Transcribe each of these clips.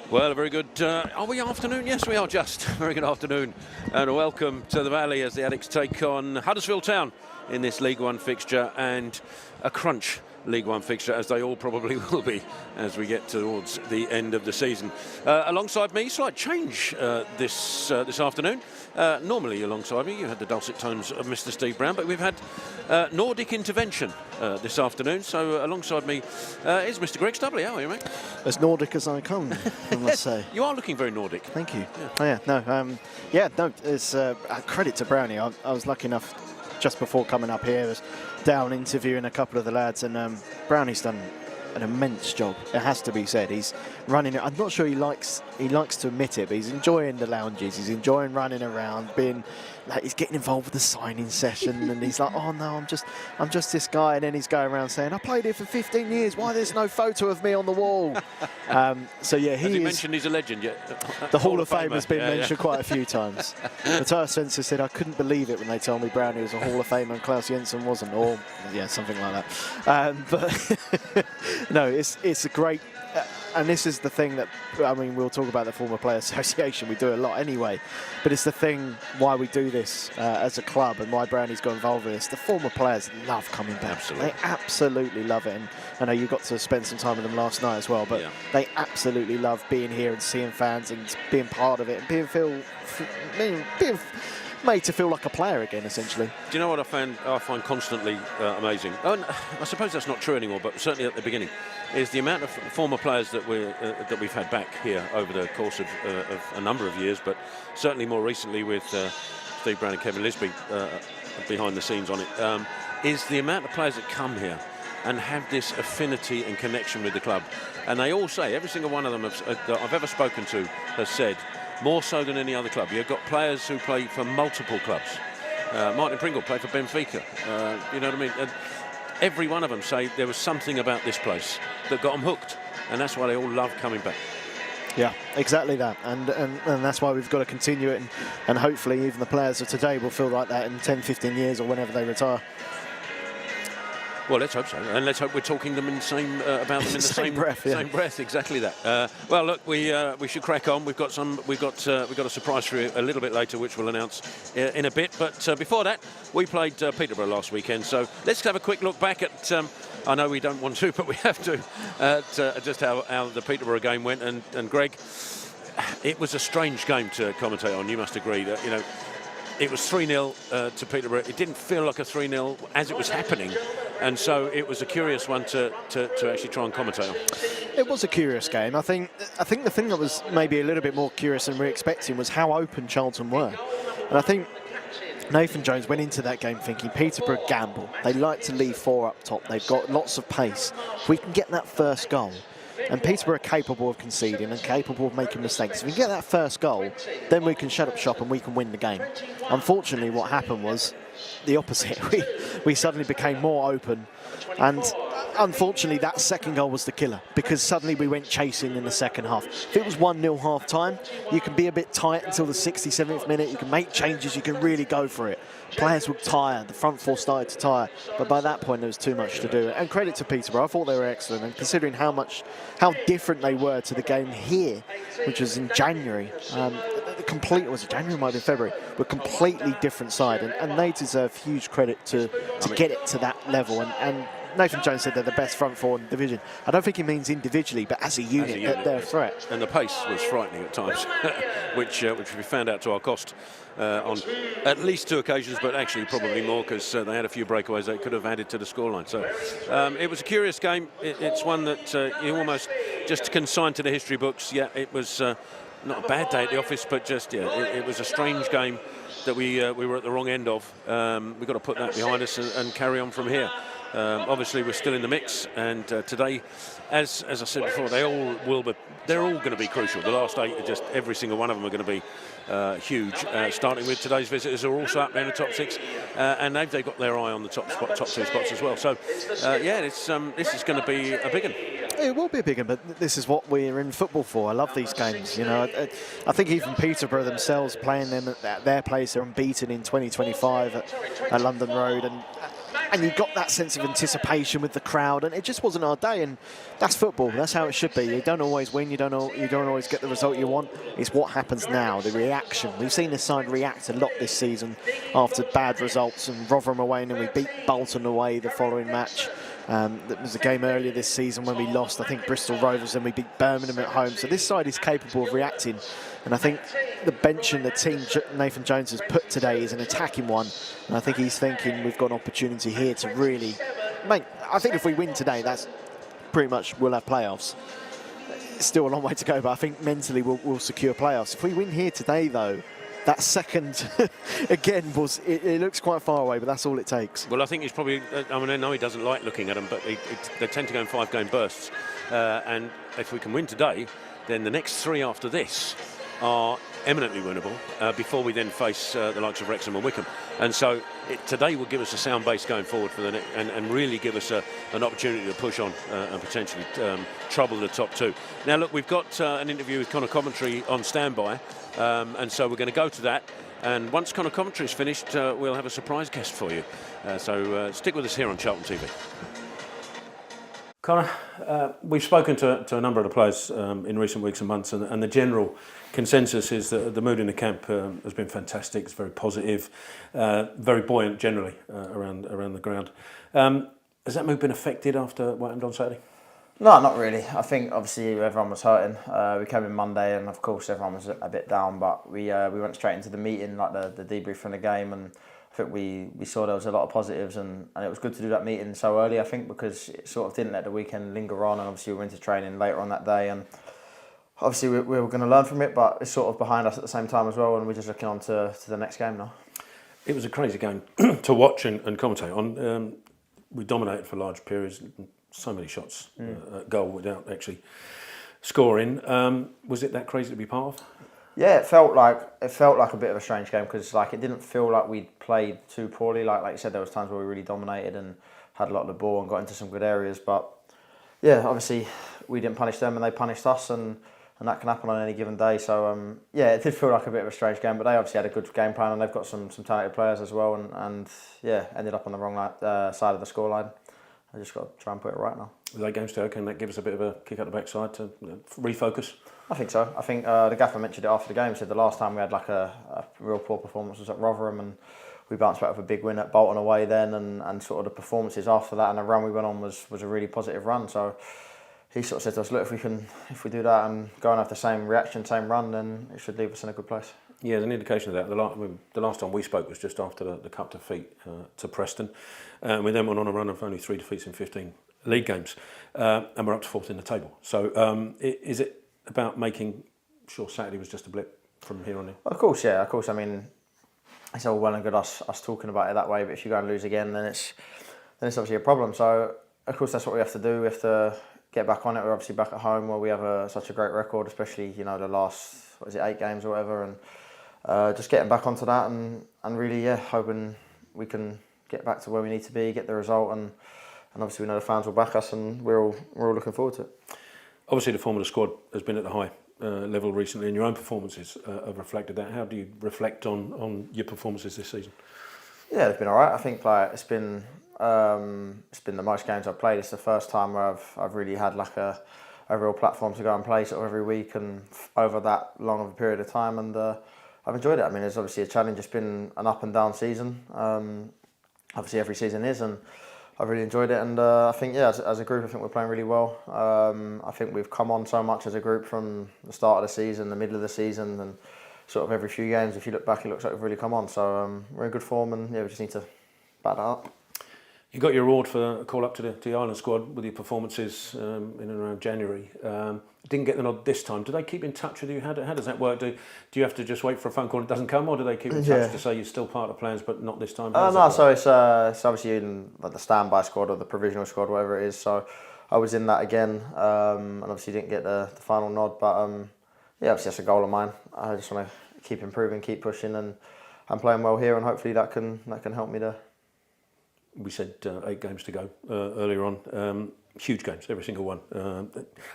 Well, a very good, are we afternoon? Yes, we are just. Very good afternoon and welcome to the Valley as the Addicts take on Huddersfield Town in this League One fixture, and a crunch League One fixture, as they all probably will be as we get towards the end of the season. Alongside me, slight change this afternoon. Normally alongside me, you had the dulcet tones of Mr. Steve Brown, but we've had Nordic intervention this afternoon. So alongside me is Mr. Greg Stubley. How are you, mate? As Nordic as I come, I must say. You are looking very Nordic. Thank you. Yeah. It's credit to Brownie. I was lucky enough just before coming up here, I was down interviewing a couple of the lads, and Brownie's done an immense job. It has to be said. He's running it. I'm not sure he likes to admit it, but he's enjoying the lounges. He's enjoying running around, he's getting involved with the signing session, and he's like, oh no, I'm just this guy, and then he's going around saying, I played here for 15 years. Why there's no photo of me on the wall? So yeah, has he mentioned he's a legend yet? The Hall of Fame has been mentioned quite a few times. Matthias Spencer said, I couldn't believe it when they told me Brownie was a Hall of Famer and Klaus Jensen wasn't, or yeah, something like that. But no, it's a great. And this is the thing that, I mean, we'll talk about the Former Player Association. We do a lot anyway. But it's the thing why we do this as a club and why Brownie's got involved with this. The former players love coming back. Absolutely. They absolutely love it. And I know you got to spend some time with them last night as well. But they absolutely love being here and seeing fans and being part of it and being made to feel like a player again, essentially. Do you know what I find constantly amazing? And I suppose that's not true anymore, but certainly at the beginning, is the amount of former players that we've had back here over the course of a number of years, but certainly more recently with Steve Brown and Kevin Lisby behind the scenes on it, is the amount of players that come here and have this affinity and connection with the club. And they all say, every single one of them that I've ever spoken to has said, more so than any other club. You've got players who play for multiple clubs. Martin Pringle played for Benfica. You know what I mean? And every one of them say there was something about this place that got them hooked, and that's why they all love coming back. Yeah, exactly that, and that's why we've got to continue it, and hopefully even the players of today will feel like that in 10, 15 years or whenever they retire. Well, let's hope so, and let's hope we're talking them in about them in the same breath. Yeah. Same breath, exactly that. Well, look, we should crack on. We've got a surprise for you a little bit later, which we'll announce in a bit. But before that, we played Peterborough last weekend, so let's have a quick look back at. I know we don't want to, but we have to. At just how the Peterborough game went, and Greg, it was a strange game to commentate on. You must agree that it was 3-0 to Peterborough. It didn't feel like a 3-0 as it was happening. And so it was a curious one to actually try and commentate on. It was a curious game. I think the thing that was maybe a little bit more curious than we were expecting was how open Charlton were. And I think Nathan Jones went into that game thinking Peterborough gamble. They like to leave four up top. They've got lots of pace. If we can get that first goal, and Peterborough are capable of conceding and capable of making mistakes. If we get that first goal, then we can shut up shop and we can win the game. Unfortunately, what happened was the opposite. We suddenly became more open, and unfortunately that second goal was the killer, because suddenly we went chasing in the second half. If it was 1-0 half time, you can be a bit tight until the 67th minute, you can make changes, you can really go for it. Players would tire, the front four started to tire, but by that point there was too much to do. And credit to Peterborough, I thought they were excellent, and considering how different they were to the game here, which was in January, was it January, might be February, were a completely different side, and they deserve huge credit to get it to that level. And Nathan Jones said they're the best front four in the division. I don't think he means individually, but as a unit they're a threat. And the pace was frightening at times, which we found out to our cost on at least two occasions, but actually probably more, because they had a few breakaways they could have added to the scoreline. So it was a curious game. It's one that you almost just consigned to the history books. Yeah, it was not a bad day at the office, but just it was a strange game that we were at the wrong end of. We've got to put that behind us and carry on from here. Obviously, we're still in the mix, and today, as I said before, they're all going to be crucial. The last 8 are just, every single one of them are going to be huge. Starting with today's visitors, who are also up there in the top 6, and they've got their eye on the top 2 spots as well. So, this is going to be a big one. It will be a big one, but this is what we're in football for. I love these games. You know, I think even Peterborough themselves, playing them at their place, they're unbeaten in 2025 at London Road, and and you got that sense of anticipation with the crowd, and it just wasn't our day. And that's football. That's how it should be. You don't always win. You don't always get the result you want. It's what happens now. The reaction. We've seen this side react a lot this season after bad results, and Rotherham away, and then we beat Bolton away the following match. There was a game earlier this season when we lost, I think, Bristol Rovers, and we beat Birmingham at home. So this side is capable of reacting. And I think the bench and the team Nathan Jones has put today is an attacking one. And I think he's thinking we've got an opportunity here to really make... I think if we win today, that's pretty much we'll have playoffs. It's still a long way to go, but I think mentally we'll secure playoffs. If we win here today, though, that second, again, it looks quite far away, but that's all it takes. Well, I think he's probably, I mean, I know he doesn't like looking at them, but they tend to go in 5-game bursts. And if we can win today, then the next 3 after this are eminently winnable before we then face the likes of Wrexham and Wycombe. And so today will give us a sound base going forward for the and really give us an opportunity to push on and potentially trouble the top 2. Now, look, we've got an interview with Connor Commentary on standby. And so we're going to go to that, and once Connor Commentary is finished, we'll have a surprise guest for you. So stick with us here on Charlton TV. Connor, we've spoken to a number of the players in recent weeks and months, and the general consensus is that the mood in the camp has been fantastic. It's very positive, very buoyant generally around the ground. Has that mood been affected after what happened on Saturday? No, not really. I think obviously everyone was hurting. We came in Monday, and of course everyone was a bit down. But we went straight into the meeting, like the debrief from the game, and I think we saw there was a lot of positives, and it was good to do that meeting so early. I think because it sort of didn't let the weekend linger on, and obviously we went to training later on that day, and obviously we were going to learn from it, but it's sort of behind us at the same time as well, and we're just looking on to the next game now. It was a crazy game to watch and commentate on. We dominated for large periods. So many shots at goal without actually scoring. Was it that crazy to be part of? Yeah, it felt like a bit of a strange game because it didn't feel like we'd played too poorly. Like you said, there was times where we really dominated and had a lot of the ball and got into some good areas. But yeah, obviously we didn't punish them and they punished us, and that can happen on any given day. So yeah, it did feel like a bit of a strange game. But they obviously had a good game plan, and they've got some talented players as well. And yeah, ended up on the wrong side of the scoreline. I just got to try and put it right now. With that game still, can that give us a bit of a kick out the backside to refocus? I think so. I think the gaffer mentioned it after the game. He said the last time we had a real poor performance was at Rotherham, and we bounced back with a big win at Bolton away then, and sort of the performances after that and the run we went on was a really positive run. So he sort of said to us, look, if we do that and go and have the same reaction, same run, then it should leave us in a good place. Yeah, there's an indication of that. The last time we spoke was just after the cup defeat to Preston. We then went on a run of only 3 defeats in 15 league games, and we're up to 4th in the table. So is it about making sure Saturday was just a blip from here on in? Of course, yeah. Of course, I mean, it's all well and good us talking about it that way, but if you go and lose again, then it's obviously a problem. So of course, that's what we have to do. We have to get back on it. We're obviously back at home where we have such a great record, especially the last 8 games or whatever, and just getting back onto that and really hoping we can get back to where we need to be, get the result, and obviously we know the fans will back us, and we're all looking forward to it. Obviously the form of the squad has been at the high level recently, and your own performances have reflected that. How do you reflect on your performances this season? Yeah, they've been all right. I think it's been the most games I've played. It's the first time where I've really had a real platform to go and play sort of every week and over that long of a period of time, and I've enjoyed it. I mean, it's obviously a challenge. It's been an up and down season. Obviously every season is, and I've really enjoyed it. And I think, as a group, I think we're playing really well. I think we've come on so much as a group from the start of the season, the middle of the season, and sort of every few games. If you look back, it looks like we've really come on. So we're in good form, and we just need to back that up. You got your award for a call up to the Ireland squad with your performances in and around January. Didn't get the nod this time. Do they keep in touch with you? How does that work? Do you have to just wait for a phone call and it doesn't come, or do they keep in touch to say you're still part of the plans but not this time? No, so it's obviously in the standby squad or the provisional squad, whatever it is. So I was in that again, and obviously didn't get the final nod. But obviously that's a goal of mine. I just want to keep improving, keep pushing, and I'm playing well here, and hopefully that can help me there. We said 8 games to go earlier on. huge games, every single one.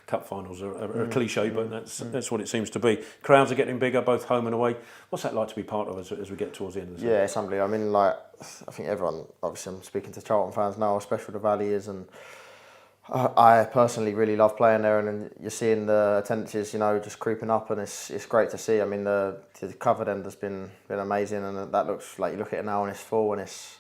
Cup finals are a cliche, but that's what it seems to be. Crowds are getting bigger, both home and away. What's that like to be part of as we get towards the end of the season? Yeah, it's unbelievable. I mean, like, I think everyone, obviously I'm speaking to Charlton fans now, how special the Valley is, and I personally really love playing there, and you're seeing the attendances, just creeping up, and it's great to see. I mean, the covered end has been amazing, and that looks like, you look at it now and it's full, and it's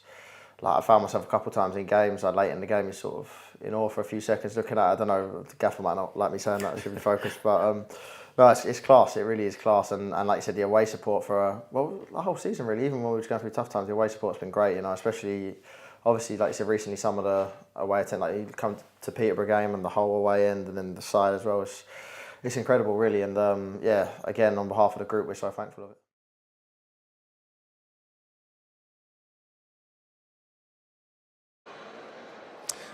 like, I found myself a couple of times in games, like late in the game, you're sort of in awe for a few seconds looking at it. I don't know, the gaffer might not like me saying that, I should be focused, but no, it's class, it really is class, and like you said, the away support for, the whole season really, even when we were going through tough times, the away support's been great, especially, obviously, like you said, recently some of the away attend, like you come to Peterborough game and the whole away end, and then the side as well, it's incredible really, and again, on behalf of the group, we're so thankful of it.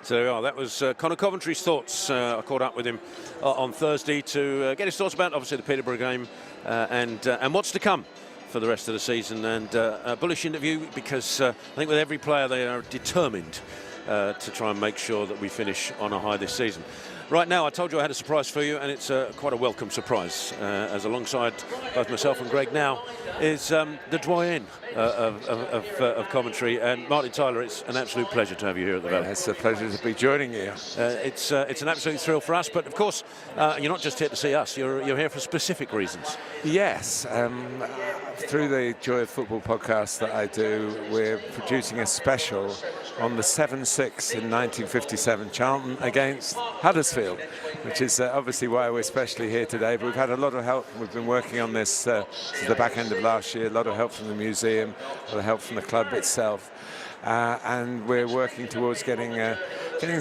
So there we are. That was Conor Coventry's thoughts. I caught up with him on Thursday to get his thoughts about, obviously, the Peterborough game and what's to come for the rest of the season. And a bullish interview because I think with every player they are determined to try and make sure that we finish on a high this season. Right now, I told you I had a surprise for you, and it's quite a welcome surprise, as alongside both myself and Greg now is the doyen of commentary, and Martin Tyler. It's an absolute pleasure to have you here at the Valley. It's a pleasure to be joining you. It's an absolute thrill for us, but of course, you're not just here to see us. You're here for specific reasons. Yes, through the Joy of Football podcast that I do, we're producing a special on the 7-6 in 1957, Charlton against Huddersfield, which is obviously why we're especially here today. But we've had a lot of help. We've been working on this since the back end of last year, a lot of help from the museum, a lot of help from the club itself. And we're working towards getting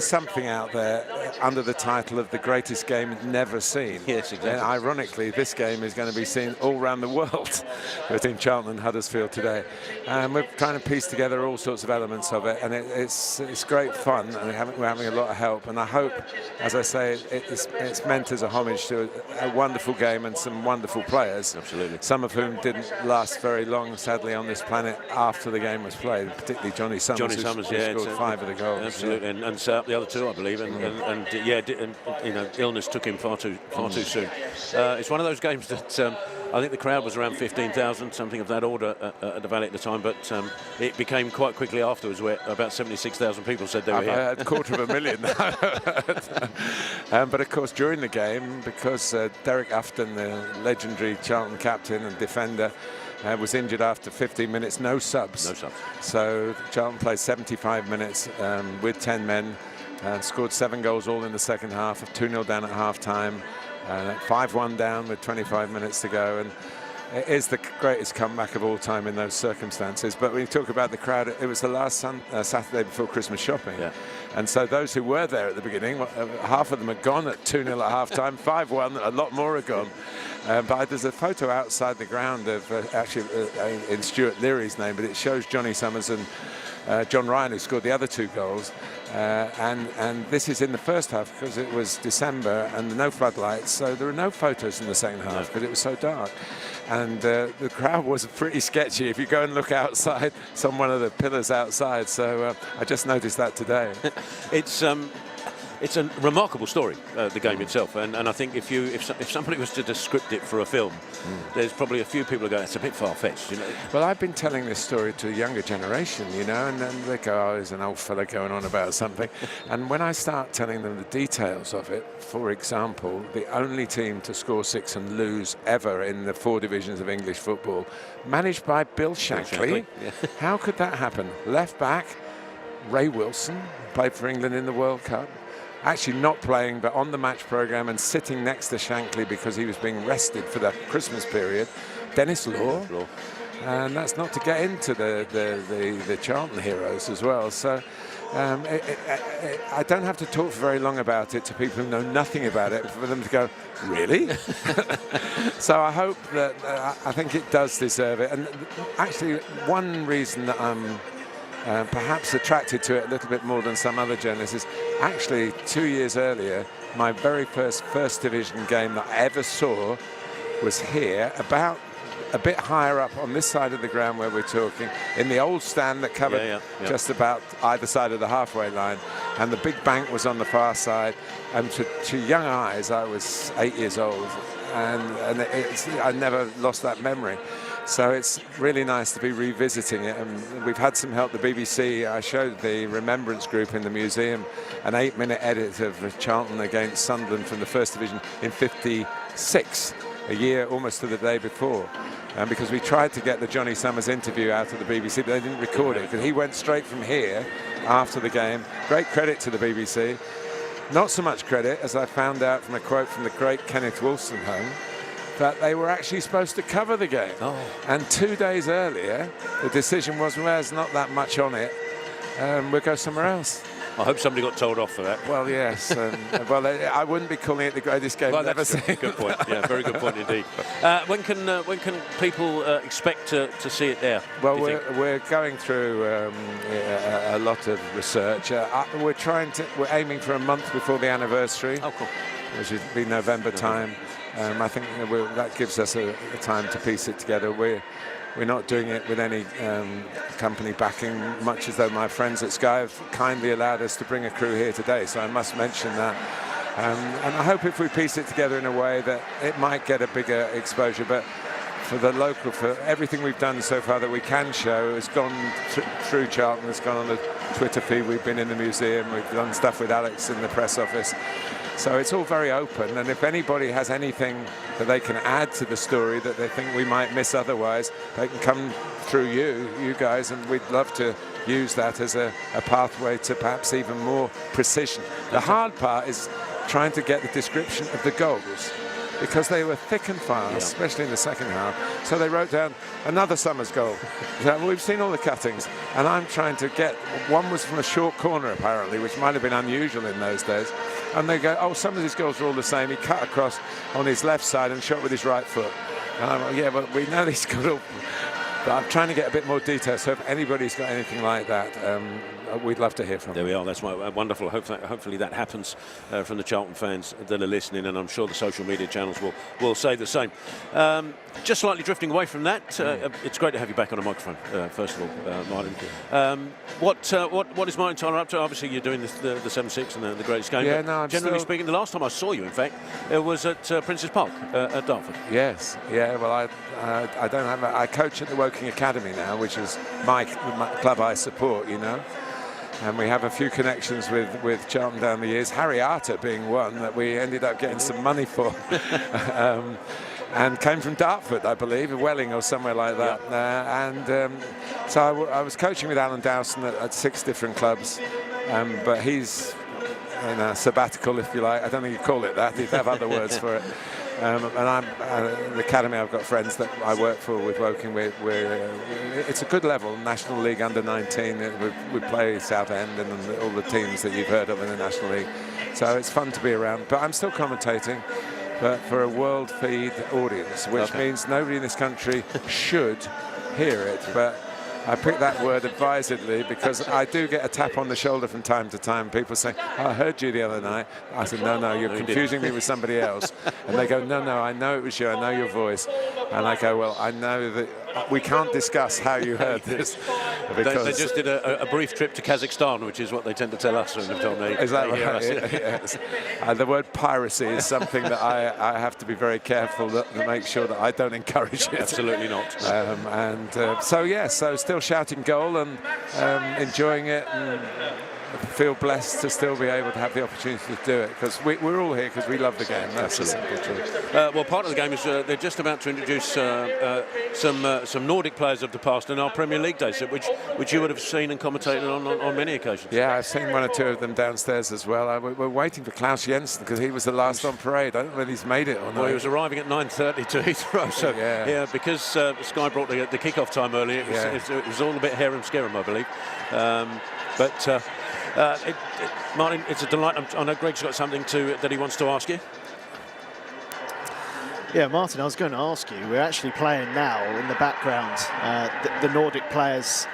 something out there under the title of the greatest game never seen. Yes, exactly. And ironically, this game is going to be seen all around the world between Charlton and Huddersfield today. And we're trying to piece together all sorts of elements of it, and it's great fun, and we're having a lot of help. And I hope, as I say, it's meant as a homage to a wonderful game and some wonderful players. Absolutely. Some of whom didn't last very long, sadly, on this planet after the game was played, particularly Johnny Summers, who scored 5 of the goals. Absolutely, yeah. and the other 2, I believe, and illness took him far too soon. It's one of those games that I think the crowd was around 15,000, something of that order at the Valley at the time, but it became quite quickly afterwards where about 76,000 people said they were here. A 250,000. But of course, during the game, because Derek Afton, the legendary Charlton captain and defender, was injured after 15 minutes, no subs. No subs. So Charlton played 75 minutes with 10 men, scored 7 goals all in the second half, 2-0 down at half-time, 5-1 down with 25 minutes to go. And it is the greatest comeback of all time in those circumstances. But when you talk about the crowd, it was the last Saturday before Christmas shopping. Yeah. And so those who were there at the beginning, half of them had gone at 2-0 at half-time, 5-1, a lot more are gone. But there's a photo outside the ground of, in Stuart Leary's name, but it shows Johnny Summers and John Ryan, who scored the other 2 goals. And this is in the first half because it was December and no floodlights, so there are no photos in the second half because it was so dark. And the crowd was pretty sketchy if you go and look outside. It's on one of the pillars outside, so I just noticed that today. It's a remarkable story, the game itself, and I think if somebody was to descript it for a film, there's probably a few people who go, it's a bit far-fetched, Well, I've been telling this story to a younger generation, and then they go, oh, there's an old fella going on about something. And when I start telling them the details of it, for example, the only team to score 6 and lose ever in the 4 divisions of English football, managed by Bill Shankly. Yeah. How could that happen? Left back, Ray Wilson, played for England in the World Cup. Actually not playing, but on the match programme and sitting next to Shankly because he was being rested for that Christmas period. Dennis Law. And that's not to get into the Charlton heroes as well. So I don't have to talk for very long about it to people who know nothing about it for them to go, really? So I hope that, I think it does deserve it. And actually, one reason that I'm perhaps attracted to it a little bit more than some other journalists is actually 2 years earlier, my very first division game that I ever saw was here about a bit higher up on this side of the ground where we're talking, in the old stand that covered just about either side of the halfway line, and the big bank was on the far side. And to young eyes, I was 8 years old, and I never lost that memory. So it's really nice to be revisiting it, and we've had some help. The BBC, I showed the Remembrance Group in the museum an 8-minute edit of Charlton against Sunderland from the First Division in '56, a year almost to the day before. And because we tried to get the Johnny Summers interview out of the BBC, but they didn't record it, because he went straight from here after the game. Great credit to the BBC. Not so much credit, as I found out from a quote from the great Kenneth Wolstenholme, that they were actually supposed to cover the game. And 2 days earlier, the decision was, well, there's not that much on it, we'll go somewhere else. I hope somebody got told off for that. Well, yes. Well, I wouldn't be calling it the greatest game ever seen. Good point. Yeah, very good point indeed. When can people expect to see it there? Well, we're going through a lot of research. We're aiming for a month before the anniversary. Oh, cool. Which would be November time. I think that gives us a time to piece it together. We're not doing it with any company backing, much as though my friends at Sky have kindly allowed us to bring a crew here today, so I must mention that. And I hope if we piece it together in a way that it might get a bigger exposure, but for the local, for everything we've done so far that we can show has gone through Charlton, it's gone on the Twitter feed, we've been in the museum, we've done stuff with Alex in the press office. So it's all very open, and if anybody has anything that they can add to the story that they think we might miss otherwise, they can come through you guys, and we'd love to use that as a pathway to perhaps even more precision. The hard part is trying to get the description of the goals, because they were thick and fast, especially in the second half. So they wrote down another Summers goal. So we've seen all the cuttings, and I'm trying to get, one was from a short corner apparently, which might have been unusual in those days. And they go, oh, some of his goals are all the same. He cut across on his left side and shot with his right foot. And I'm like, yeah, but we know he's got all... But I'm trying to get a bit more detail, so if anybody's got anything like that, we'd love to hear from them. There we are, that's wonderful. Hopefully that happens from the Charlton fans that are listening, and I'm sure the social media channels will say the same. Just slightly drifting away from that, it's great to have you back on a microphone, first of all, Martin. What is Martin Tyler up to? Obviously you're doing the 7-6 and the greatest game. Yeah, no, I'm generally speaking, the last time I saw you, in fact, it was at Prince's Park at Dartford. Yes, yeah, well, I don't have I coach at the Woking Academy now, which is my club I support, you know. And we have a few connections with Charlton down the years, Harry Arter being one that we ended up getting some money for. And came from Dartford, I believe, Welling or somewhere like that. So I was coaching with Alan Dowson at 6 different clubs, but he's in a sabbatical, if you like. I don't think you'd call it that. He'd have other words for it. And I'm the academy. I've got friends that I work for with Woking. It's a good level, National League under 19. We play Southend and all the teams that you've heard of in the National League. So it's fun to be around. But I'm still commentating, but for a world feed audience, which means nobody in this country should hear it. But I pick that word advisedly, because I do get a tap on the shoulder from time to time. People say, oh, I heard you the other night. I said, no, you're confusing me with somebody else. And they go, no, I know it was you. I know your voice. And I go, well, I know that we can't discuss how you heard this. Because they just did a brief trip to Kazakhstan, which is what they tend to tell us. Is that right? Yes. The word piracy is something that I have to be very careful to make sure that I don't encourage it. Absolutely not. So still shouting goal and enjoying it, and feel blessed to still be able to have the opportunity to do it, because we're all here because we love the game. That's the simple truth. Well, part of the game is they're just about to introduce some Nordic players of the past in our Premier League days, which you would have seen and commentated on many occasions. Yeah, I've seen one or two of them downstairs as well. We're waiting for Klaus Jensen, because he was the last on parade. I don't know whether he's made it or not. Well, he was arriving at 9:30 to Heathrow, so yeah, because Sky brought the kick-off time early, it was all a bit harum-scarum, I believe. Martin, it's a delight. I know Greg's got something that he wants to ask you. Yeah, Martin, I was going to ask you, we're actually playing now in the background the Nordic players'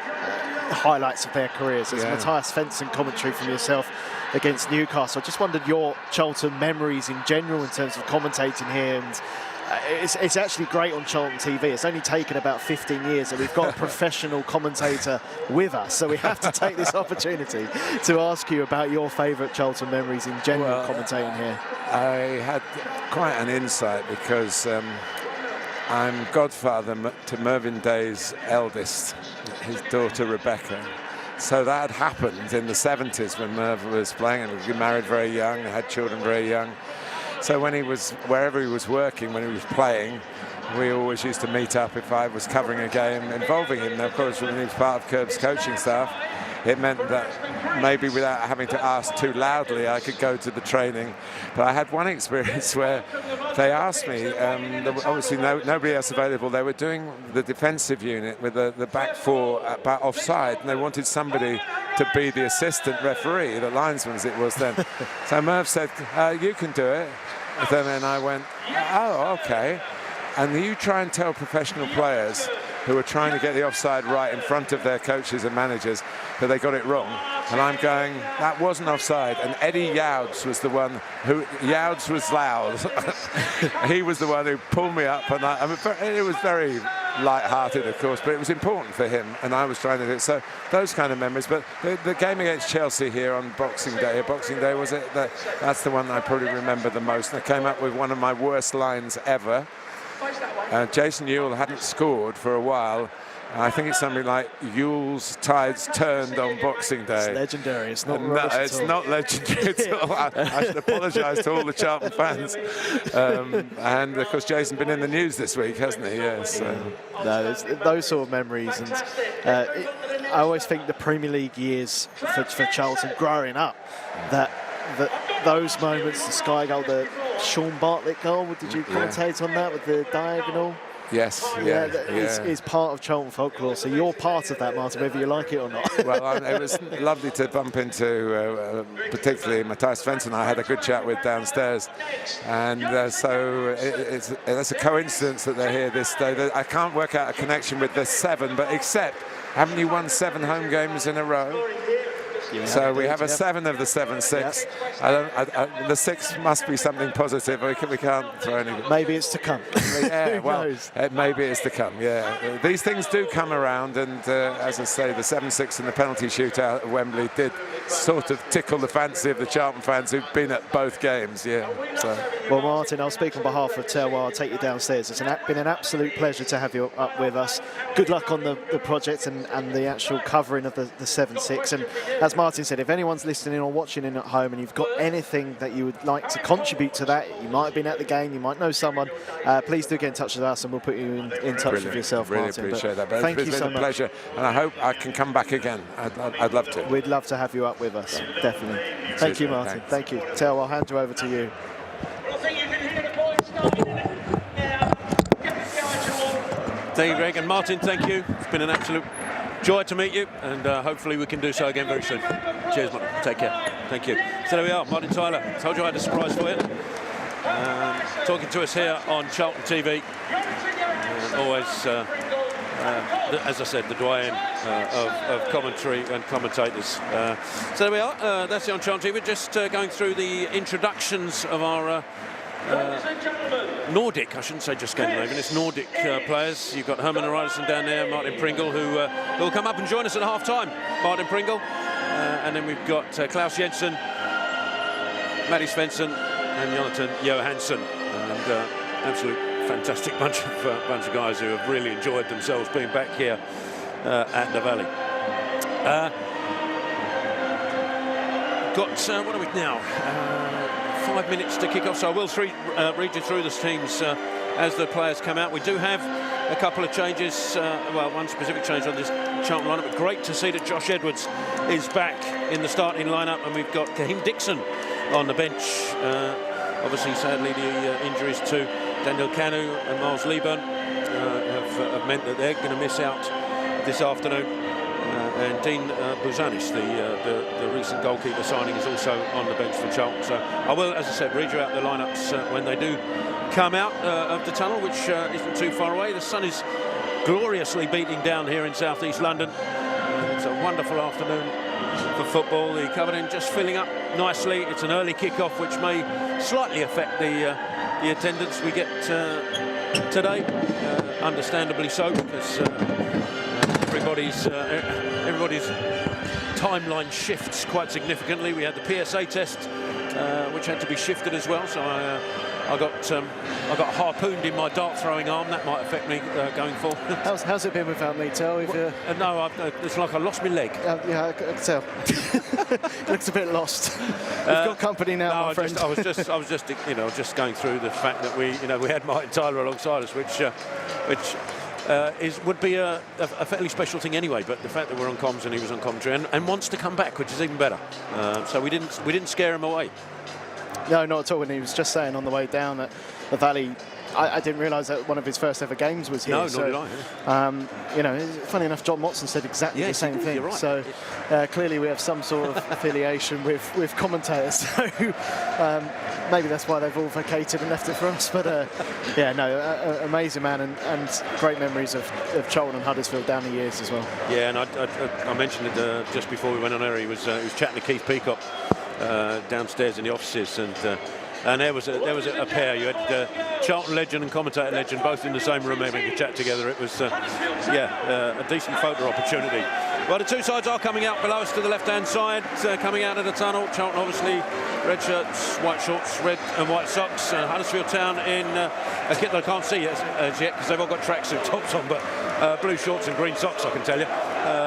highlights of their careers. There's Matthias Svensson commentary from yourself against Newcastle. I just wondered your Charlton memories in general in terms of commentating here, and It's actually great on Charlton TV. It's only taken about 15 years and we've got a professional commentator with us, so we have to take this opportunity to ask you about your favourite Charlton memories in general commentating here. I had quite an insight because I'm godfather to Mervyn Day's eldest, his daughter Rebecca. So that had happened in the 70s when Merv was playing, and he married very young, had children very young. So when he was, wherever he was working, when he was playing, we always used to meet up if I was covering a game involving him. Now, of course, when he was part of Kerb's coaching staff, it meant that maybe without having to ask too loudly, I could go to the training. But I had one experience where they asked me, obviously nobody else available, they were doing the defensive unit with the back four about offside, and they wanted somebody to be the assistant referee, the linesman as it was then. So Merv said, you can do it. And then I went, oh, okay. And you try and tell professional players who are trying to get the offside right in front of their coaches and managers that they got it wrong. And I'm going, that wasn't offside. And Eddie Youds was the one who, Youds was loud. He was the one who pulled me up. And it was very light-hearted, of course, but it was important for him. And I was trying to do it. So those kind of memories. But the game against Chelsea here on Boxing Day was it? That's the one I probably remember the most. And I came up with one of my worst lines ever. Jason Ewell hadn't scored for a while. I think it's something like Ewell's tides turned on Boxing Day. It's legendary. It's not it's not legendary at all. I should apologise to all the Charlton fans. And of course, Jason's been in the news this week, hasn't he? Yes. No, those sort of memories, and I always think the Premier League years for Charlton growing up, that those moments, the Sky goal, the Sean Bartlett goal, did you commentate on that with the diagonal? Yes, It's part of Charlton folklore, so you're part of that, Martin, whether you like it or not. Well, it was lovely to bump into, particularly Matthias Svensson. I had a good chat with downstairs, and so it's a coincidence that they're here this day. I can't work out a connection with the 7, but except, haven't you won 7 home games in a row? So we have a 7 of the 7-6. Yep. The 6 must be something positive. We can't throw any. Maybe it's to come. Yeah, well, maybe it's to come. Yeah, these things do come around, and as I say, the 7-6 and the penalty shootout at Wembley did sort of tickle the fancy of the Charlton fans who've been at both games. Yeah. So. Well, Martin, I'll speak on behalf of Terroir. I'll take you downstairs. It's been an absolute pleasure to have you up with us. Good luck on the project and the actual covering of the 7-6. And as Martin said, if anyone's listening or watching in at home and you've got anything that you would like to contribute to that, you might have been at the game, you might know someone, please do get in touch with us and we'll put you in touch with yourself, really Martin. Appreciate that. Thank you so much. It's been a pleasure, and I hope I can come back again. I'd love to. We'd love to have you up with us, definitely. Thank you, Martin. Thanks. Thank you. Tel, I'll hand you over to you. Thank you, Greg, and Martin, thank you. It's been an absolute joy to meet you, and hopefully we can do so again very soon. Cheers, Martin. Take care. Thank you. So there we are, Martin Tyler. Told you I had a surprise for you. Talking to us here on Charlton TV. Always, as I said, the doyen of commentary and commentators. So there we are. That's it on Charlton TV. Just going through the introductions of our Nordic, I shouldn't say just Scandinavian, it's Nordic players. You've got Herman Aridason down there, Martin Pringle, who will come up and join us at half-time. Martin Pringle. And then we've got Klaus Jensen, Matty Svensson, and Jonathan Johansson. And absolute fantastic bunch of guys who have really enjoyed themselves being back here at the Valley. What are we now? 5 minutes to kick off, so I will read you through the teams as the players come out. We do have a couple of changes, well, one specific change on this Charlton lineup, but great to see that Josh Edwards is back in the starting lineup, and we've got Kaheem Dixon on the bench. Obviously, sadly, the injuries to Daniel Kanu and Miles Leaburn have meant that they're going to miss out this afternoon. And Dean Buzanis, the recent goalkeeper signing, is also on the bench for Charlton. So I will, as I said, read you out the lineups when they do come out of the tunnel, which isn't too far away. The sun is gloriously beating down here in southeast London. It's a wonderful afternoon. for football. The Coverdale just filling up nicely. It's an early kick-off, which may slightly affect the attendance we get today. Understandably so, because everybody's timeline shifts quite significantly. We had the PSA test, which had to be shifted as well. So I got harpooned in my dart throwing arm. That might affect me going forward. How's it been without me, Tel? No, it's like I lost my leg. Yeah, I can tell. Looks a bit lost. We've got company now, my friend. I was just just going through the fact that we had Martin Tyler alongside us, which would be a fairly special thing anyway. But the fact that we're on comms and he was on commentary and wants to come back, which is even better. So we didn't scare him away. No, not at all. And he was just saying on the way down that the Valley, I didn't realise that one of his first ever games was here. No, nor did I. Funny enough, John Watson said exactly the same thing. Right. So clearly we have some sort of affiliation with commentators. So maybe that's why they've all vacated and left it for us. But amazing man, and great memories of Charlton and Huddersfield down the years as well. Yeah, and I mentioned it just before we went on air. He was chatting to Keith Peacock downstairs in the offices, and there was a pair. You had Charlton legend and commentator legend both in the same room having a chat together. It was a decent photo opportunity. Well, the two sides are coming out below us to the left-hand side, coming out of the tunnel. Charlton obviously red shirts, white shorts, red and white socks. Huddersfield Town in a kit that I can't see as yet because they've all got tracksuit tops on, but blue shorts and green socks, I can tell you.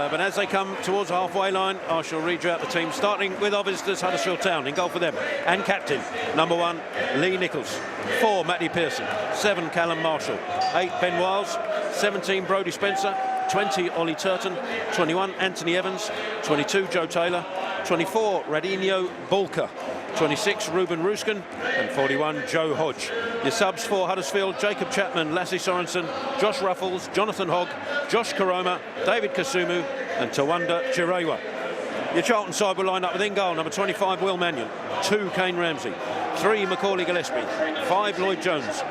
But as they come towards the halfway line, I shall read you out the team, starting with our visitors, Huddersfield Town. In goal for them, and captain, number 1, Lee Nichols. 4, Matty Pearson. 7, Callum Marshall. 8, Ben Wiles. 17, Brodie Spencer. 20, Ollie Turton. 21, Anthony Evans. 22, Joe Taylor. 24, Radinho Bulka. 26, Ruben Ruskin, and 41, Joe Hodge. Your subs for Huddersfield, Jacob Chapman, Lassie Sorensen, Josh Ruffles, Jonathan Hogg, Josh Karoma, David Kasumu, and Tawanda Chirewa. Your Charlton side will line up with in goal, number 25, Will Mannion, 2, Kane Ramsey, 3, Macaulay Gillespie, 5, Lloyd Jones,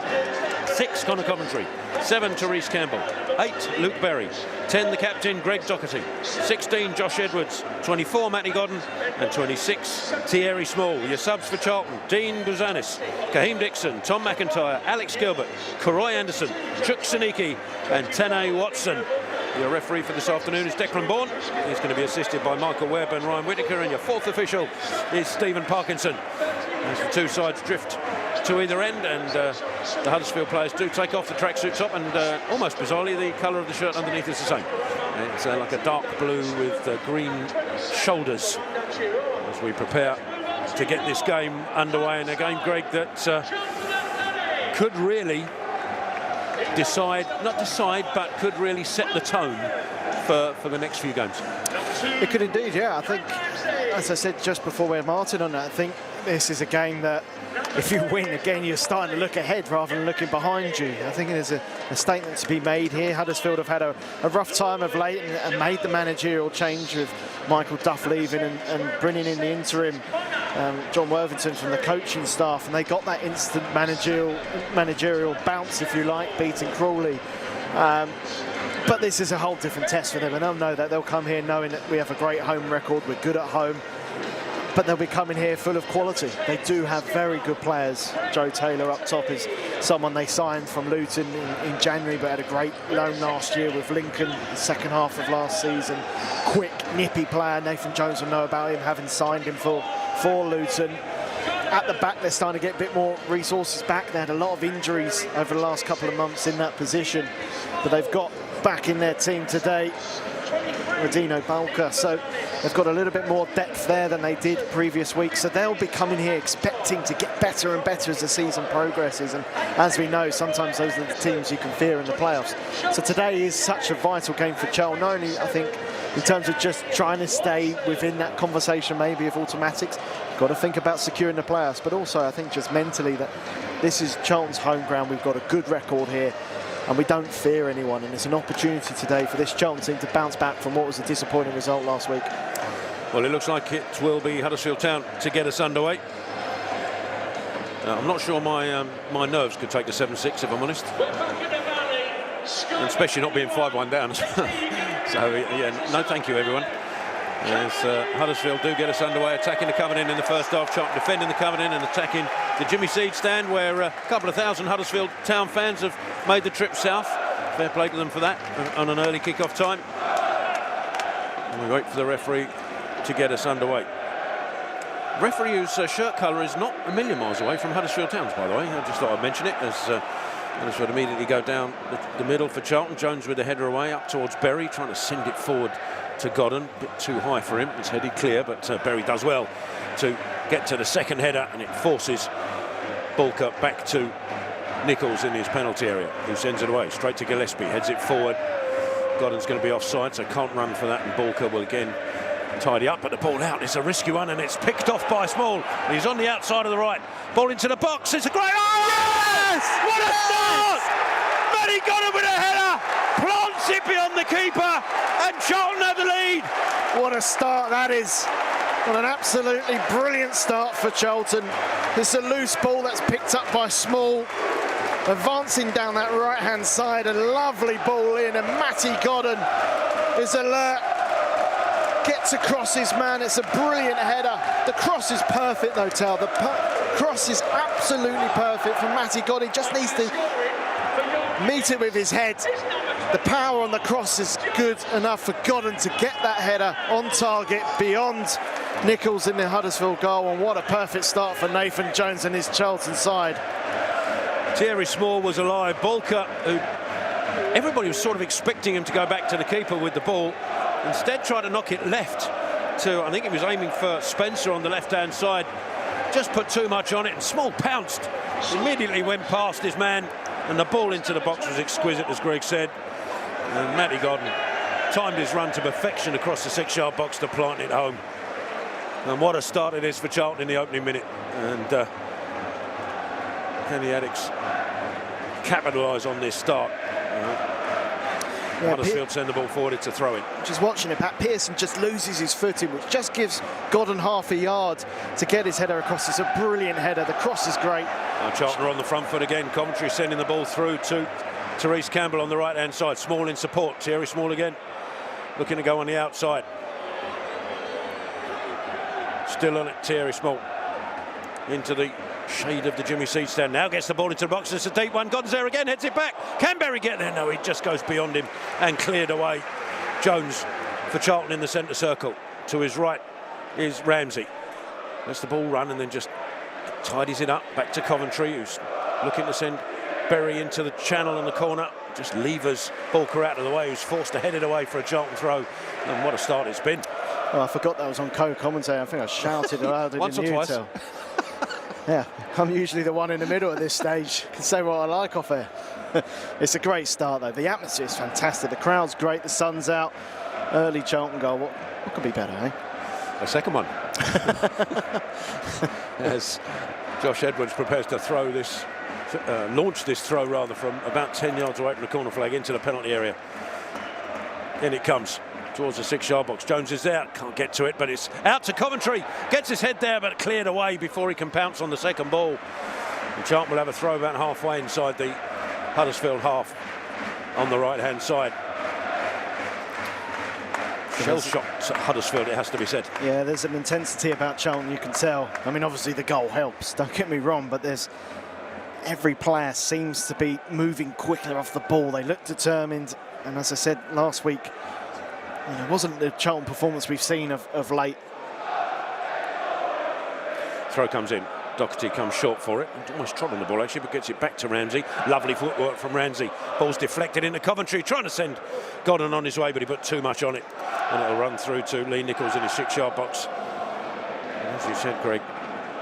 6, Connor Coventry, 7, Therese Campbell, 8, Luke Berry, 10, the captain, Greg Doherty, 16, Josh Edwards, 24, Matty Godden, and 26, Thierry Small. Your subs for Charlton, Dean Buzanis, Kaheem Dixon, Tom McIntyre, Alex Gilbert, Karoy Anderson, Chuk Saniki, and Tene Watson. Your referee for this afternoon is Declan Bourne. He's going to be assisted by Michael Webb and Ryan Whittaker, and your fourth official is Stephen Parkinson. As the two sides drift to either end, and the Huddersfield players do take off the tracksuit top, and almost bizarrely the colour of the shirt underneath is the same. It's like a dark blue with green shoulders as we prepare to get this game underway, in a game, Greg, that could really but could really set the tone for the next few games. It could indeed, yeah. I think, as I said just before we had Martin on that, I think this is a game that if you win, again, you're starting to look ahead rather than looking behind you. I think there's a statement to be made here. Huddersfield have had a rough time of late and made the managerial change with Michael Duff leaving and bringing in the interim John Worthington from the coaching staff, and they got that instant managerial bounce, if you like, beating Crawley. But this is a whole different test for them, and they'll know that. They'll come here knowing that we have a great home record, we're good at home, but they'll be coming here full of quality. They do have very good players. Joe Taylor up top is someone they signed from Luton in January, but had a great loan last year with Lincoln, the second half of last season. Quick, nippy player. Nathan Jones will know about him, having signed him for Luton. At the back, they're starting to get a bit more resources back. They had a lot of injuries over the last couple of months in that position, but they've got back in their team today Radinho Bulka, so they've got a little bit more depth there than they did previous week, so they'll be coming here expecting to get better and better as the season progresses, and as we know, sometimes those are the teams you can fear in the playoffs. So today is such a vital game for Charlton, not only I think in terms of just trying to stay within that conversation maybe of automatics, got to think about securing the playoffs, but also I think just mentally that this is Charlton's home ground. We've got a good record here and we don't fear anyone, and it's an opportunity today for this Charlton team to bounce back from what was a disappointing result last week. Well, it looks like it will be Huddersfield Town to get us underway. I'm not sure my nerves could take the 7-6, if I'm honest, and especially not being 5-1 down. So yeah, no thank you everyone. As Huddersfield do get us underway, attacking the Covenant in the first half, Charlton defending the Covenant and attacking the Jimmy Seed stand, where a couple of thousand Huddersfield Town fans have made the trip south. Fair play to them for that on an early kick-off time. And we wait for the referee to get us underway. Referee whose shirt colour is not a million miles away from Huddersfield Town's, by the way. I just thought I'd mention it as Huddersfield immediately go down the middle for Charlton. Jones with the header away up towards Berry, trying to send it forward to Godden. A bit too high for him. It's headed clear, but Berry does well to get to the second header, and it forces Bulker back to Nichols in his penalty area, who sends it away straight to Gillespie, heads it forward. Godden's going to be offside, so can't run for that, and Bulker will again tidy up, but the ball out. It's a risky one, and it's picked off by Small. He's on the outside of the right. Ball into the box. It's a great... Oh! Yes! What a start! Matty Godden with a header. Plants it beyond the keeper, and Charlton have the lead. What a start that is. What an absolutely brilliant start for Charlton. It's a loose ball that's picked up by Small. Advancing down that right-hand side, a lovely ball in, and Matty Godden is alert. Gets across his man. It's a brilliant header. The cross is perfect though, Tal. The cross is absolutely perfect from Matty Godden. He just needs to meet it with his head. The power on the cross is good enough for Godden to get that header on target beyond Nichols in the Huddersfield goal. And what a perfect start for Nathan Jones and his Charlton side. Thierry Small was alive. Bulker, who everybody was sort of expecting him to go back to the keeper with the ball, instead tried to knock it left to, I think he was aiming for Spencer on the left-hand side. Just put too much on it, and Small pounced. Immediately went past his man, and the ball into the box was exquisite, as Greg said. And Matty Godden timed his run to perfection across the 6-yard box to plant it home. And what a start it is for Charlton in the opening minute. And can the Addicts capitalise on this start? Huddersfield send the ball forward, it's a throw-in. Just watching it, Pat Pearson just loses his footing, which just gives Godden half a yard to get his header across. It's a brilliant header. The cross is great. Now Charlton are on the front foot again. Coventry sending the ball through to Therese Campbell on the right-hand side. Small in support. Thierry Small again, looking to go on the outside. Still on it, Thierry Small. Into the shade of the Jimmy Seed stand. Now gets the ball into the box. It's a deep one. Godden's there again, heads it back. Can Berry get there? No, he just goes beyond him and cleared away. Jones for Charlton in the centre circle. To his right is Ramsey. Lets the ball run and then just tidies it up. Back to Coventry, who's looking to send Berry into the channel in the corner. Just levers Bulker out of the way, who's forced to head it away for a Charlton throw. And what a start it's been. Oh, I forgot that was on co-commentator. I think I shouted aloud. Once or twice. Yeah, I'm usually the one in the middle at this stage. Can say what I like off air. It's a great start though. The atmosphere is fantastic. The crowd's great. The sun's out. Early Charlton goal. What could be better, eh? A second one. As Josh Edwards prepares to throw this, launch this throw rather, from about 10 yards away from the corner flag into the penalty area. In it comes towards the 6-yard box. Jones is there, can't get to it, but it's out to Coventry. Gets his head there, but cleared away before he can pounce on the second ball. And Charlton will have a throw about halfway inside the Huddersfield half on the right-hand side. Shell shocked at Huddersfield, it has to be said. Yeah, there's an intensity about Charlton, you can tell. I mean, obviously the goal helps, don't get me wrong, but there's every player seems to be moving quicker off the ball. They look determined, and as I said last week, it wasn't the Charlton performance we've seen of late. Throw comes in. Doherty comes short for it. Almost trod on the ball actually, but gets it back to Ramsey. Lovely footwork from Ramsey. Ball's deflected into Coventry, trying to send Godden on his way, but he put too much on it. And it'll run through to Lee Nichols in his 6-yard box. And as you said, Greg,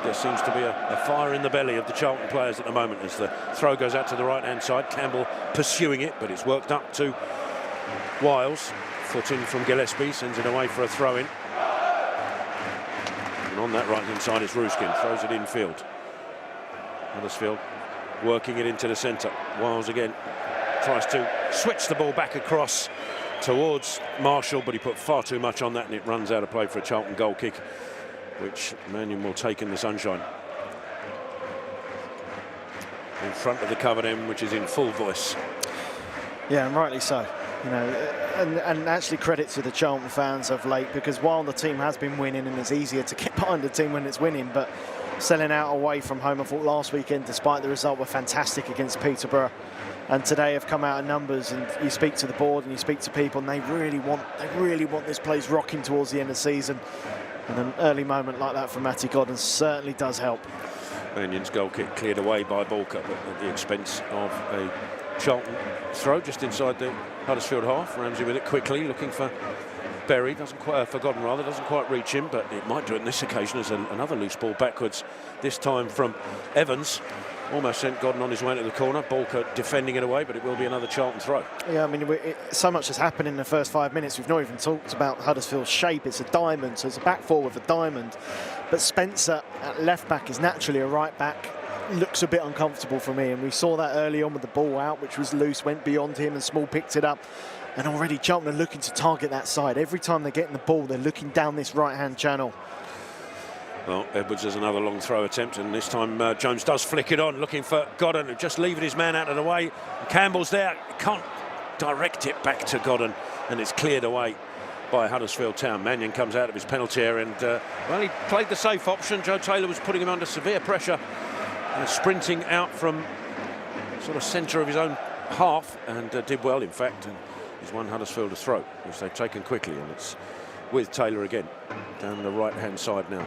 there seems to be a fire in the belly of the Charlton players at the moment as the throw goes out to the right-hand side. Campbell pursuing it, but it's worked up to Wiles. Foot in from Gillespie, sends it away for a throw-in. And on that right-hand side is Ruskin, throws it infield. Huddersfield working it into the centre. Wiles again tries to switch the ball back across towards Marshall, but he put far too much on that and it runs out of play for a Charlton goal kick, which Mannion will take in the sunshine. In front of the covered end, which is in full voice. Yeah, and rightly so. You know, and actually credit to the Charlton fans of late, because while the team has been winning and it's easier to get behind a team when it's winning, but selling out away from home, I thought last weekend, despite the result, were fantastic against Peterborough, and today have come out in numbers. And you speak to the board and you speak to people, and they really want this place rocking towards the end of the season. And an early moment like that from Matty Godden certainly does help. Mannion's goal kick cleared away by Balker, but at the expense of a Charlton throw just inside the Huddersfield half. Ramsey with it quickly, looking for Berry, doesn't quite, forgotten rather, doesn't quite reach him, but it might do it on this occasion as another loose ball backwards, this time from Evans. Almost sent Godden on his way to the corner. Balker defending it away, but it will be another Charlton throw. Yeah, I mean, so much has happened in the first 5 minutes. We've not even talked about Huddersfield's shape. It's a diamond, so it's a back four with a diamond. But Spencer at left back is naturally a right back. Looks a bit uncomfortable for me, and we saw that early on with the ball out, which was loose, went beyond him, and Small picked it up. And already Charlton are looking to target that side. Every time they're getting the ball, they're looking down this right-hand channel. Well, Edwards has another long throw attempt, and this time Jones does flick it on, looking for Godden, just leaving his man out of the way. Campbell's there, can't direct it back to Godden, and it's cleared away by Huddersfield Town. Mannion comes out of his penalty area, and well, he played the safe option. Joe Taylor was putting him under severe pressure, sprinting out from sort of centre of his own half, and did well, in fact, and he's won Huddersfield a throw, which they've taken quickly, and it's with Taylor again, down the right-hand side now.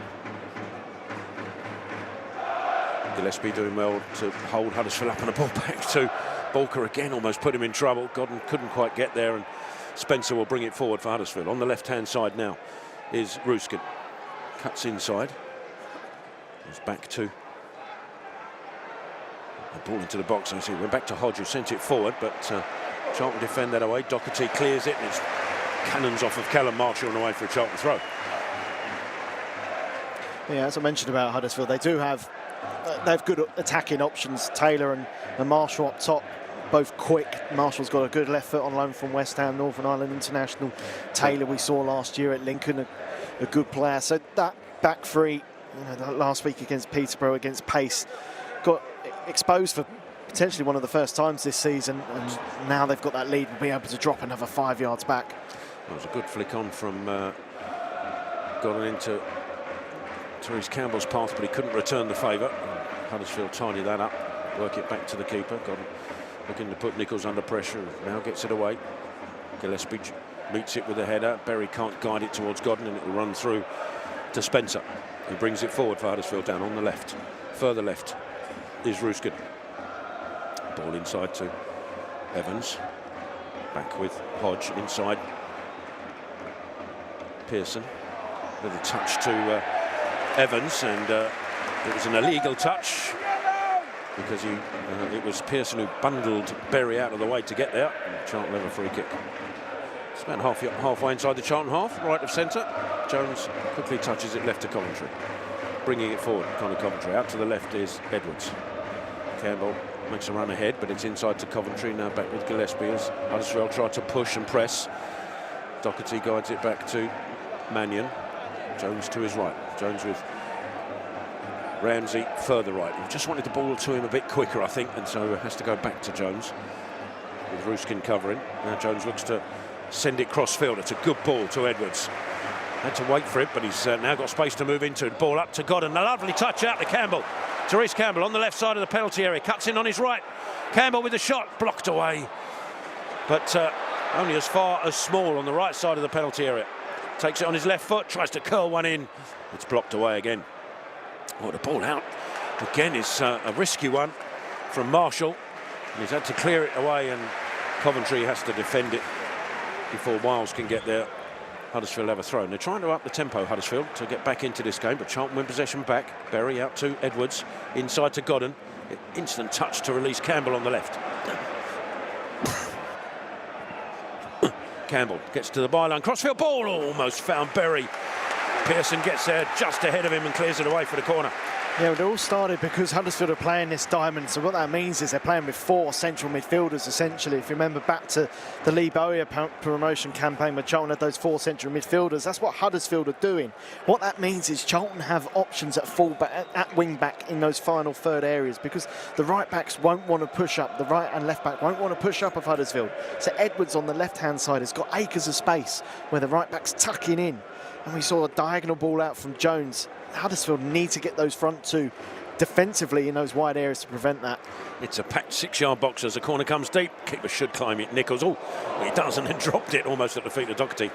Gillespie doing well to hold Huddersfield up, and a ball back to Balker again, almost put him in trouble. Godden couldn't quite get there, and Spencer will bring it forward for Huddersfield. On the left-hand side now is Ruskin. Cuts inside. He's back to the ball into the box. I see it went back to Hodge, who sent it forward, but Charlton defend that away. Doherty clears it, and it's cannons off of Callum Marshall on the way for a Charlton throw. Yeah, as I mentioned about Huddersfield, they do have good attacking options. Taylor and Marshall up top, both quick. Marshall's got a good left foot on loan from West Ham, Northern Ireland international. Taylor we saw last year at Lincoln, a good player. So that back three, last week against Peterborough, against pace, got exposed for potentially one of the first times this season, and now they've got that lead and be able to drop another 5 yards back. That was a good flick on from Godden into Therese Campbell's path, but he couldn't return the favour. Huddersfield tidy that up, work it back to the keeper. Godden looking to put Nichols under pressure, now gets it away. Gillespie meets it with a header. Berry can't guide it towards Godden, and it will run through to Spencer, who brings it forward for Huddersfield down on the left. Further left is Ruskin. Ball inside to Evans. Back with Hodge inside. Pearson with a touch to Evans, and it was an illegal touch because it was Pearson who bundled Berry out of the way to get there. Charlton have a free kick. It's about halfway inside the Charlton half, right of centre. Jones quickly touches it left to Coventry, bringing it forward. Connor Coventry out to the left is Edwards. Campbell makes a run ahead, but it's inside to Coventry. Now back with Gillespie as Huddersfield try to push and press. Doherty guides it back to Mannion. Jones to his right. Jones with Ramsey further right. He just wanted the ball to him a bit quicker, I think, and so has to go back to Jones with Ruskin covering. Now Jones looks to send it cross-field. It's a good ball to Edwards. Had to wait for it, but he's now got space to move into it. Ball up to Godden. A lovely touch out to Campbell. Therese Campbell on the left side of the penalty area. Cuts in on his right. Campbell with the shot. Blocked away. But only as far as Small on the right side of the penalty area. Takes it on his left foot. Tries to curl one in. It's blocked away again. Oh, the ball out again is a risky one from Marshall. And he's had to clear it away, and Coventry has to defend it before Wiles can get there. Huddersfield have a throw. And they're trying to up the tempo, Huddersfield, to get back into this game, but Charlton win possession back. Berry out to Edwards, inside to Godden. Instant touch to release Campbell on the left. Campbell gets to the byline, crossfield ball, almost found Berry. Pearson gets there just ahead of him and clears it away for the corner. Yeah, it all started because Huddersfield are playing this diamond. So what that means is they're playing with 4 central midfielders, essentially. If you remember back to the Lee Bowyer promotion campaign where Charlton had those 4 central midfielders, that's what Huddersfield are doing. What that means is Charlton have options at full-back, at wing-back in those final third areas, because the right-backs won't want to push up. The right and left-back won't want to push up of Huddersfield. So Edwards on the left-hand side has got acres of space where the right-back's tucking in. And we saw a diagonal ball out from Jones. Huddersfield need to get those front 2 defensively in those wide areas to prevent that. It's a packed 6-yard box as the corner comes deep. Keeper should climb it. Nichols, oh, he does, and then dropped it almost at the feet of Doherty,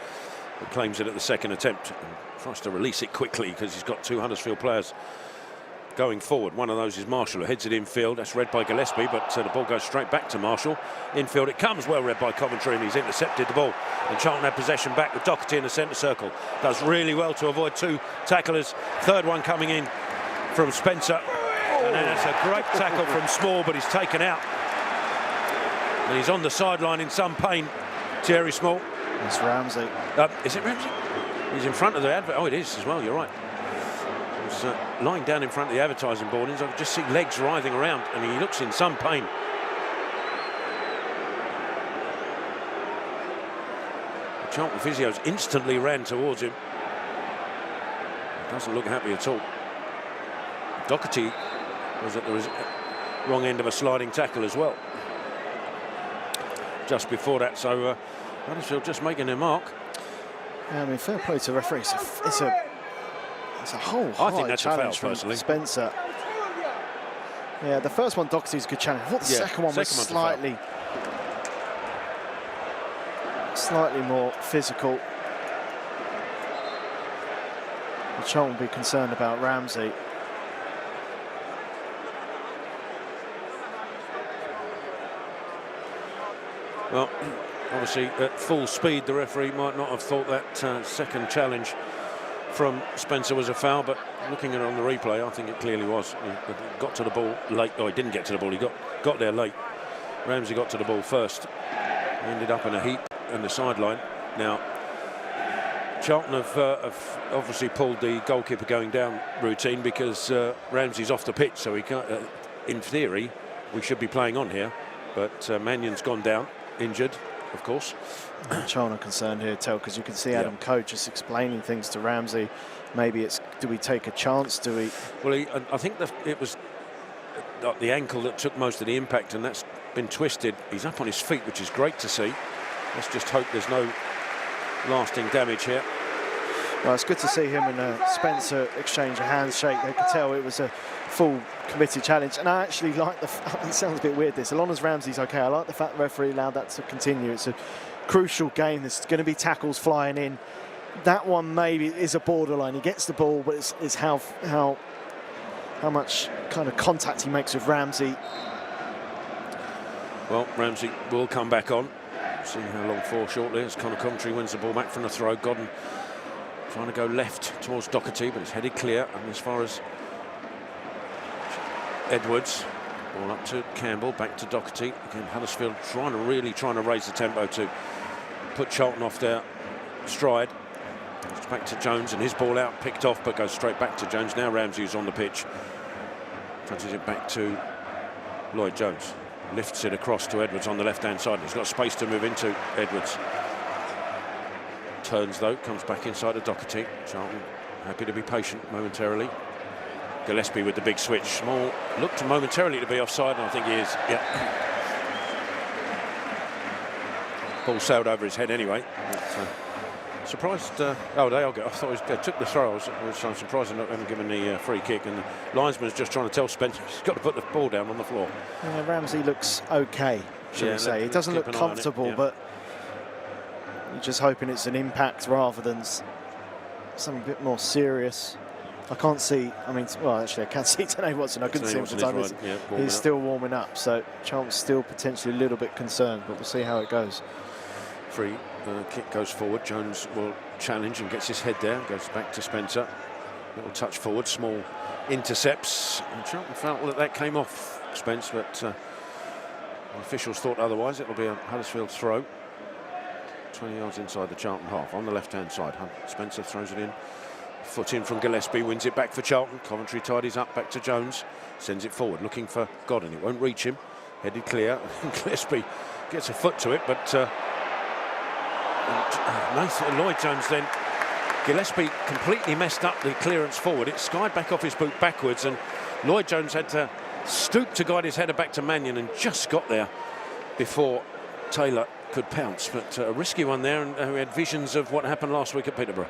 who claims it at the second attempt and tries to release it quickly because he's got 2 Huddersfield players going forward. One of those is Marshall, who heads it infield. That's read by Gillespie, but the ball goes straight back to Marshall. Infield it comes, well read by Coventry, and he's intercepted the ball. And Charlton have possession back with Doherty in the centre circle. Does really well to avoid 2 tacklers. Third one coming in from Spencer. And then it's a great tackle from Small, but he's taken out. And he's on the sideline in some pain, Thierry Small. It's Ramsey. Is it Ramsey? He's in front of the advert. Oh, it is as well, you're right. He's lying down in front of the advertising boardings. I could just see legs writhing around, and he looks in some pain. The Charlton physios instantly ran towards him. Doesn't look happy at all. Doherty was at the wrong end of a sliding tackle as well just before that, so Huddersfield just making their mark. Yeah, I mean, fair play to the referee. It's a whole I think that's a foul, challenge from personally. Spencer. Yeah, the first one, Doherty's a good challenge. I thought the second one was slightly more physical. The Charlton will be concerned about Ramsey. Well, obviously at full speed the referee might not have thought that second challenge from Spencer was a foul, but looking at it on the replay, I think it clearly was. He got to the ball late. Oh, he didn't get to the ball, he got there late. Ramsey got to the ball first. He ended up in a heap on the sideline. Now, Charlton have obviously pulled the goalkeeper going down routine because Ramsey's off the pitch, so he can't, in theory, we should be playing on here, but Mannion's gone down, injured, of course. Charlton are concerned here, Tel, because you can see Adam Coe just explaining things to Ramsey. Maybe it's, do we take a chance? Do we? Well, I think that it was the ankle that took most of the impact, and that's been twisted. He's up on his feet, which is great to see. Let's just hope there's no lasting damage here. Well, it's good to see him and Spencer exchange a handshake. They could tell it was a full committed challenge, and I actually like the. It sounds a bit weird, this. As long as Ramsey's okay, I like the fact the referee allowed that to continue. It's a crucial game. There's going to be tackles flying in. That one maybe is a borderline. He gets the ball, but it's how much kind of contact he makes with Ramsey. Well, Ramsey will come back on. See how long for shortly as Connor Coventry wins the ball back from the throw. Godden trying to go left towards Doherty, but it's headed clear. And as far as Edwards, ball up to Campbell, back to Doherty. Again, Huddersfield really trying to raise the tempo to put Charlton off their stride. It's back to Jones, and his ball out, picked off, but goes straight back to Jones. Now Ramsey's on the pitch. Touches it back to Lloyd Jones. Lifts it across to Edwards on the left-hand side. He's got space to move into Edwards. Turns, though, comes back inside of Doherty. Charlton happy to be patient momentarily. Gillespie with the big switch. Small looked momentarily to be offside, and I think he is. Yeah. Ball sailed over his head anyway. But, surprised. Oh, they all go. I thought they took the throw. I was surprised they're not having given the free kick, and the linesman's just trying to tell Spencer he's got to put the ball down on the floor. Yeah, Ramsey looks okay, should we say. He doesn't look comfortable, but you're just hoping it's an impact rather than something a bit more serious. I can't see. I mean, well, actually, I can see Tane Watson. I couldn't see him for time. He's still warming up, so Charlton's still potentially a little bit concerned, but we'll see how it goes. Free kick goes forward. Jones will challenge and gets his head there. Goes back to Spencer. Little touch forward. Small intercepts. And Charlton felt that came off Spence, but the officials thought otherwise. It'll be a Huddersfield throw. 20 yards inside the Charlton half on the left-hand side. Spencer throws it in Foot in from Gillespie, wins it back for Charlton. Coventry tidies up, back to Jones. Sends it forward, looking for Godden. It won't reach him. Headed clear. Gillespie gets a foot to it, but Lloyd Jones then. Gillespie completely messed up the clearance forward. It skied back off his boot backwards, and Lloyd Jones had to stoop to guide his header back to Mannion, and just got there before Taylor could pounce. But a risky one there, and we had visions of what happened last week at Peterborough.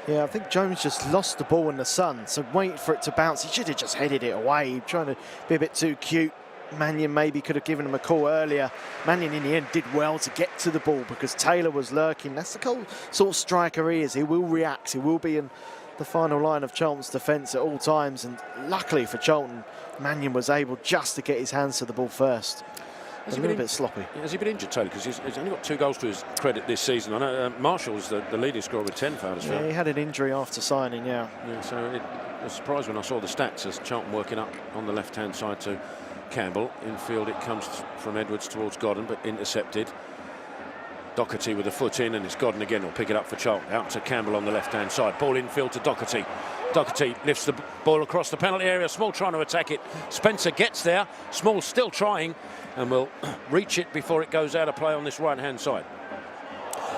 Yeah, I think Jones just lost the ball in the sun, so wait for it to bounce. He should have just headed it away, trying to be a bit too cute. Mannion maybe could have given him a call earlier. Mannion in the end did well to get to the ball because Taylor was lurking. That's the sort of striker he is. He will react. He will be in the final line of Charlton's defence at all times. And luckily for Charlton, Mannion was able just to get his hands to the ball first. A little bit sloppy. Has he been injured, Taylor? Because he's only got 2 goals to his credit this season. I know Marshall's the leading scorer with 10 for Huddersfield. Yeah, he had an injury after signing, yeah. So I was surprised when I saw the stats as Charlton working up on the left-hand side to Campbell. Infield it comes from Edwards towards Godden, but intercepted. Doherty with a foot in, and it's Godden again. Will pick it up for Charlton. Out to Campbell on the left-hand side. Ball infield to Doherty. Doherty lifts the ball across the penalty area. Small trying to attack it. Spencer gets there. Small still trying, and will reach it before it goes out of play on this right-hand side.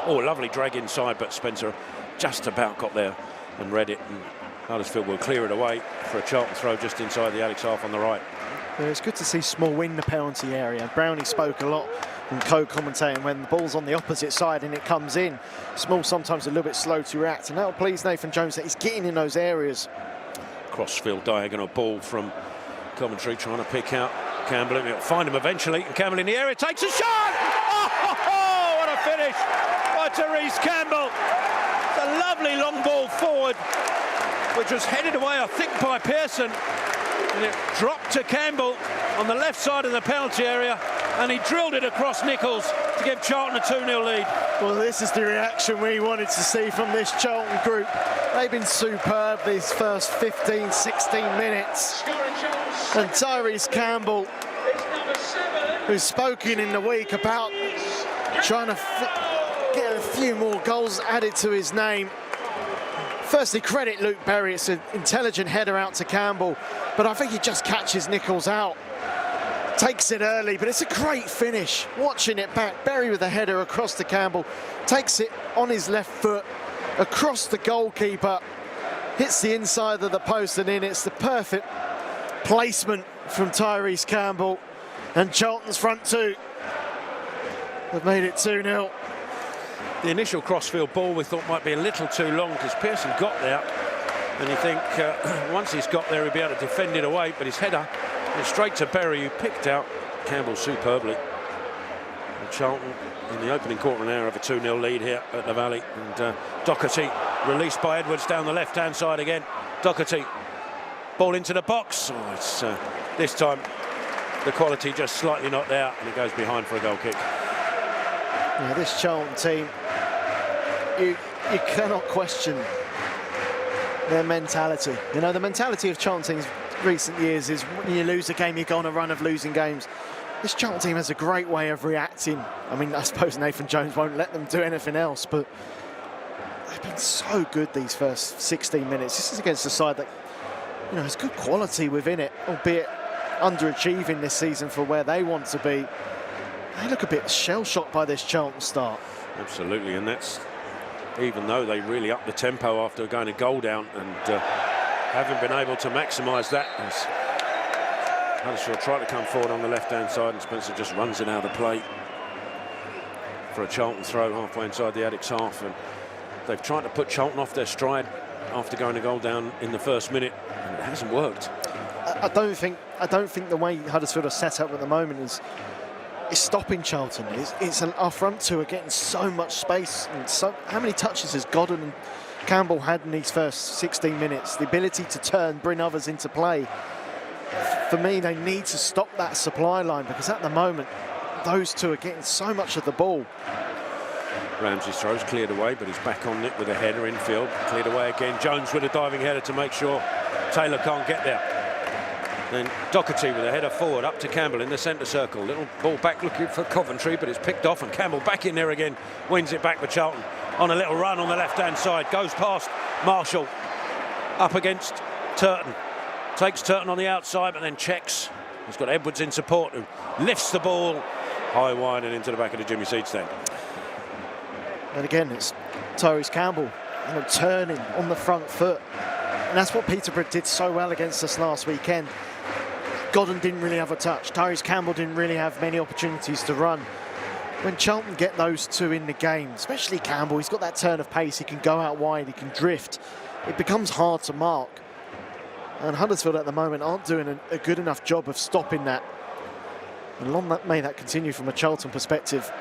Oh, lovely drag inside, but Spencer just about got there and read it. And Huddersfield will clear it away for a Charlton throw just inside the Alex half on the right. Yeah, it's good to see Small win the penalty area. Brownie spoke a lot and co-commentating when the ball's on the opposite side and it comes in. Small sometimes a little bit slow to react, and that'll please Nathan Jones that he's getting in those areas. Crossfield diagonal ball from Coventry, trying to pick out Campbell. He'll find him eventually, and Campbell in the area takes a shot! Oh, what a finish by Tyrese Campbell! It's a lovely long ball forward, which was headed away, I think, by Pearson. And it dropped to Campbell on the left side of the penalty area, and he drilled it across Nichols to give Charlton a 2-0 lead. Well, this is the reaction we wanted to see from this Charlton group. They've been superb these first 15, 16 minutes. And Tyrese Campbell, who's spoken in the week about trying to get a few more goals added to his name. Firstly, credit Luke Berry. It's an intelligent header out to Campbell, but I think he just catches Nichols out. Takes it early, but it's a great finish. Watching it back, Berry with a header across to Campbell, takes it on his left foot, across the goalkeeper, hits the inside of the post and in. It's the perfect placement from Tyrese Campbell, and Charlton's front two have made it 2-0. The initial crossfield ball we thought might be a little too long because Pearson got there, and you think once he's got there he'll be able to defend it away, but his header is straight to Berry, who picked out Campbell superbly. And Charlton in the opening quarter of an hour have a 2-0 lead here at the Valley, and Doherty released by Edwards down the left-hand side again. Doherty, ball into the box. Oh, it's this time the quality just slightly not there, and it goes behind for a goal kick. Yeah, this Charlton team, you cannot question their mentality. You know, the mentality of Charlton teams recent years is when you lose a game, you go on a run of losing games. This Charlton team has a great way of reacting. I mean, I suppose Nathan Jones won't let them do anything else, but they've been so good these first 16 minutes. This is against a side that, you know, has good quality within it, albeit underachieving this season for where they want to be. They look a bit shell-shocked by this Charlton start. Absolutely, and that's even though they really upped the tempo after going a goal down and haven't been able to maximise that. As Huddersfield try to come forward on the left-hand side, and Spencer just runs it out of play for a Charlton throw halfway inside the Addicks half. And they've tried to put Charlton off their stride after going a goal down in the first minute, and it hasn't worked. I don't think the way Huddersfield are set up at the moment is stopping Charlton. Our front two are getting so much space, and how many touches has Godden and Campbell had in these first 16 minutes? The ability to bring others into play. For me, they need to stop that supply line, because at the moment those two are getting so much of the ball. Ramsey's throw's cleared away, but he's back on it with a header infield. Cleared away again. Jones with a diving header to make sure Taylor can't get there. Then Doherty with a header forward up to Campbell in the centre circle. Little ball back looking for Coventry, but it's picked off, and Campbell back in there again. Wins it back for Charlton on a little run on the left-hand side. Goes past Marshall. up against Turton. Takes Turton on the outside, but then checks. He's got Edwards in support, who lifts the ball high, wide, and into the back of the Jimmy Seed stand. And again, it's Tyrese Campbell, turning on the front foot. And that's what Peterborough did so well against us last weekend. Godden didn't really have a touch. Tyrese Campbell didn't really have many opportunities to run. When Charlton get those two in the game, especially Campbell, he's got that turn of pace, he can go out wide, he can drift. It becomes hard to mark. And Huddersfield at the moment aren't doing a good enough job of stopping that. And long may that continue from a Charlton perspective.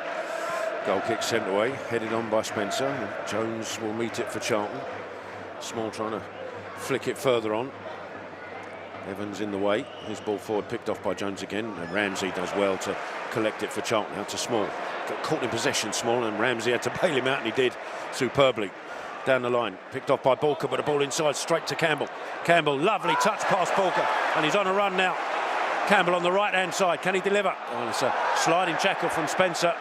Goal kick sent away, headed on by Spencer. And Jones will meet it for Charlton. Small trying to flick it further on. Evans in the way. His ball forward picked off by Jones again. And Ramsey does well to collect it for Charlton. Out to Small. Got caught in possession, Small, and Ramsey had to bail him out, and he did superbly. Down the line, picked off by Bulker, but a ball inside straight to Campbell. Campbell, lovely touch past Bulker, and he's on a run now. Campbell on the right-hand side, can he deliver? Oh, it's a sliding tackle from Spencer.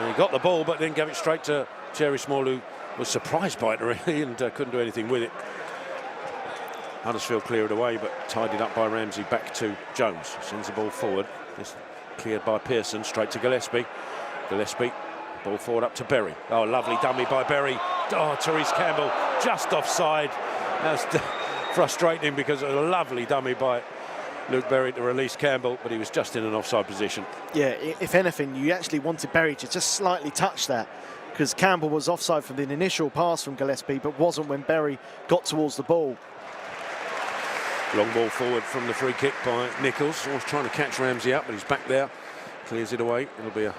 He got the ball, but then gave it straight to Cherry Small, who was surprised by it really, and couldn't do anything with it. Huddersfield cleared away, but tidied up by Ramsey. Back to Jones, sends the ball forward. It's cleared by Pearson, straight to Gillespie. Gillespie, ball forward up to Berry. Oh, lovely dummy by Berry. Oh, Tyrese Campbell just offside. That's frustrating because it was a lovely dummy by Luke Berry to release Campbell, but he was just in an offside position. Yeah, if anything, you actually wanted Berry to just slightly touch that, because Campbell was offside from the initial pass from Gillespie, but wasn't when Berry got towards the ball. Long ball forward from the free kick by Nichols. Always trying to catch Ramsey up, but he's back there. Clears it away. It'll be a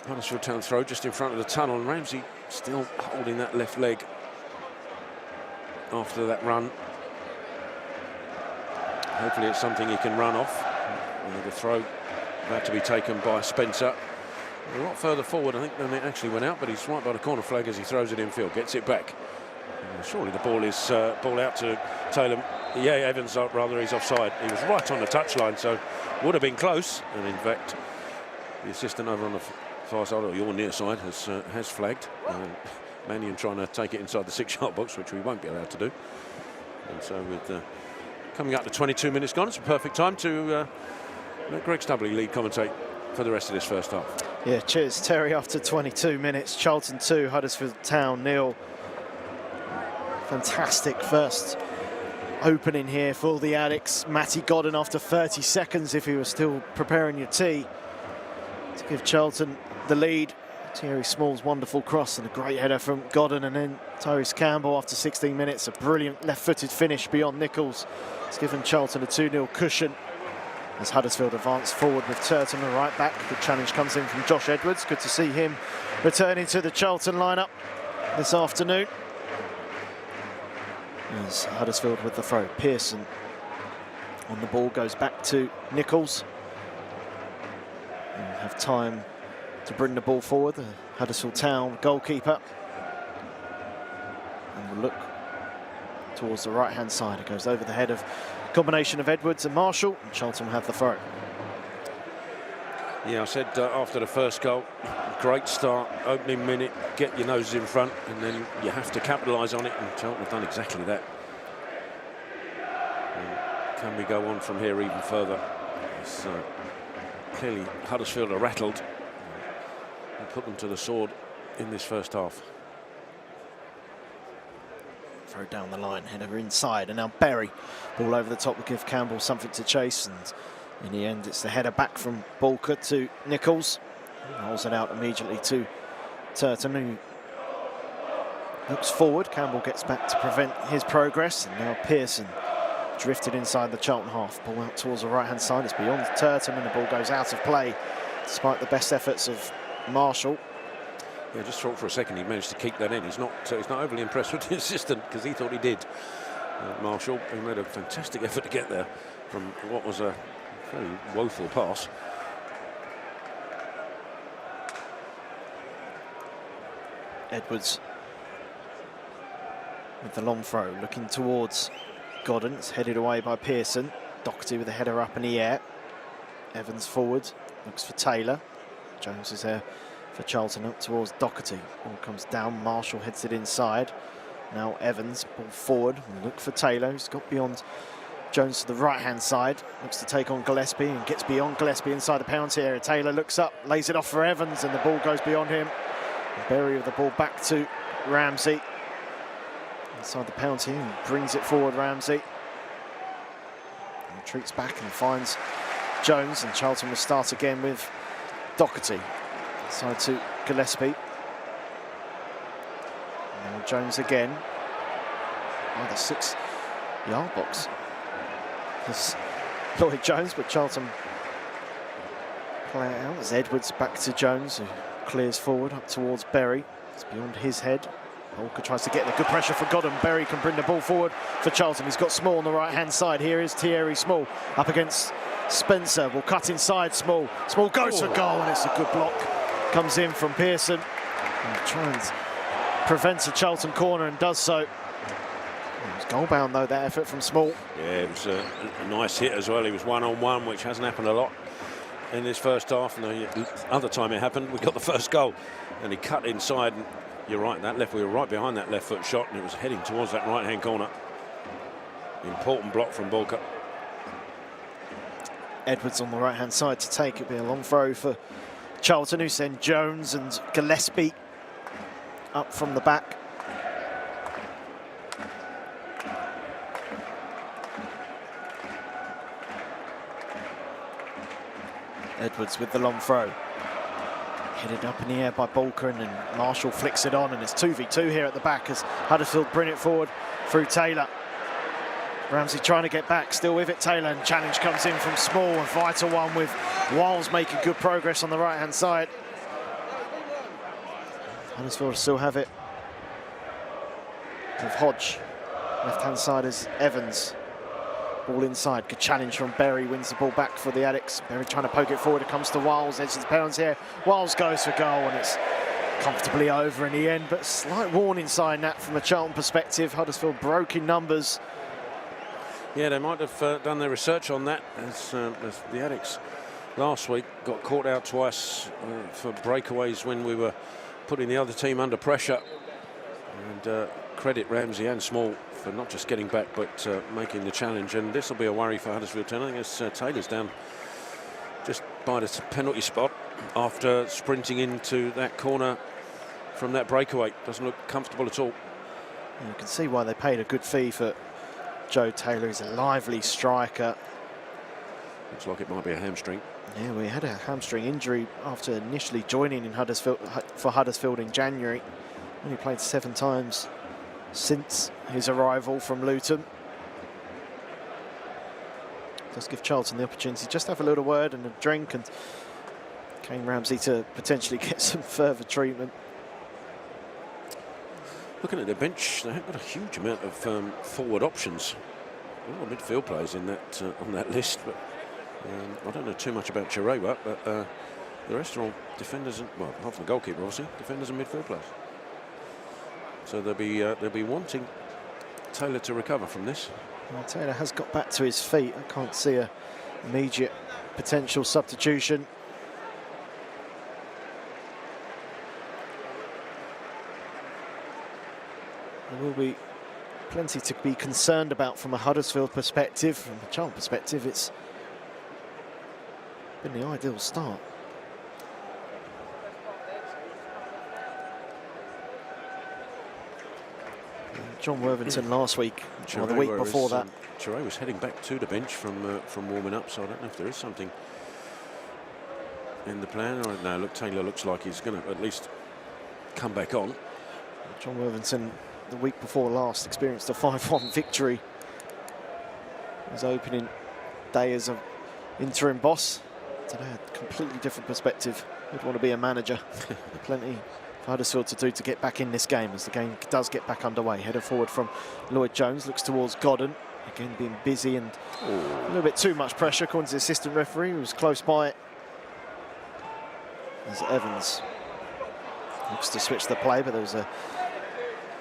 Huddersfield Town throw just in front of the tunnel. And Ramsey still holding that left leg after that run. Hopefully it's something he can run off. The throw about to be taken by Spencer. A lot further forward, I think, than it actually went out, but he's right by the corner flag as he throws it infield. Gets it back. Surely the ball is ball out to Taylor. Yeah, Evans, rather, he's offside. He was right on the touchline, so would have been close. And in fact, the assistant over on the far side, or your near side, has flagged. Mannion trying to take it inside the 6-yard box, which we won't be allowed to do. And so with coming up to 22 minutes gone, it's a perfect time to let Greg Stubley lead commentate for the rest of this first half. Yeah, cheers, Terry. After 22 minutes, Charlton 2, Huddersfield Town 0. Fantastic first opening here for the Addicts. Matty Godden after 30 seconds, if he was still preparing your tea, to give Charlton the lead. Thierry Small's wonderful cross and a great header from Godden, and then Tyrese Campbell after 16 minutes, a brilliant left-footed finish beyond Nichols. It's given Charlton a 2-0 cushion as Huddersfield advance forward with Turton the right back. The challenge comes in from Josh Edwards. Good to see him returning to the Charlton lineup this afternoon. As Huddersfield with the throw. Pearson on the ball, goes back to Nichols. And have time to bring the ball forward. The Huddersfield Town goalkeeper. And we'll look towards the right-hand side. It goes over the head of a combination of Edwards and Marshall, and Charlton will have the throw. Yeah, I said after the first goal, great start, opening minute, get your noses in front, and then you have to capitalise on it, and Charlton have done exactly that. And can we go on from here even further? It's, clearly Huddersfield are rattled and put them to the sword in this first half. Throw down the line, header inside, and now Berry. Ball over the top will give Campbell something to chase, and in the end, it's the header back from Bulker to Nichols. Rolls it out immediately to Turton, who looks forward. Campbell gets back to prevent his progress, and now Pearson drifted inside the Charlton half. Ball out towards the right-hand side. It's beyond Turton, and the ball goes out of play, despite the best efforts of Marshall. Yeah, just thought for a second he managed to keep that in. He's not overly impressed with the assistant, because he thought he did. Marshall, who made a fantastic effort to get there from what was a very woeful pass. Edwards with the long throw, looking towards Godden. It's headed away by Pearson. Doherty with the header up in the air. Evans forward, looks for Taylor. Jones is there for Charlton, up towards Doherty. Ball comes down, Marshall heads it inside. Now Evans, ball forward, look for Taylor, who's got beyond Jones to the right-hand side, looks to take on Gillespie and gets beyond Gillespie inside the penalty area. Taylor looks up, lays it off for Evans, and the ball goes beyond him. Berry with the ball back to Ramsey. Inside the penalty and brings it forward, Ramsey. And retreats back and finds Jones, and Charlton will start again with Doherty. Inside to Gillespie. Now Jones again. By the 6-yard box. It's Lloyd Jones, but Charlton play it out as Edwards back to Jones, who clears forward up towards Berry. It's beyond his head. Walker tries to get the good pressure for Godden. Berry can bring the ball forward for Charlton. He's got Small on the right-hand side. Here is Thierry Small up against Spencer. Will cut inside Small. Small goes for goal, and it's a good block. Comes in from Pearson. And tries prevents a Charlton corner and does so. It was goal-bound, though, that effort from Small. Yeah, it was a nice hit as well. He was one-on-one, which hasn't happened a lot in this first half. And the other time it happened, we got the first goal. And he cut inside. And you're right, we were right behind that left foot shot, and it was heading towards that right-hand corner. Important block from Bulker. Edwards on the right-hand side to take. It'll be a long throw for Charlton, who send Jones and Gillespie up from the back. Edwards with the long throw. Headed up in the air by Bulker, and then Marshall flicks it on, and it's 2v2 here at the back as Huddersfield bring it forward through Taylor. Ramsey trying to get back, still with it, Taylor, and challenge comes in from Small, a vital one with Wiles making good progress on the right-hand side. Huddersfield still have it with Hodge. Left-hand side is Evans. Ball inside, good challenge from Berry, wins the ball back for the Addicts. Berry trying to poke it forward, it comes to Wiles, edge of the penalty here. Wiles goes for goal, and it's comfortably over in the end, but slight warning sign that from a Charlton perspective. Huddersfield broke in numbers. Yeah, they might have done their research on that, as the Addicts last week got caught out twice for breakaways when we were putting the other team under pressure. And credit Ramsey and Small for not just getting back, but making the challenge. And this will be a worry for Huddersfield Town. I think as Taylor's down just by the penalty spot after sprinting into that corner from that breakaway. Doesn't look comfortable at all. You can see why they paid a good fee for Joe Taylor. He's a lively striker. Looks like it might be a hamstring. Yeah, we had a hamstring injury after initially joining in Huddersfield for Huddersfield in January. Only played 7 times since his arrival from Luton. Does give Charlton the opportunity just to have a little word and a drink, and Kane Ramsey to potentially get some further treatment. Looking at the bench, they haven't got a huge amount of forward options. A lot of midfield players in that on that list, but I don't know too much about Chirewa, but the rest are all defenders and, well, apart from the goalkeeper, obviously, defenders and midfield players. So they'll be wanting Taylor to recover from this. Well, Taylor has got back to his feet. I can't see an immediate potential substitution. There will be plenty to be concerned about from a Huddersfield perspective. From a Charlton perspective, it's been the ideal start. John Worthington last week, or the week before that. Chirewa was heading back to the bench from warming up, so I don't know if there is something in the plan. Or no, look, Taylor looks like he's going to at least come back on. John Worthington, the week before last, experienced a 5-1 victory. His opening day as an interim boss. Today, a completely different perspective. He'd want to be a manager. Plenty for Huddersfield to do to get back in this game as the game does get back underway. Header forward from Lloyd Jones, looks towards Godden. Again, being busy and a little bit too much pressure, according to the assistant referee, who was close by it. As Evans looks to switch the play, but there was a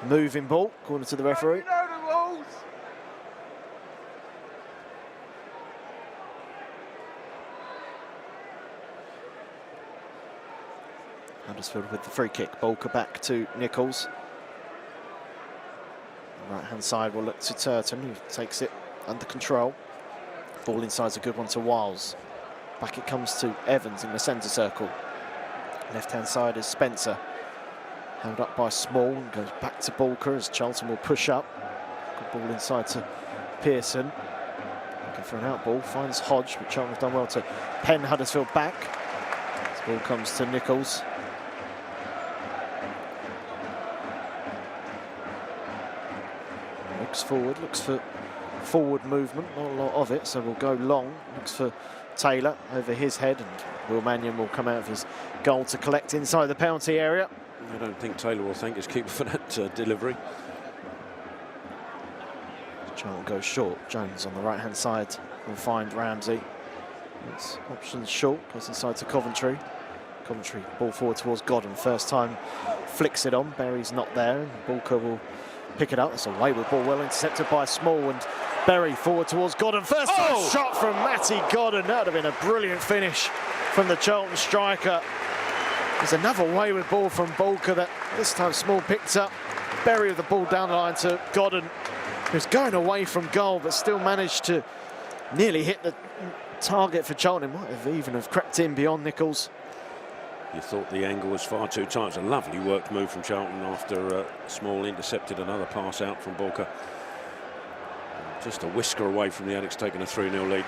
moving ball, according to the referee. Huddersfield with the free kick. Bulker back to Nichols. Right-hand side will look to Turton, who takes it under control. Ball inside's a good one to Wiles. Back it comes to Evans in the centre circle. Left-hand side is Spencer. Held up by Small and goes back to Bulker as Charlton will push up. Good ball inside to Pearson. Looking for an out ball, finds Hodge, but Charlton have done well to pen Huddersfield back. This ball comes to Nichols. Looks forward, looks for forward movement, not a lot of it, so we'll go long. Looks for Taylor over his head, and Will Mannion will come out of his goal to collect inside the penalty area. I don't think Taylor will thank his keeper for that delivery. Charlton goes short. Jones on the right-hand side will find Ramsey. It's options short, goes inside to Coventry. Coventry ball forward towards Godden. First time flicks it on. Berry's not there, and Bulker will pick it up. It's a wayward ball, well intercepted by Small, and Berry forward towards Godden. First time shot from Matty Godden. That would have been a brilliant finish from the Charlton striker. There's another wayward ball from Bulker that this time Small picked up. Berry with the ball down the line to Godden, who's going away from goal but still managed to nearly hit the target for Charlton. Might have even have crept in beyond Nichols. You thought the angle was far too tight. It's a lovely worked move from Charlton after Small intercepted another pass out from Bulker. Just a whisker away from the Addicts taking a 3-0 lead.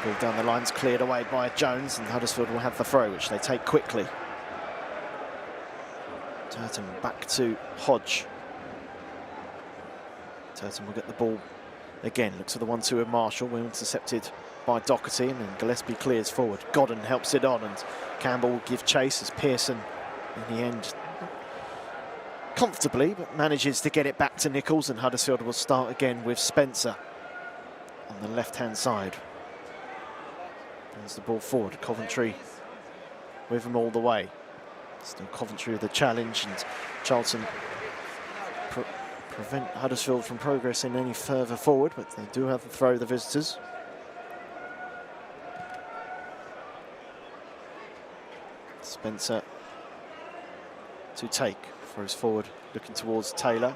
Ball down the line's cleared away by Jones, and Huddersfield will have the throw, which they take quickly. Turton back to Hodge. Turton will get the ball again. Looks at the 1-2 of Marshall. We're intercepted by Doherty, and then Gillespie clears forward. Godden helps it on, and Campbell will give chase as Pearson, in the end, comfortably, but manages to get it back to Nichols, and Huddersfield will start again with Spencer on the left-hand side. Brings the ball forward. Coventry with him all the way. Still Coventry with the challenge, and Charlton prevent Huddersfield from progressing any further forward, but they do have to throw the visitors. Spencer to take, throws forward, looking towards Taylor.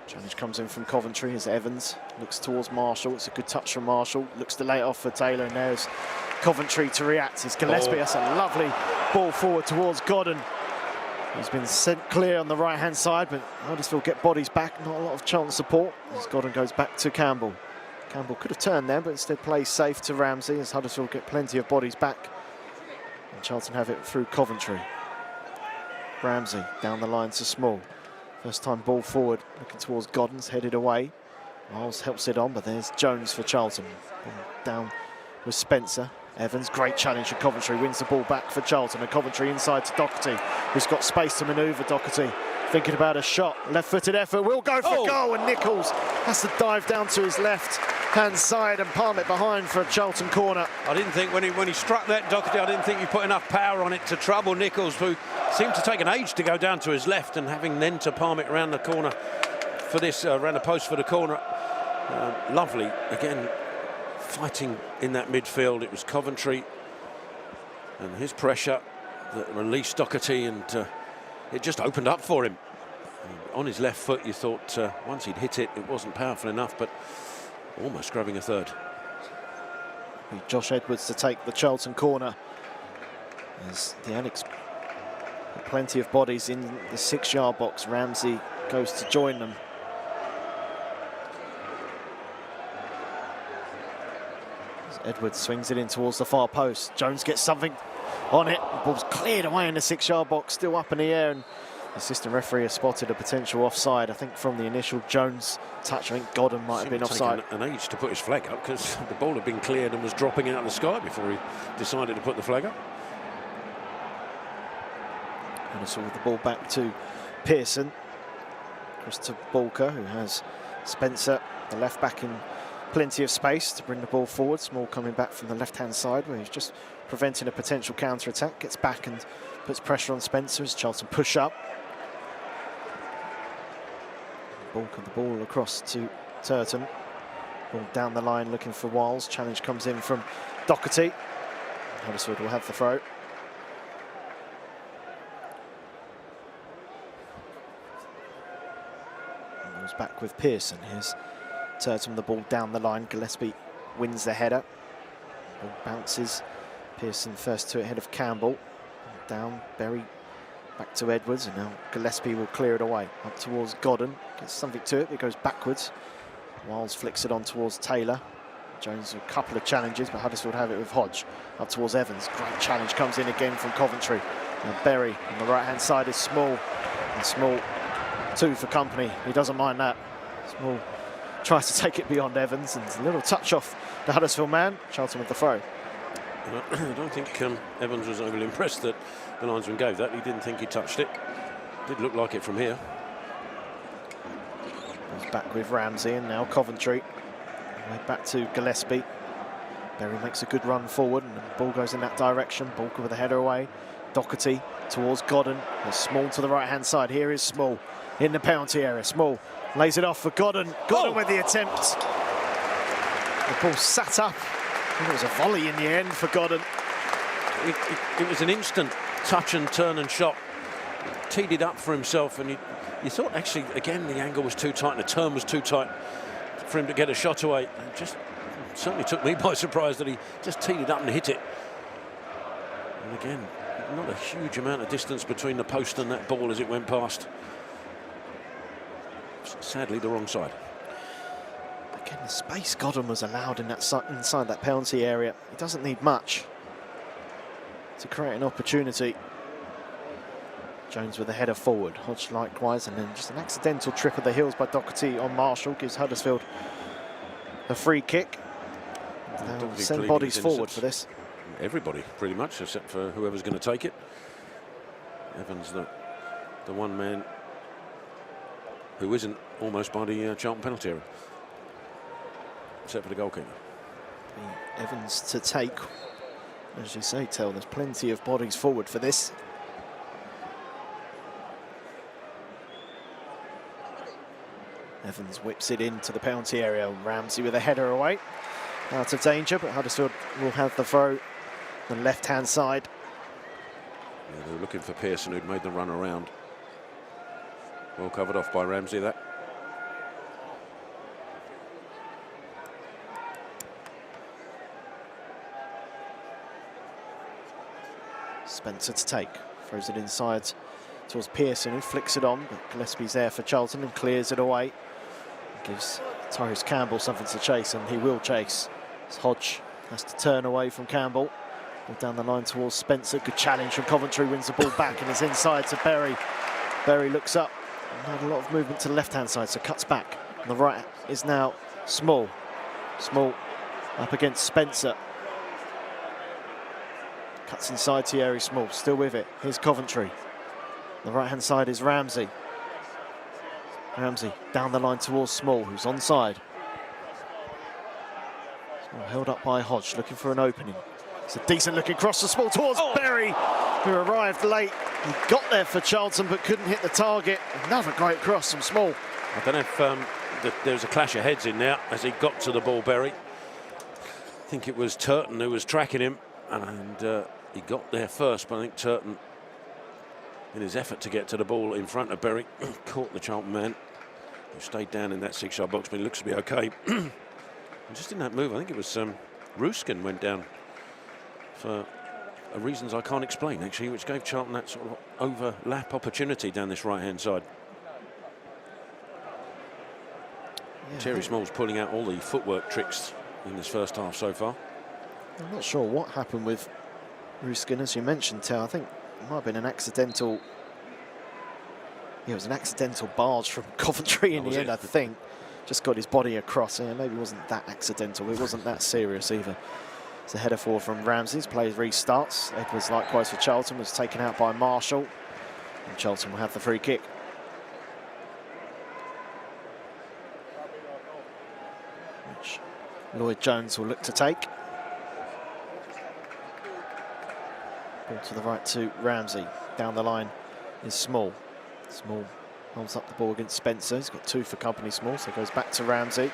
Challenge comes in from Coventry as Evans looks towards Marshall. It's a good touch from Marshall, looks to lay it off for Taylor, and there's Coventry to react. It's Gillespie. That's a lovely ball forward towards Godden. He's been sent clear on the right-hand side, but Huddersfield get bodies back. Not a lot of Charlton support as Godden goes back to Campbell. Campbell could have turned there, but instead plays safe to Ramsey as Huddersfield get plenty of bodies back. And Charlton have it through Coventry. Ramsey down the line to Small. First time ball forward, looking towards Godden's, headed away. Miles helps it on, but there's Jones for Charlton. Ball down with Spencer. Evans, great challenge for Coventry, wins the ball back for Charlton, and Coventry inside to Doherty, who's got space to manoeuvre. Doherty thinking about a shot, left-footed effort, will go for goal, and Nichols has to dive down to his left-hand side and palm it behind for a Charlton corner. I didn't think when he struck that, Doherty, I didn't think he put enough power on it to trouble Nichols, who seemed to take an age to go down to his left, and having then to palm it around the corner for this, around the post for the corner. Lovely, again, fighting in that midfield. It was Coventry and his pressure that released Doherty, and it just opened up for him. On his left foot, you thought once he'd hit it, it wasn't powerful enough, but almost grabbing a third. Josh Edwards to take the Charlton corner as the Addicts have plenty of bodies in the 6-yard box. Ramsey goes to join them. Edwards swings it in towards the far post. Jones gets something on it. The ball's cleared away in the 6-yard box, still up in the air, and the assistant referee has spotted a potential offside. I think from the initial Jones touch, I think Godden might have been offside. An age to put his flag up because the ball had been cleared and was dropping out of the sky before he decided to put the flag up. And it's with the ball back to Pearson. Across to Bulker, who has Spencer, the left back, in plenty of space to bring the ball forward. Small coming back from the left-hand side where he's just preventing a potential counter-attack. Gets back and puts pressure on Spencer as Charlton push up. Bulk of the ball across to Turton. Ball down the line looking for Wiles. Challenge comes in from Doherty. Huddersfield will have the throw. back with Pearson. Here's Turton, the ball down the line. Gillespie wins the header. Ball bounces. Pearson first to it ahead of Campbell. Down, Berry back to Edwards, and now Gillespie will clear it away. Up towards Godden, gets something to it, but it goes backwards. Wiles flicks it on towards Taylor. Jones with a couple of challenges, but Huddersfield have it with Hodge. Up towards Evans, great challenge comes in again from Coventry. And Berry on the right-hand side is Small. And Small, 2 for company, he doesn't mind that. Small tries to take it beyond Evans, and a little touch off the Huddersfield man. Charlton with the throw. I don't think Evans was overly impressed that the linesman gave that. He didn't think he touched it. Did look like it from here. Goes back with Ramsey, and now Coventry. Back to Gillespie. Berry makes a good run forward, and the ball goes in that direction. Balker with a header away. Doherty towards Godden. There's Small to the right-hand side. Here is Small in the penalty area. Small lays it off for Godden. Godden with the attempt. The ball sat up. I think it was a volley in the end for Godden. It was an instant touch and turn and shot. Teed it up for himself, and you thought actually again the angle was too tight and the turn was too tight for him to get a shot away. It just certainly took me by surprise that he just teed it up and hit it. And again, not a huge amount of distance between the post and that ball as it went past. Sadly, the wrong side. Again, the space Godden was allowed in that inside that penalty area. He doesn't need much to create an opportunity. Jones with a header forward. Hodge likewise, and then just an accidental trip of the heels by Doherty on Marshall gives Huddersfield a free kick. They'll send bodies forward for this. Everybody, pretty much, except for whoever's going to take it. Evans, the one man who isn't almost by the Charlton penalty area, except for the goalkeeper. Evans to take. As you say, Tel, there's plenty of bodies forward for this. Evans whips it into the penalty area. Ramsey with a header away. Out of danger, but Huddersfield will have the throw on the left-hand side. Yeah, they were looking for Pearson, who'd made the run around. Well covered off by Ramsey, that. Spencer to take. Throws it inside towards Pearson, who flicks it on, but Gillespie's there for Charlton and clears it away. Gives Tyrese Campbell something to chase, and he will chase. As Hodge has to turn away from Campbell. Down the line towards Spencer. Good challenge from Coventry, wins the ball back and is inside to Berry. Berry looks up. Not a lot of movement to the left-hand side, so cuts back. On the right is now Small. Small up against Spencer. Cuts inside Thierry Small, still with it. Here's Coventry. On the right-hand side is Ramsey. Ramsey down the line towards Small, who's onside. Small held up by Hodge, looking for an opening. It's a decent looking cross to Small towards Berry, who arrived late. He got there for Charlton, but couldn't hit the target. Another great cross from Small. I don't know if there was a clash of heads in there as he got to the ball, Berry. I think it was Turton who was tracking him, and he got there first, but I think Turton, in his effort to get to the ball in front of Berry, caught the Charlton man, who stayed down in that 6-yard box, but he looks to be okay. And just in that move, I think it was Ruskin went down for reasons I can't explain, actually, which gave Charlton that sort of overlap opportunity down this right-hand side. Yeah, Thierry Small's pulling out all the footwork tricks in this first half so far. I'm not sure what happened with Ruskin, as you mentioned, Tel. I think it might have been an accidental. Yeah, it was an accidental barge from Coventry in the end, I think. Just got his body across. Yeah, maybe it wasn't that accidental. It wasn't that serious either. It's a header forward from Ramsey's. Play restarts. Edwards, likewise for Charlton, was taken out by Marshall. And Charlton will have the free kick. Which Lloyd Jones will look to take. Ball to the right to Ramsey. Down the line is Small. Small holds up the ball against Spencer. He's got 2 for company, Small, so goes back to Ramsey.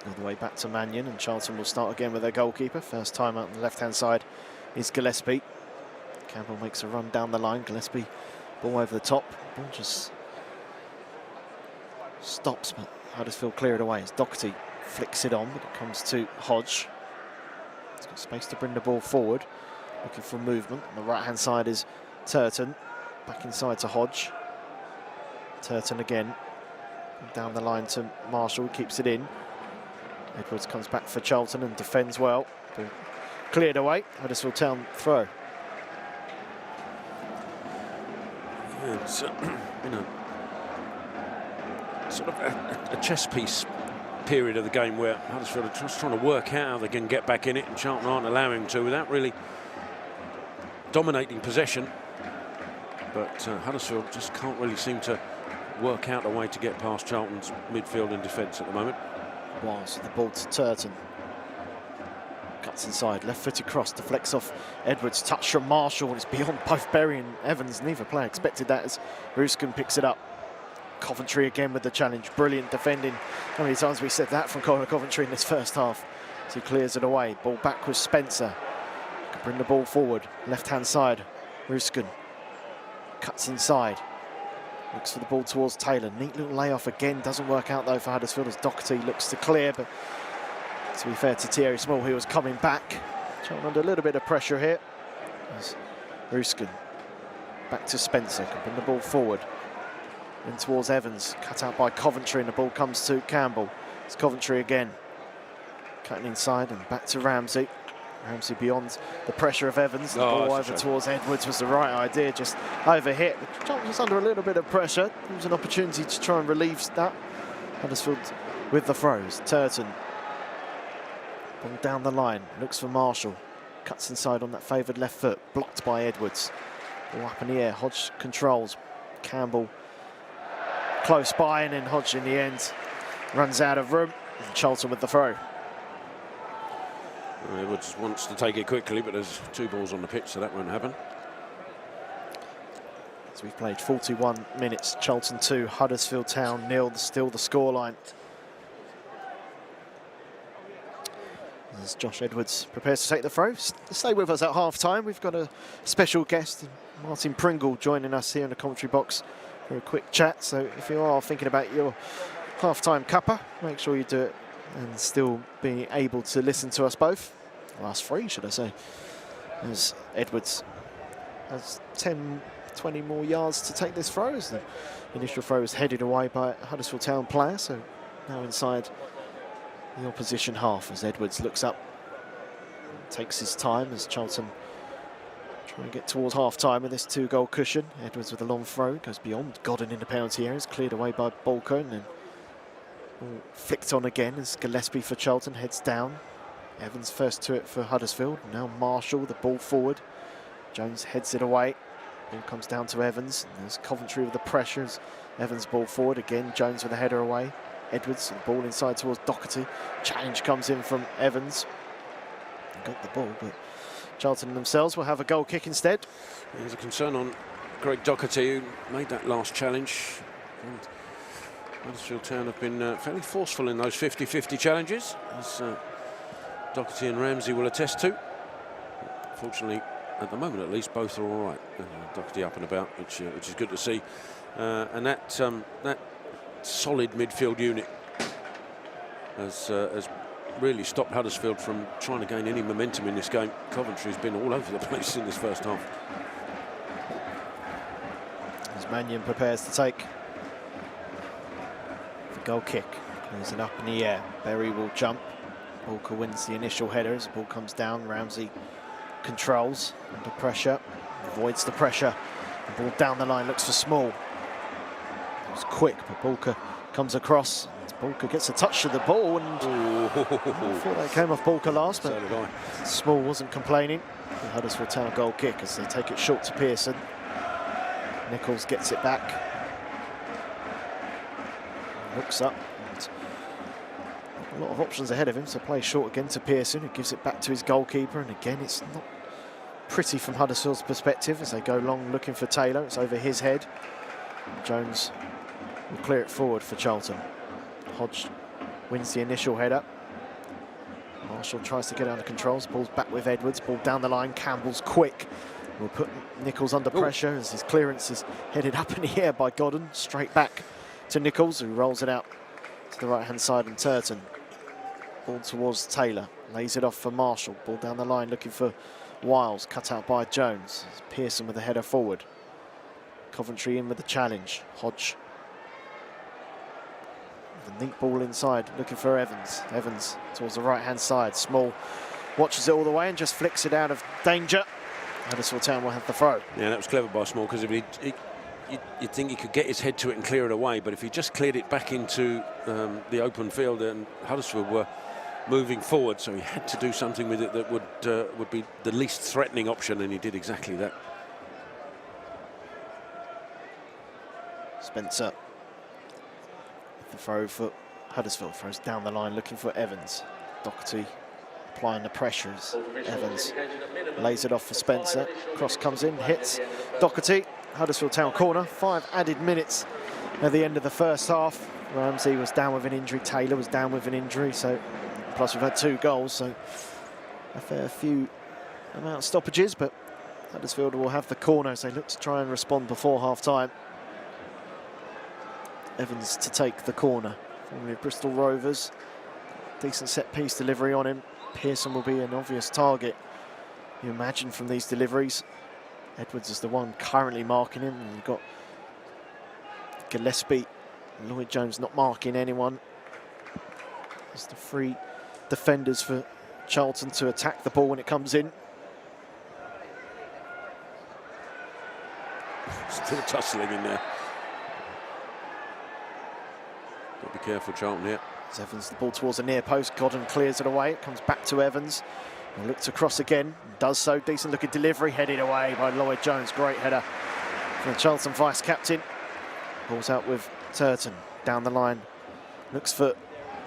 All the way back to Mannion, and Charlton will start again with their goalkeeper. First time out on the left-hand side is Gillespie. Campbell makes a run down the line. Gillespie, ball over the top. Ball just stops, but Huddersfield clear it away as Doherty flicks it on, but it comes to Hodge. He's got space to bring the ball forward, looking for movement. On the right-hand side is Turton, back inside to Hodge. Turton again, down the line to Marshall, keeps it in. Edwards comes back for Charlton and defends well. Ball cleared away, Huddersfield Town throw. Yeah, it's sort of a chess piece period of the game where Huddersfield are just trying to work out how they can get back in it, and Charlton aren't allowing to without really dominating possession. But Huddersfield just can't really seem to work out a way to get past Charlton's midfield and defence at the moment. Wiles with the ball to Turton. Cuts inside, left-footed cross, deflects off Edwards. Touch from Marshall, and it's beyond both Berry and Evans. Neither player expected that as Ruskin picks it up. Coventry again with the challenge. Brilliant defending. How many times we said that from Coventry in this first half? So he clears it away. Ball back with Spencer. Can bring the ball forward. Left-hand side, Ruskin. Cuts inside. Looks for the ball towards Taylor. Neat little layoff again. Doesn't work out though for Huddersfield as Doherty looks to clear, but to be fair to Thierry Small, he was coming back. Charlton under a little bit of pressure here. As Ruskin back to Spencer. Can bring the ball forward. In towards Evans. Cut out by Coventry, and the ball comes to Campbell. It's Coventry again. Cutting inside and back to Ramsey. Ramsey beyond the pressure of Evans. The ball over towards Edwards was the right idea, just overhit. Charlton was under a little bit of pressure. There was an opportunity to try and relieve that. Huddersfield with the throws. Turton. Ball down the line. Looks for Marshall. Cuts inside on that favoured left foot. Blocked by Edwards. Ball up in the air. Hodge controls. Campbell close by, and then Hodge in the end runs out of room. And Charlton with the throw. Edwards wants to take it quickly, but there's 2 balls on the pitch, so that won't happen. So we've played 41 minutes. Charlton 2, Huddersfield Town 0. Still the scoreline. As Josh Edwards prepares to take the throw. Stay with us at half-time. We've got a special guest, Martin Pringle, joining us here in the commentary box for a quick chat. So if you are thinking about your half-time cuppa, make sure you do it and still being able to listen to us both. Last 3, should I say. As Edwards has 10, 20 more yards to take this throw, as the initial throw was headed away by a Huddersfield Town player. So now inside the opposition half as Edwards looks up, takes his time as Charlton trying to get towards half-time with this 2-goal cushion. Edwards with a long throw, goes beyond Godden in the penalty area, is cleared away by Bolker, and then flicked on again as Gillespie for Charlton heads down. Evans first to it for Huddersfield. Now Marshall, the ball forward. Jones heads it away. Ball comes down to Evans. And there's Coventry with the pressure as Evans ball forward again. Jones with a header away. Edwards, the ball inside towards Doherty. Challenge comes in from Evans. Got the ball, but Charlton themselves will have a goal kick instead. There's a concern on Greg Doherty, who made that last challenge. And Huddersfield Town have been fairly forceful in those 50-50 challenges, as Doherty and Ramsey will attest to. Fortunately, at the moment at least, both are all right. Doherty up and about, which is good to see. And that solid midfield unit has really stopped Huddersfield from trying to gain any momentum in this game. Coventry's been all over the place in this first half. As Mannion prepares to take the goal kick, clears it up in the air. Berry will jump. Walker wins the initial header as the ball comes down. Ramsey controls under pressure, avoids the pressure. The ball down the line, looks for Small. It was quick, but Walker comes across. Walker gets a touch of the ball, and I thought that came off Walker last, but Small wasn't complaining. The Huddersfield Town goal kick as they take it short to Pearson. Nichols gets it back. Looks up. A lot of options ahead of him, so play short again to Pearson, who gives it back to his goalkeeper, and again it's not pretty from Huddersfield's perspective as they go long looking for Taylor. It's over his head. Jones will clear it forward for Charlton. Hodge wins the initial header. Marshall tries to get under controls. Ball's back with Edwards. Ball down the line. Campbell's quick. Will put Nichols under pressure as his clearance is headed up in the air by Godden. Straight back to Nichols, who rolls it out to the right-hand side, and Turton. Ball towards Taylor, lays it off for Marshall. Ball down the line, looking for Wiles, cut out by Jones. It's Pearson with the header forward. Coventry in with the challenge. Hodge. The neat ball inside, looking for Evans. Evans towards the right-hand side. Small watches it all the way and just flicks it out of danger. Huddersfield Town will have the throw. Yeah, that was clever by Small, because if you'd think he could get his head to it and clear it away, but if he just cleared it back into the open field, and Huddersfield were moving forward, so he had to do something with it that would be the least threatening option, and he did exactly that. Spencer. The throw for Huddersfield, throws down the line looking for Evans. Doherty applying the pressures. Evans lays it off for Spencer. Cross comes in, hits Doherty. Huddersfield Town corner. 5 added minutes at the end of the first half. Ramsey was down with an injury. Taylor was down with an injury. So plus we've had 2 goals, so a fair few amount of stoppages. But Huddersfield will have the corner as they look to try and respond before half time. Evans to take the corner from the Bristol Rovers. Decent set-piece delivery on him. Pearson will be an obvious target, you imagine, from these deliveries. Edwards is the one currently marking him, and you've got Gillespie, Lloyd Jones not marking anyone. It's the 3 defenders for Charlton to attack the ball when it comes in. Still tussling in there. Got to be careful, Charlton here. As Evans the ball towards the near post. Godden clears it away. It comes back to Evans. He looks across again. Does so. Decent looking delivery. Headed away by Lloyd Jones. Great header from the Charlton vice-captain. Ball's out with Turton. Down the line. Looks for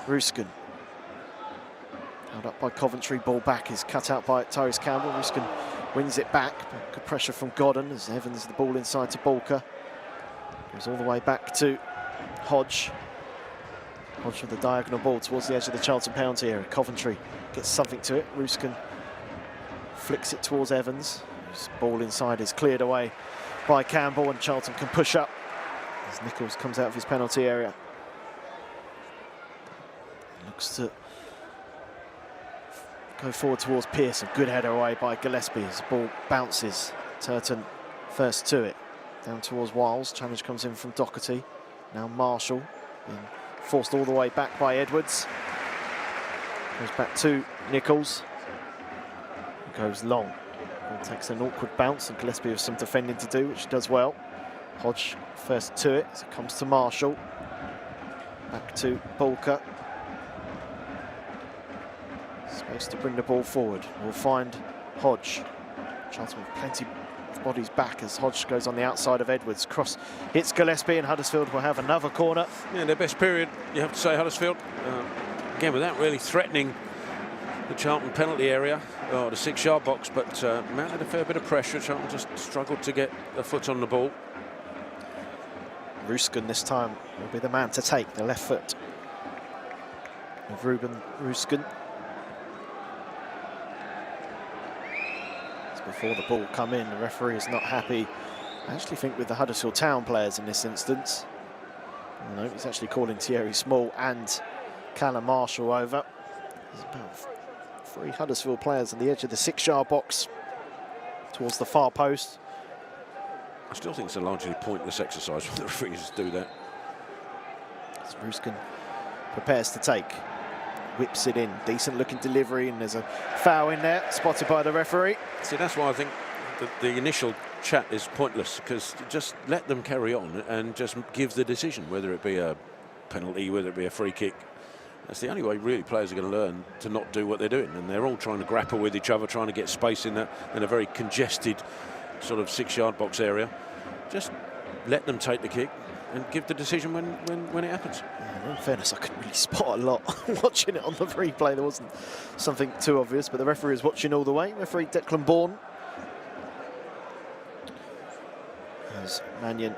Ruskin. Held up by Coventry. Ball back is cut out by Tyrese Campbell. Ruskin wins it back. But good pressure from Godden as Evans the ball inside to Bulker. Goes all the way back to Hodge. Hodge with the diagonal ball towards the edge of the Charlton penalty area. Coventry gets something to it. Ruskin flicks it towards Evans. His ball inside is cleared away by Campbell, and Charlton can push up as Nichols comes out of his penalty area. Looks to go forward towards Pearson. Good header away by Gillespie as the ball bounces. Turton first to it. Down towards Wiles. Challenge comes in from Doherty. Now Marshall being forced all the way back by Edwards. Goes back to Nichols. Goes long. Ball takes an awkward bounce, and Gillespie has some defending to do, which he does well. Hodge first to it as it comes to Marshall. Back to Bulker. Supposed to bring the ball forward. We'll find Hodge. Charlton with plenty of bodies back as Hodge goes on the outside of Edwards. Cross hits Gillespie, and Huddersfield will have another corner. Yeah, their best period, you have to say, Huddersfield. Again, without really threatening the Charlton penalty area, or the 6-yard box, but mounted a fair bit of pressure. Charlton just struggled to get a foot on the ball. Ruskin this time will be the man to take the left foot of Ruben Ruskin. Before the ball come in, the referee is not happy. I actually think with the Huddersfield Town players in this instance. No, he's actually calling Thierry Small and Callum Marshall over. There's about 3 Huddersfield players on the edge of the 6-yard box towards the far post. I still think it's a largely pointless exercise for the referees to do that. As Ruskin prepares to take, whips it in, decent looking delivery, and there's a foul in there, spotted by the referee. See, that's why I think the initial chat is pointless, because just let them carry on and just give the decision, whether it be a penalty, whether it be a free kick. That's the only way really players are going to learn to not do what they're doing, and they're all trying to grapple with each other, trying to get space in a very congested sort of 6-yard box area. Just let them take the kick and give the decision when it happens. Yeah, in fairness, I couldn't really spot a lot watching it on the replay. There wasn't something too obvious, but the referee is watching all the way. Referee Declan Bourne. As Mannion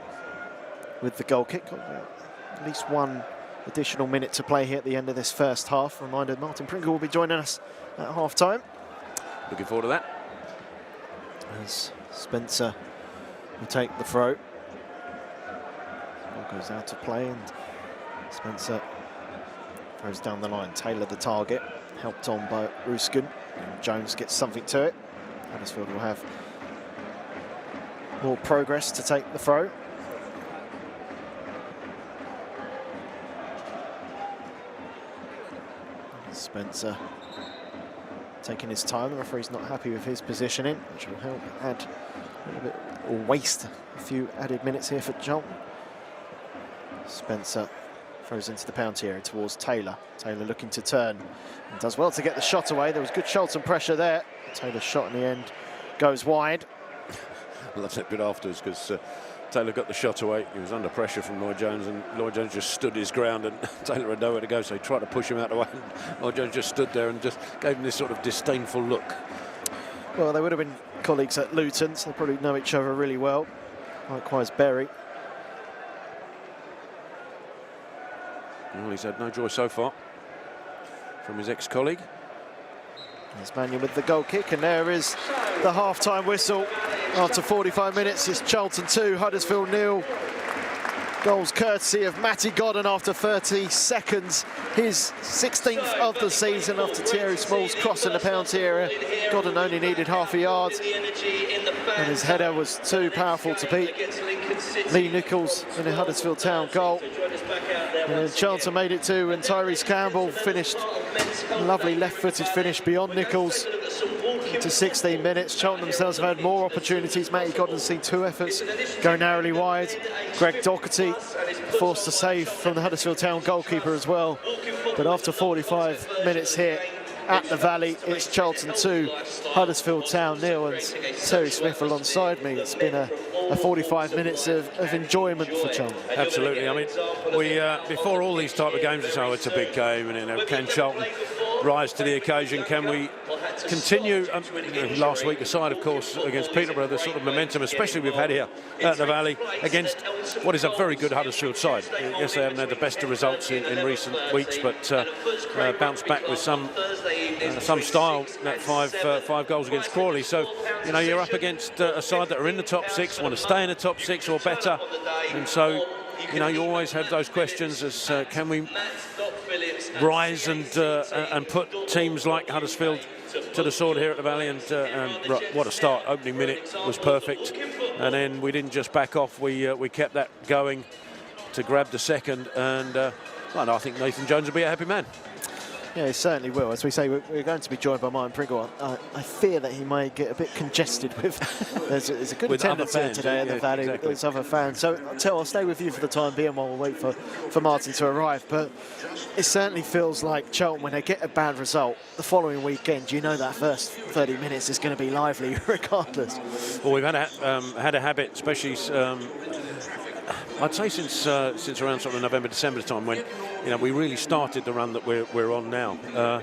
with the goal kick. At least 1 additional minute to play here at the end of this first half. Reminder, Martin Pringle will be joining us at half-time. Looking forward to that. As Spencer will take the throw. Ball goes out to play, and Spencer throws down the line. Taylor the target, helped on by Ruskin. And Jones gets something to it. Huddersfield will have more progress to take the throw. Spencer taking his time. The referee's not happy with his positioning, which will help add a little bit, or waste a few added minutes here for Charlton. Spencer throws into the penalty area towards Taylor. Taylor looking to turn and does well to get the shot away. There was good Charlton pressure there. Taylor's shot in the end goes wide. I love that bit afterwards because Taylor got the shot away. He was under pressure from Lloyd Jones, and Lloyd Jones just stood his ground, and Taylor had nowhere to go, so he tried to push him out of the way. Lloyd Jones just stood there and just gave him this sort of disdainful look. Well, they would have been colleagues at Luton, so they probably know each other really well. Likewise, Berry. Well, he's had no joy so far from his ex-colleague. There's Mannion with the goal kick, and there is the half-time whistle. After 45 minutes, it's Charlton 2, Huddersfield 0. Goals courtesy of Matty Godden after 30 seconds. His 16th of the season after Thierry Smalls crossing the penalty area. Godden only needed half a yard, and his header was too powerful to beat Lee Nichols in the Huddersfield Town goal. And then Charlton made it 2, and Tyrese Campbell finished a lovely left-footed finish beyond Nichols to 16 minutes. Charlton themselves have had more opportunities. Matty Godden's seen 2 efforts go narrowly wide. Greg Doherty forced to save from the Huddersfield Town goalkeeper as well. But after 45 minutes here at the Valley, it's Charlton 2, Huddersfield Town 0, and Terry Smith alongside me. It's been a 45 minutes of enjoyment for Charlton. Absolutely. I mean, we before all these type of games, it's, oh, it's a big game, and you know, can Charlton rise to the occasion? Can we continue? Last week aside, of course, against Peterborough, the sort of momentum, especially we've had here at the Valley against what is a very good Huddersfield side. Yes, they haven't had the best of results in recent weeks, but bounced back with some style. That five goals against Crawley. So, you know, you're up against a side that are in the top 6, want to stay in the top 6 or better, and so, you know, you always have those questions as can we rise and put teams like Huddersfield to the sword here at the Valley. And what a start. Opening minute was perfect, and then we didn't just back off, we kept that going to grab the second, and well, I think Nathan Jones will be a happy man. Yeah, he certainly will. As we say, we're going to be joined by Martin Pringle. I fear that he may get a bit congested with... there's a good attendance here today at the Valley. Exactly. There's other fans. So I'll stay with you for the time being while we'll wait for Martin to arrive. But it certainly feels like Charlton, when they get a bad result, the following weekend, you know that first 30 minutes is going to be lively regardless. Well, we've had a habit, especially... I'd say since around sort of November, December time, when, you know, we really started the run that we're on now.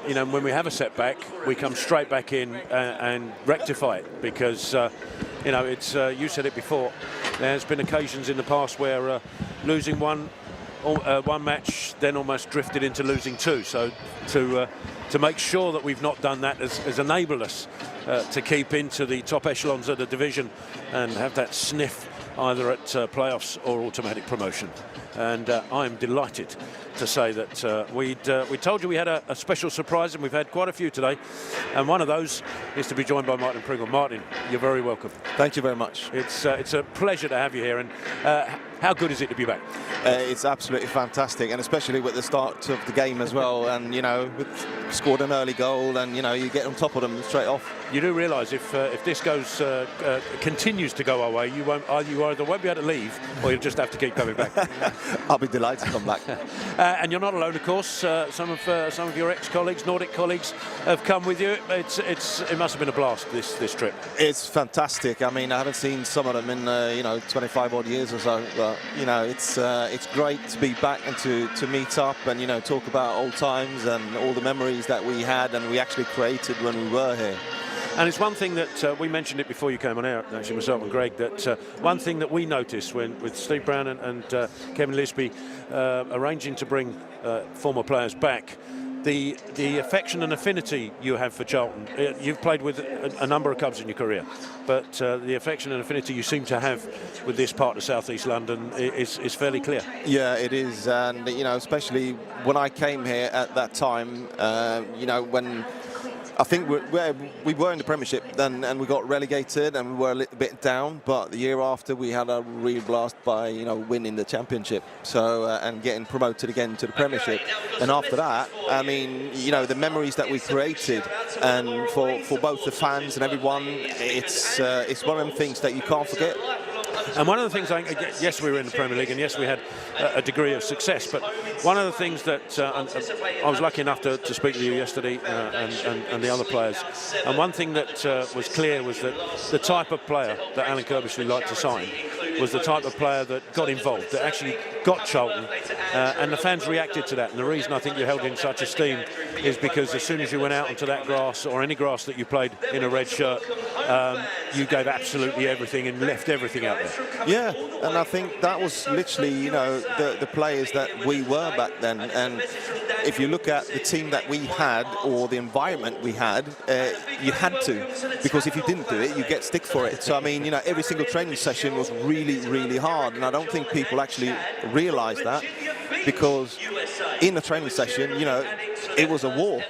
You know, when we have a setback, we come straight back in and rectify it, because you know, it's you said it before. There's been occasions in the past where losing one match then almost drifted into losing 2. So to make sure that we've not done that has enabled us to keep into the top echelons of the division and have that sniff either at playoffs or automatic promotion. And I'm delighted to say that we told you we had a special surprise, and we've had quite a few today, and one of those is to be joined by Martin Pringle. Martin, you're very welcome. Thank you very much. It's a pleasure to have you here, and how good is it to be back? It's absolutely fantastic, and especially with the start of the game as well, and you know, scored an early goal, and you know, you get on top of them straight off. You do realise if this goes continues to go our way, you either won't be able to leave, or you'll just have to keep coming back. I'll be delighted to come back. And you're not alone, of course. Some of your ex-colleagues, Nordic colleagues, have come with you. It must have been a blast, this trip. It's fantastic. I mean, I haven't seen some of them in 25 odd years or so, but you know, it's great to be back and to meet up and, you know, talk about old times and all the memories that we had and we actually created when we were here. And it's one thing that we mentioned it before you came on air, actually, myself and Greg, that one thing that we noticed with Steve Brown and Kevin Lisby arranging to bring former players back, the affection and affinity you have for Charlton. You've played with a number of clubs in your career, but the affection and affinity you seem to have with this part of South East London is fairly clear. Yeah, it is, and you know, especially when I came here at that time, you know, when I think we were in the Premiership then, and we got relegated, and we were a little bit down. But the year after, we had a real blast by, you know, winning the Championship, so and getting promoted again to the Premiership. And after that, I mean, you know, the memories that we created, and for both the fans and everyone, it's one of them things that you can't forget. And one of the things, yes, we were in the Premier League, and yes, we had a degree of success, but one of the things that I was lucky enough to speak to you yesterday and the other players, and one thing that was clear was that the type of player that Alan Kirbishley liked to sign was the type of player that got involved, that actually got Charlton, and the fans reacted to that. And the reason I think you held in such esteem is because as soon as you went out onto that grass, or any grass that you played in a red shirt, you gave absolutely everything and left everything out there. Yeah, and I think that was literally, you know, the players that we were back then. And if you look at the team that we had, or the environment we had, you had to, because if you didn't do it, you get stick for it. So I mean, you know, every single training session was really hard, and I don't think people actually realise that, because in a training session, you know, it was a war,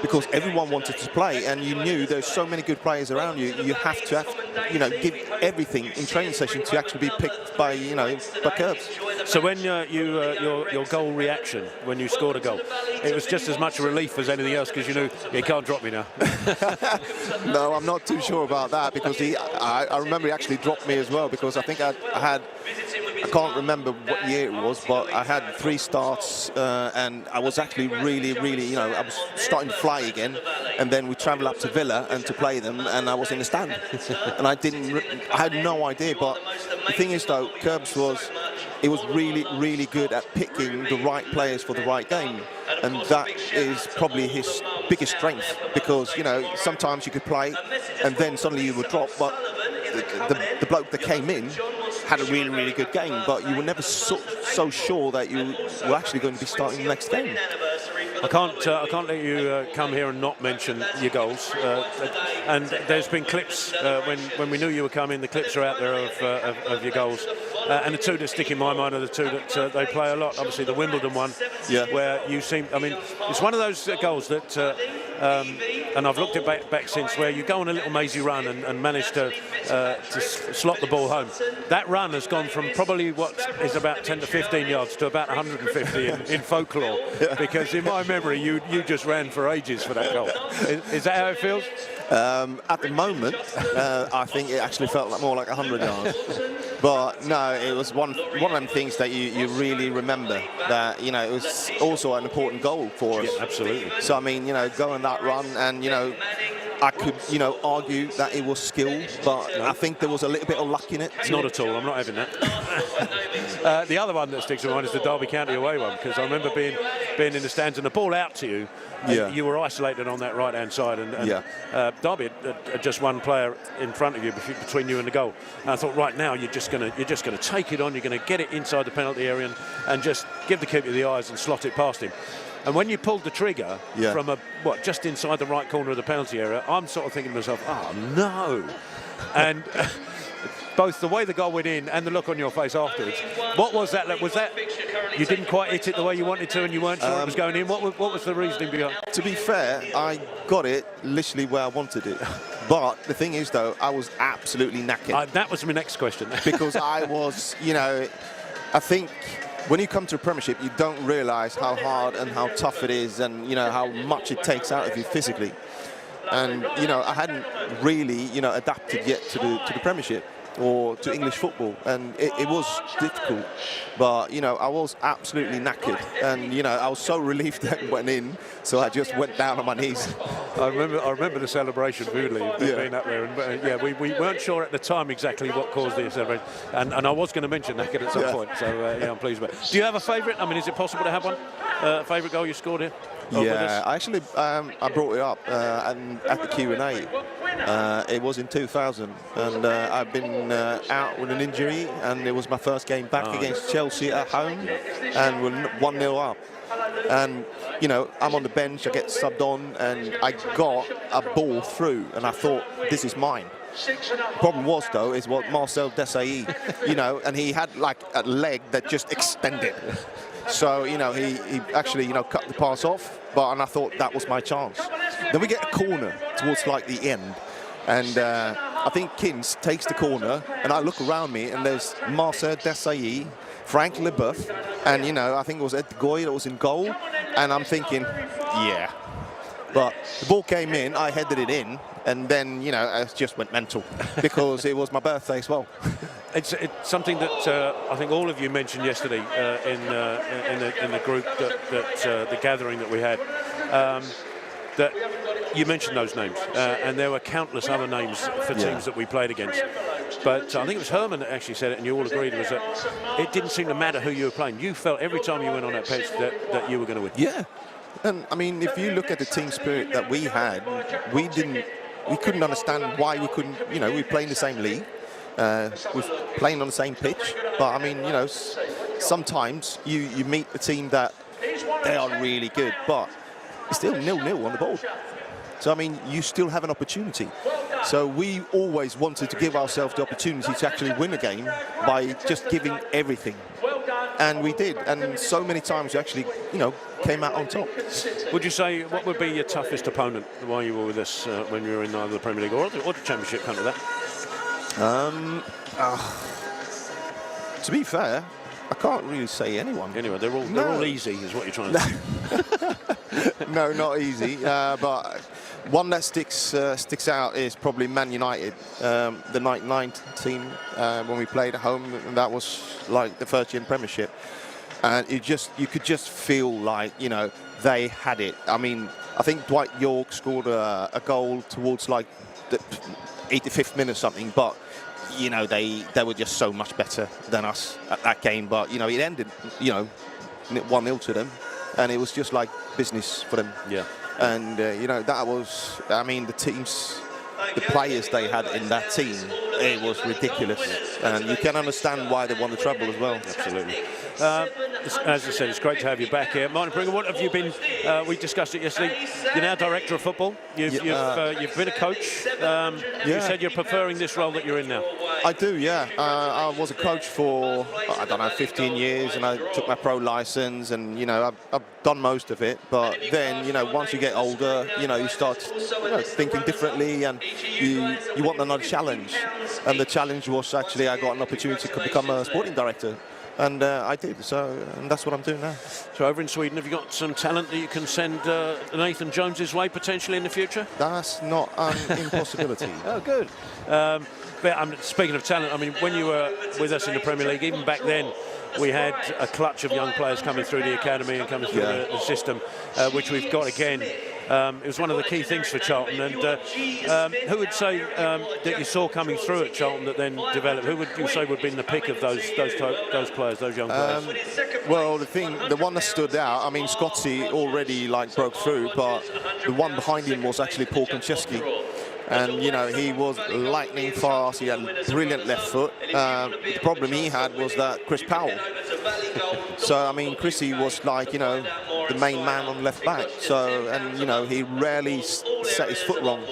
because everyone wanted to play, and you knew there's so many good players around you. You have to you know, give everything in training session to actually be picked by, you know, by Curbs. So when your goal reaction when you scored a goal, it was just as much a relief as anything else, because you knew he can't drop me now. No, I'm not too sure about that, because I remember he actually dropped me as well, because I think I can't remember what year it was, but I had 3 starts, and I was actually really, you know, I was starting to fly again, and then we travelled up to Villa and to play them, and I was in the stand, and I had no idea. But the thing is, though, Curbs was really good at picking the right players for the right game, and that is probably his biggest strength, because, you know, sometimes you could play and then suddenly you would drop, but the bloke that came in had a really good game, but you were never so sure that you were actually going to be starting the next game. I can't let you come here and not mention your goals. And there's been clips when we knew you were coming. The clips are out there of your goals, and the two that stick in my mind are the two that they play a lot. Obviously, the Wimbledon one, yeah, where you seem. I mean, it's one of those goals that, and I've looked at back since, where you go on a little mazy run and manage to slot the ball home. That run has gone from probably what is about 10 to 15 yards to about 150 in folklore, because in my memory, you just ran for ages for that goal. Is that how it feels? At the moment, I think it actually felt more like 100 yards. But no, it was one of them things that you really remember, that, you know, it was also an important goal for us. Yeah, absolutely. So I mean, you know, going that run, and, you know, I could, you know, argue that it was skill, but no, I think there was a little bit of luck in it. Not at all. I'm not having that. The other one that sticks in mind is the Derby County away one, because I remember being in the stands and the ball out to you. Yeah. You were isolated on that right-hand side, and yeah, Derby had just one player in front of you, between you and the goal. And I thought, right now you're just going to take it on. You're going to get it inside the penalty area and just give the keeper the eyes and slot it past him. And when you pulled the trigger from just inside the right corner of the penalty area, I'm sort of thinking to myself, oh no. And both the way the goal went in and the look on your face afterwards, what was that? Was that you didn't quite hit it the way you wanted to, and you weren't sure it was going in? What was the reasoning behind? To be fair, I got it literally where I wanted it. But the thing is, though, I was absolutely knackered. That was my next question. Because I was, you know, I think when you come to a Premiership, you don't realise how hard and how tough it is, and, you know, how much it takes out of you physically. And, you know, I hadn't really, you know, adapted yet to the Premiership or to English football, and it was difficult. But, you know, I was absolutely knackered, and, you know, I was so relieved that it went in, so I just went down on my knees. I remember the celebration vividly, being up there, and we weren't sure at the time exactly what caused the celebration, and I was going to mention knackered at some point, so I'm pleased about it. Do you have a favourite? I mean, is it possible to have one? Favourite goal you scored here? Yeah, I actually I brought it up at the Q&A. It was in 2000, and I've been out with an injury, and it was my first game back against Chelsea at home, and we're 1-0 up. And you know, I'm on the bench, I get subbed on, and I got a ball through, and I thought, this is mine. Problem was, though, is what Marcel Desailly, you know, and he had like a leg that just extended. So, you know, he actually, you know, cut the pass off, and I thought that was my chance. Then we get a corner towards like the end, and I think Kins takes the corner, and I look around me, and there's Marcel Desailly, Frank Leboeuf, and, you know, I think it was Ed Goy that was in goal, and I'm thinking, yeah. But the ball came in, I headed it in, and then, you know, I just went mental because it was my birthday as well. It's something that I think all of you mentioned yesterday in the group, the gathering that we had, that you mentioned those names, and there were countless other names for teams that we played against. But I think it was Herman that actually said it, and you all agreed, was that it didn't seem to matter who you were playing. You felt every time you went on that pitch that you were going to win. Yeah. And I mean, if you look at the team spirit that we had, we couldn't understand why we couldn't, you know, we play in the same league, we're playing on the same pitch, but I mean, you know, sometimes you meet a team that they are really good, but it's still 0-0 on the board. So I mean, you still have an opportunity. So we always wanted to give ourselves the opportunity to actually win a game by just giving everything. And we did, and so many times we actually, you know, came out on top. Would you say, what would be your toughest opponent while you were with us when you were in either the Premier League or the Championship, come to that? To be fair, I can't really say anyone. Anyway, they're all easy, is what you're trying to say. No, not easy. But one that sticks out is probably Man United, the 99 team when we played at home, and that was like the first year in Premiership. And you could just feel like, you know, they had it. I mean, I think Dwight York scored a goal towards like the 85th minute or something, but you know, they were just so much better than us at that game. But you know, it ended, you know, 1-0 to them, and it was just like business for them. Yeah. And you know, that was, I mean, the players they had in that team, it was ridiculous, and you can understand why they won the treble as well. Absolutely. As I said, it's great to have you back here. Martin Pringle, what have you been, we discussed it yesterday, you're now director of football, you've been a coach, you said you're preferring this role that you're in now. I do, yeah. I was a coach for, I don't know, 15 years, and I took my pro license, and, you know, I've done most of it, but then, you know, once you get older, you know, you start thinking differently, and you want another challenge. And the challenge was actually I got an opportunity to become a sporting director. And I did, and that's what I'm doing now. So over in Sweden, have you got some talent that you can send Nathan Jones's way potentially in the future? That's not an impossibility. Oh, good. But speaking of talent, I mean, when you were with us in the Premier League, even back then, we had a clutch of young players coming through the academy and coming through the system, which we've got again. It was one of the key things for Charlton. And who would say that you saw coming through at Charlton that then developed? Who would you say would have been the pick of those players, those young players? Well, the one that stood out, I mean, Scotty already like broke through, but the one behind him was actually Paul Konchesky. And, you know, he was lightning fast, he had a brilliant left foot. The problem he had was that Chris Powell. So, I mean, Chrissy was like, you know, the main man on left back. So, and, you know, he rarely set his foot wrong.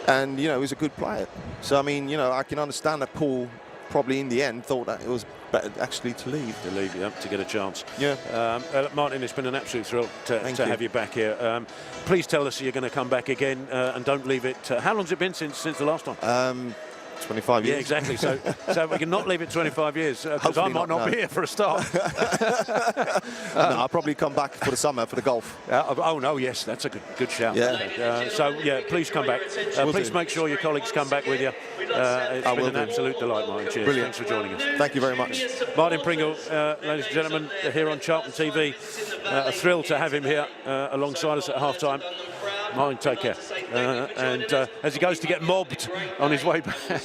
And, you know, he's a good player. So, I mean, you know, I can understand that Paul probably in the end thought that it was better actually to leave. To get a chance. Yeah. Martin, it's been an absolute thrill to have you back here. Please tell us you're going to come back again and don't leave it. How long's it been since the last time? 25 years. Yeah, exactly. So we can not leave it 25 years because I might not be here for a start. No, I'll probably come back for the summer for the golf. Oh no, yes, that's a good shout. Yeah. So yeah, please come back. Please make sure your colleagues come back with you. It's been an absolute delight, Martin. Cheers. Brilliant. Thanks for joining us. Thank you very much. Martin Pringle, ladies and gentlemen, here on Charlton TV. A thrill to have him here alongside us at half-time. Martin, take care. And as he goes to get mobbed on his way back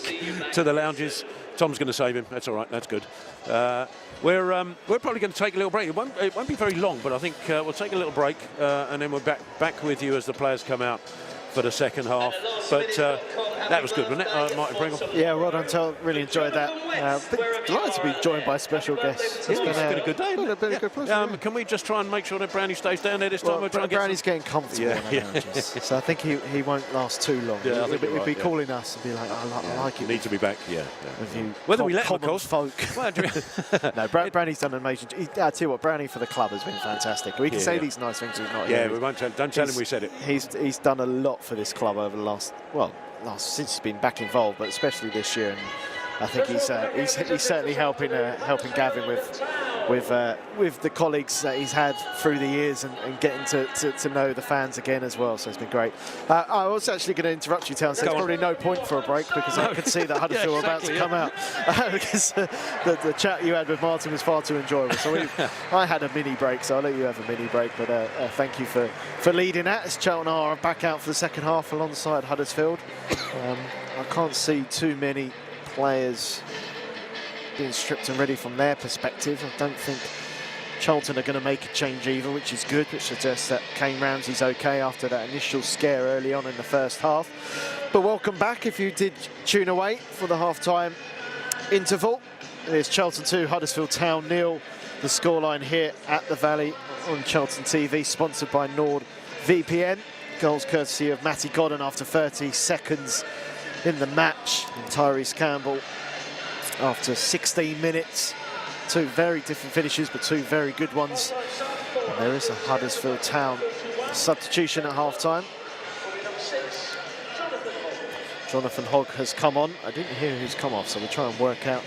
to the lounges, Tom's going to save him. That's all right. That's good. We're probably going to take a little break. It won't be very long, but I think we'll take a little break, and then we're back with you as the players come out for the second half. But that was good, wasn't it, Martin Pringle? Yeah, well done, Tel. Really enjoyed that. Delighted to be joined by special guests. It's been a good day. Been a good process. Can we just try and make sure that Brownie stays down there this time? Well, Brownie's getting comfortable now, so I think he won't last too long. Yeah, he'll be calling us and be like, I like it. Need to be back, yeah. With you Whether we let him, of common course. folk. No, Brownie's done an amazing job. I tell you what, Brownie for the club has been fantastic. We can say these nice things when he's not here. Yeah, we won't don't tell him we said it. He's done a lot for this club over the last since he's been back involved, but especially this year. And I think he's certainly helping Gavin with the colleagues that he's had through the years and getting to know the fans again as well. So it's been great. I was actually going to interrupt you, Tel, and say there's probably no point for a break because I could see that Huddersfield were about to come out because the chat you had with Martin was far too enjoyable. So I had a mini break, so I'll let you have a mini break. But thank you for leading that as Charlton are back out for the second half alongside Huddersfield. I can't see too many players being stripped and ready from their perspective. I don't think Charlton are going to make a change either, which is good, which suggests that Kane Ramsey's okay after that initial scare early on in the first half. But welcome back if you did tune away for the half-time interval. It is Charlton 2, Huddersfield Town 0. The scoreline here at the Valley on Charlton TV, sponsored by NordVPN. Goals courtesy of Matty Godden after 30 seconds in the match. And Tyrese Campbell after 16 minutes. Two very different finishes, but two very good ones. And there is a Huddersfield Town substitution at half-time. Jonathan Hogg has come on. I didn't hear who's come off, so we'll try and work out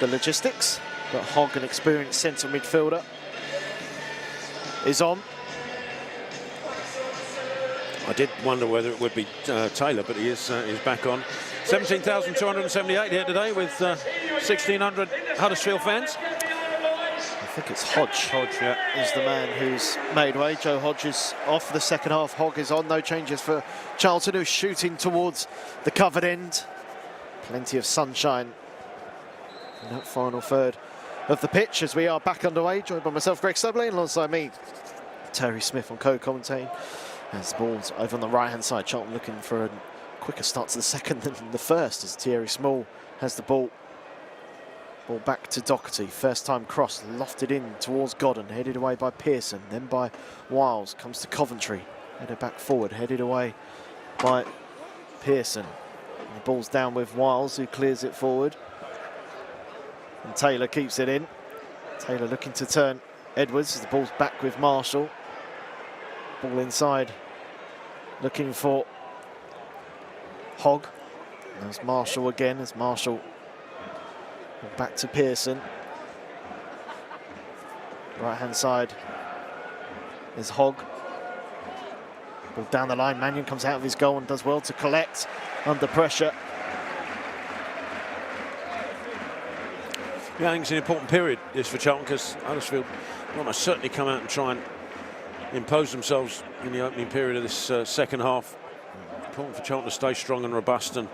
the logistics. But Hogg, an experienced centre midfielder, is on. I did wonder whether it would be Taylor, but he is back on. 17,278 here today with 1,600 Huddersfield fans. I think it's Hodge. Is the man who's made way. Joe Hodge is off for the second half. Hogg is on. No changes for Charlton, who's shooting towards the covered end. Plenty of sunshine in that final third of the pitch as we are back underway. Joined by myself, Greg Subley, and alongside me, Terry Smith on co-commentating. As the ball's over on the right-hand side, Charlton looking for a quicker start to the second than the first as Thierry Small has the ball. Ball back to Doherty. First time cross, lofted in towards Godden, headed away by Pearson, then by Wiles. Comes to Coventry, headed back forward, headed away by Pearson. And the ball's down with Wiles, who clears it forward. And Taylor keeps it in. Taylor looking to turn Edwards. The ball's back with Marshall. Ball inside, looking for Hogg. There's Marshall again, as Marshall back to Pearson. Right-hand side is Hogg. Ball down the line, Mannion comes out of his goal and does well to collect under pressure. Yeah, I think it's an important period, this, for Charlton, because Huddersfield will almost certainly come out and try and impose themselves in the opening period of this second half. Important for Charlton to stay strong and robust and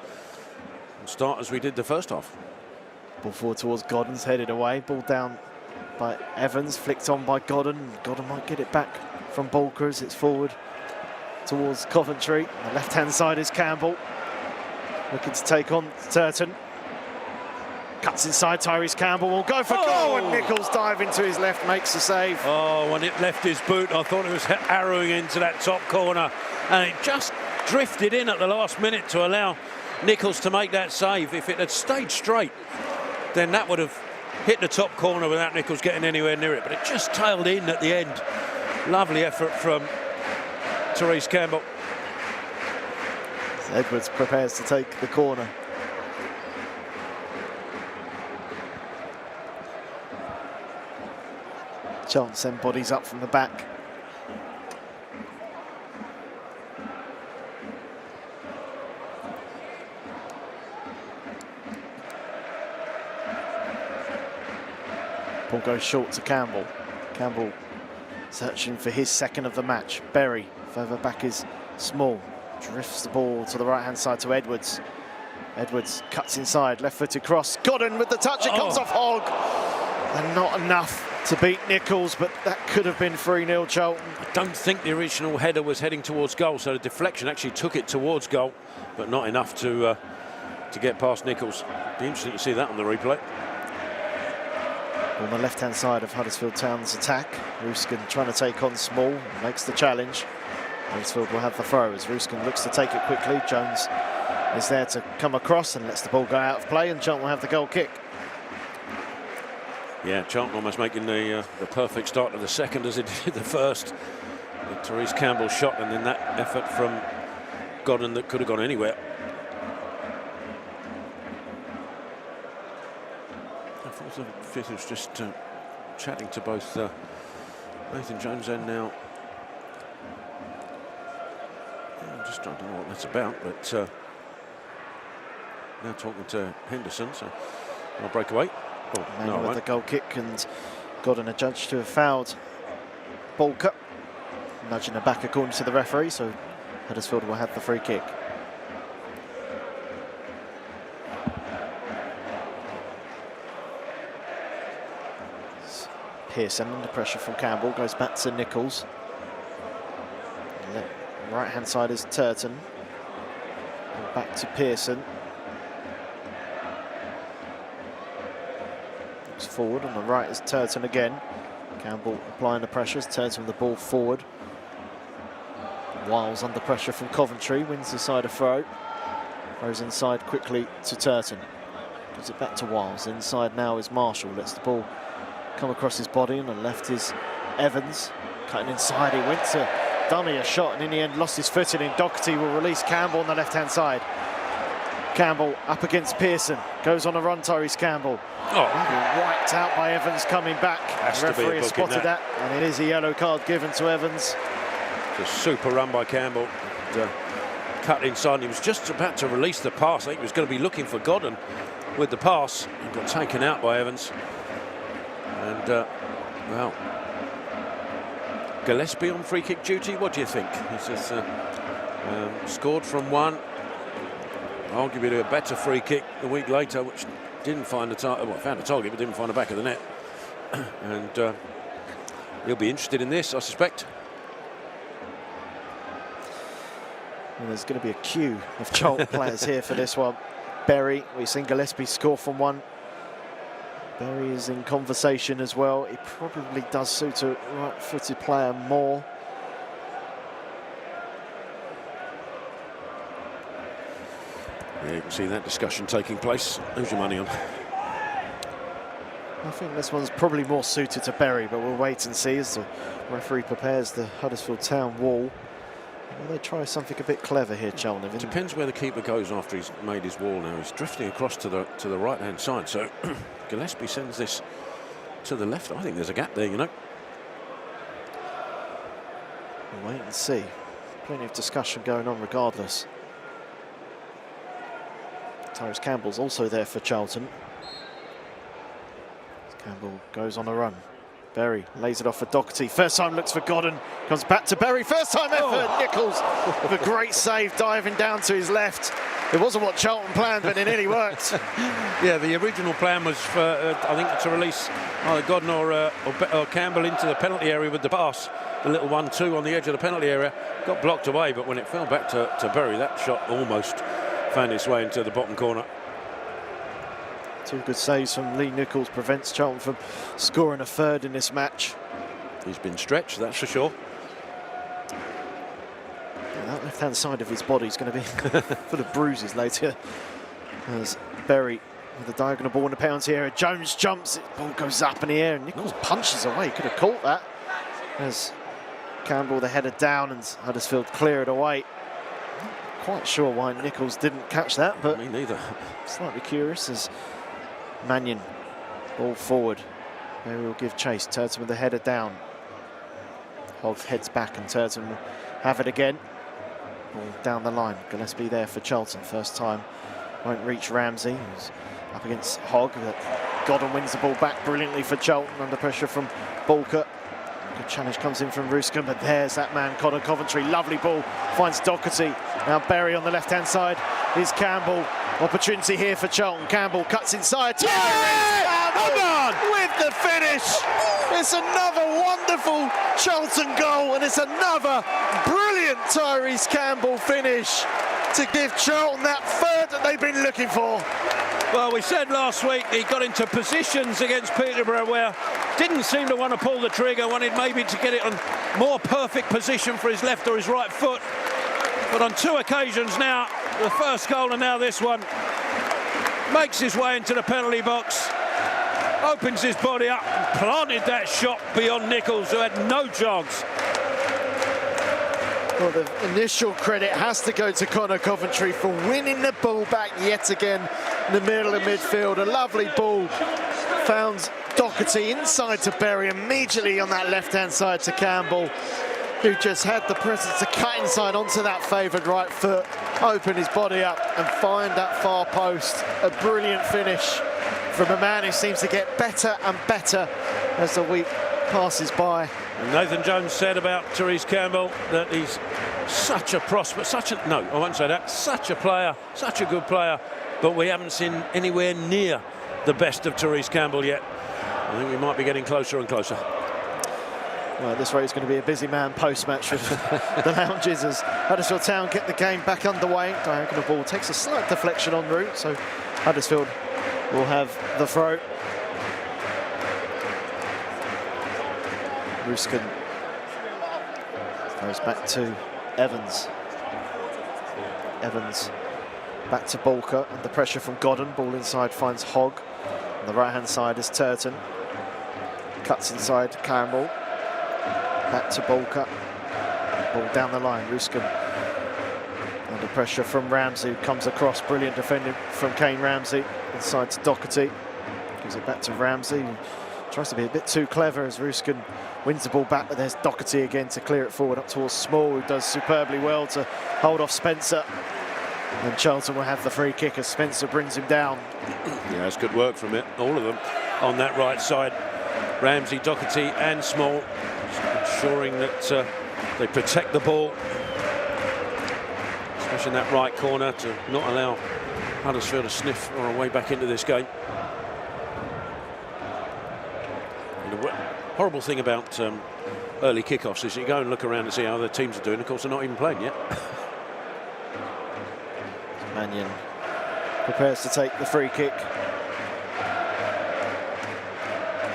start as we did the first half. Ball forward towards Godden's headed away. Ball down by Evans, flicked on by Godden. Godden might get it back from Bulker as it's forward towards Coventry. On the left-hand side is Campbell, looking to take on Turton. Cuts inside, Tyrese Campbell will go for goal, and Nichols dive into his left, makes the save. Oh, when it left his boot, I thought it was arrowing into that top corner, and it just drifted in at the last minute to allow Nichols to make that save. If it had stayed straight, then that would have hit the top corner without Nichols getting anywhere near it, but it just tailed in at the end. Lovely effort from Tyrese Campbell. Edwards prepares to take the corner. Charlton send bodies up from the back. Ball goes short to Campbell. Campbell searching for his second of the match. Berry, further back is Small. Drifts the ball to the right-hand side to Edwards. Edwards cuts inside, left-footed cross. Godden with the touch, it comes off Hogg. And not enough to beat Nichols, but that could have been 3-0 Charlton. I don't think the original header was heading towards goal, so the deflection actually took it towards goal, but not enough to get past Nichols. Be interesting to see that on the replay. On the left-hand side of Huddersfield Town's attack, Ruskin trying to take on Small, makes the challenge. Huddersfield will have the throw as Ruskin looks to take it quickly. Jones is there to come across and lets the ball go out of play, and Charlton will have the goal kick. Yeah, Charlton almost making the perfect start of the second as it did the first. Therese Campbell shot, and then that effort from Godden that could have gone anywhere. I thought the fifth was just chatting to both Nathan Jones and now. Yeah, I'm just trying to know what that's about, but now talking to Henderson, so I'll break away. Oh, no, with the goal kick, and Godden adjudged to have fouled Bolker, nudging her back according to the referee, so Huddersfield will have the free kick. Pearson under pressure from Campbell, goes back to Nichols. Right hand side is Turton. Back to Pearson. Looks forward, on the right is Turton again. Campbell applying the pressures, Turton with the ball forward. Wiles under pressure from Coventry, wins the side of throw. Throws inside quickly to Turton. Gives it back to Wiles. Inside now is Marshall, lets the ball come across his body, and on the left is Evans. Cutting inside, he went to dummy a shot, and in the end lost his footing, and Doherty will release Campbell on the left-hand side. Campbell up against Pearson, goes on a run, Tyrese Campbell. Wiped out by Evans coming back. The referee has spotted that, and it is a yellow card given to Evans. It's a super run by Campbell. And, cut inside, and he was just about to release the pass. I think he was going to be looking for Godden with the pass, and got taken out by Evans. And, well, Gillespie on free kick duty, what do you think? He's just scored from one. Arguably a better free kick a week later, which didn't find the target, well, found a target, but didn't find the back of the net. And he'll be interested in this, I suspect. And there's going to be a queue of Charlton players here for this one. Berry, we've seen Gillespie score from one. Berry is in conversation as well. He probably does suit a right-footed player more. Yeah, you can see that discussion taking place. Who's your money on? I think this one's probably more suited to Berry, but we'll wait and see as the referee prepares the Huddersfield Town wall. Will they try something a bit clever here, Charlton? Depends where the keeper goes after he's made his wall now. He's drifting across to the right-hand side, so Gillespie sends this to the left. I think there's a gap there, you know. We'll wait and see. Plenty of discussion going on regardless. Tyrese Campbell's also there for Charlton. Campbell goes on a run. Berry lays it off for Doherty. First time looks for Godden. Comes back to Berry. First time effort. Nichols with a great save, diving down to his left. It wasn't what Charlton planned, but it nearly worked. Yeah, the original plan was for, I think, to release either Godden or Campbell into the penalty area with the pass. The little 1-2 on the edge of the penalty area. Got blocked away, but when it fell back to Berry, that shot almost found its way into the bottom corner. Two good saves from Lee Nichols prevents Charlton from scoring a third in this match. He's been stretched, that's for sure. Yeah, that left-hand side of his body is going to be full of bruises later. As Berry with the diagonal ball in the penalty area. Jones jumps, the ball goes up in the air, and Nichols punches away. Could have caught that. As Campbell the header down, and Huddersfield clear it away. Not quite sure why Nichols didn't catch that, but me neither. Slightly curious as Mannion, ball forward. Berry will give chase. Turton with the header down. Hogg heads back, and Turton will have it again. Ball down the line. Gillespie there for Charlton. First time. Won't reach Ramsey, who's up against Hogg. Godden wins the ball back brilliantly for Charlton under pressure from Bolker. Good challenge comes in from Ruskin, but there's that man, Connor Coventry. Lovely ball, finds Doherty. Now Berry on the left-hand side. is Campbell. Opportunity here for Charlton. Campbell cuts inside. Come on! With the finish. It's another wonderful Charlton goal, and it's another brilliant Tyrese Campbell finish to give Charlton that third that they've been looking for. Well, we said last week he got into positions against Peterborough where didn't seem to want to pull the trigger, wanted maybe to get it on more perfect position for his left or his right foot. But on 2 occasions now, the first goal and now this one, makes his way into the penalty box, opens his body up and planted that shot beyond Nichols, who had no chance. Well, the initial credit has to go to Connor Coventry for winning the ball back yet again in the middle of midfield. A lovely ball, found Doherty inside to Berry, immediately on that left-hand side to Campbell, who just had the presence to cut inside onto that favoured right foot, open his body up and find that far post. A brilliant finish from a man who seems to get better and better as the week passes by. And Nathan Jones said about Tyrese Campbell that he's such a prospect, no, I won't say that, such a player, such a good player, but we haven't seen anywhere near the best of Tyrese Campbell yet. I think we might be getting closer and closer. Well, this race is going to be a busy man post-match with the Lounges as Huddersfield Town get the game back underway. Diagonal ball takes a slight deflection en route, so Huddersfield will have the throw. Ruskin throws back to Evans. Evans back to Balker, under pressure from Godden. Ball inside finds Hogg. On the right-hand side is Turton. Cuts inside Campbell. Back to Balker. Ball down the line. Ruskin under pressure from Ramsey. Comes across. Brilliant defending from Kane Ramsey. Inside to Doherty. Gives it back to Ramsey. Tries to be a bit too clever as Ruskin wins the ball back, but there's Doherty again to clear it forward up towards Small, who does superbly well to hold off Spencer. And Charlton will have the free kick as Spencer brings him down. Yeah, it's good work from it, all of them on that right side. Ramsey, Doherty and Small, ensuring that they protect the ball, especially in that right corner, to not allow Huddersfield to sniff on a way back into this game. And the horrible thing about early kickoffs is you go and look around and see how the teams are doing. Of course, they're not even playing yet. Mannion prepares to take the free kick.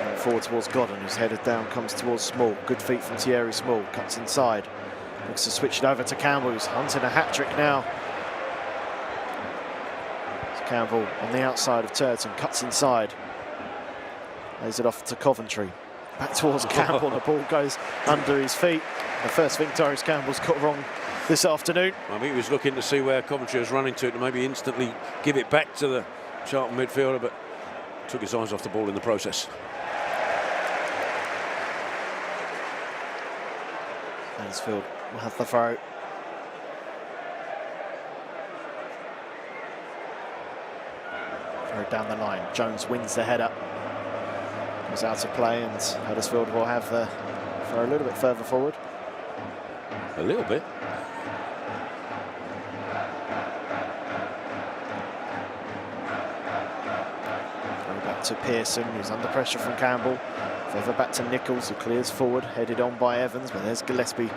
And forward towards Godden, who's headed down, comes towards Small. Good feet from Thierry Small, cuts inside. Looks to switch it over to Campbell, who's hunting a hat-trick now. It's Campbell on the outside of Turton, cuts inside. Lays it off to Coventry. Back towards Campbell, the ball goes under his feet. The first thing Tyrese Campbell's got wrong this afternoon. I think he was looking to see where Coventry was running to maybe instantly give it back to the Charlton midfielder, but took his eyes off the ball in the process. Huddersfield will have the throw. Throw down the line. Jones wins the header. Goes out of play, and Huddersfield will have the throw a little bit further forward. A little bit. Back to Pearson, who's under pressure from Campbell. Further back to Nichols, who clears forward, headed on by Evans, but there's Gillespie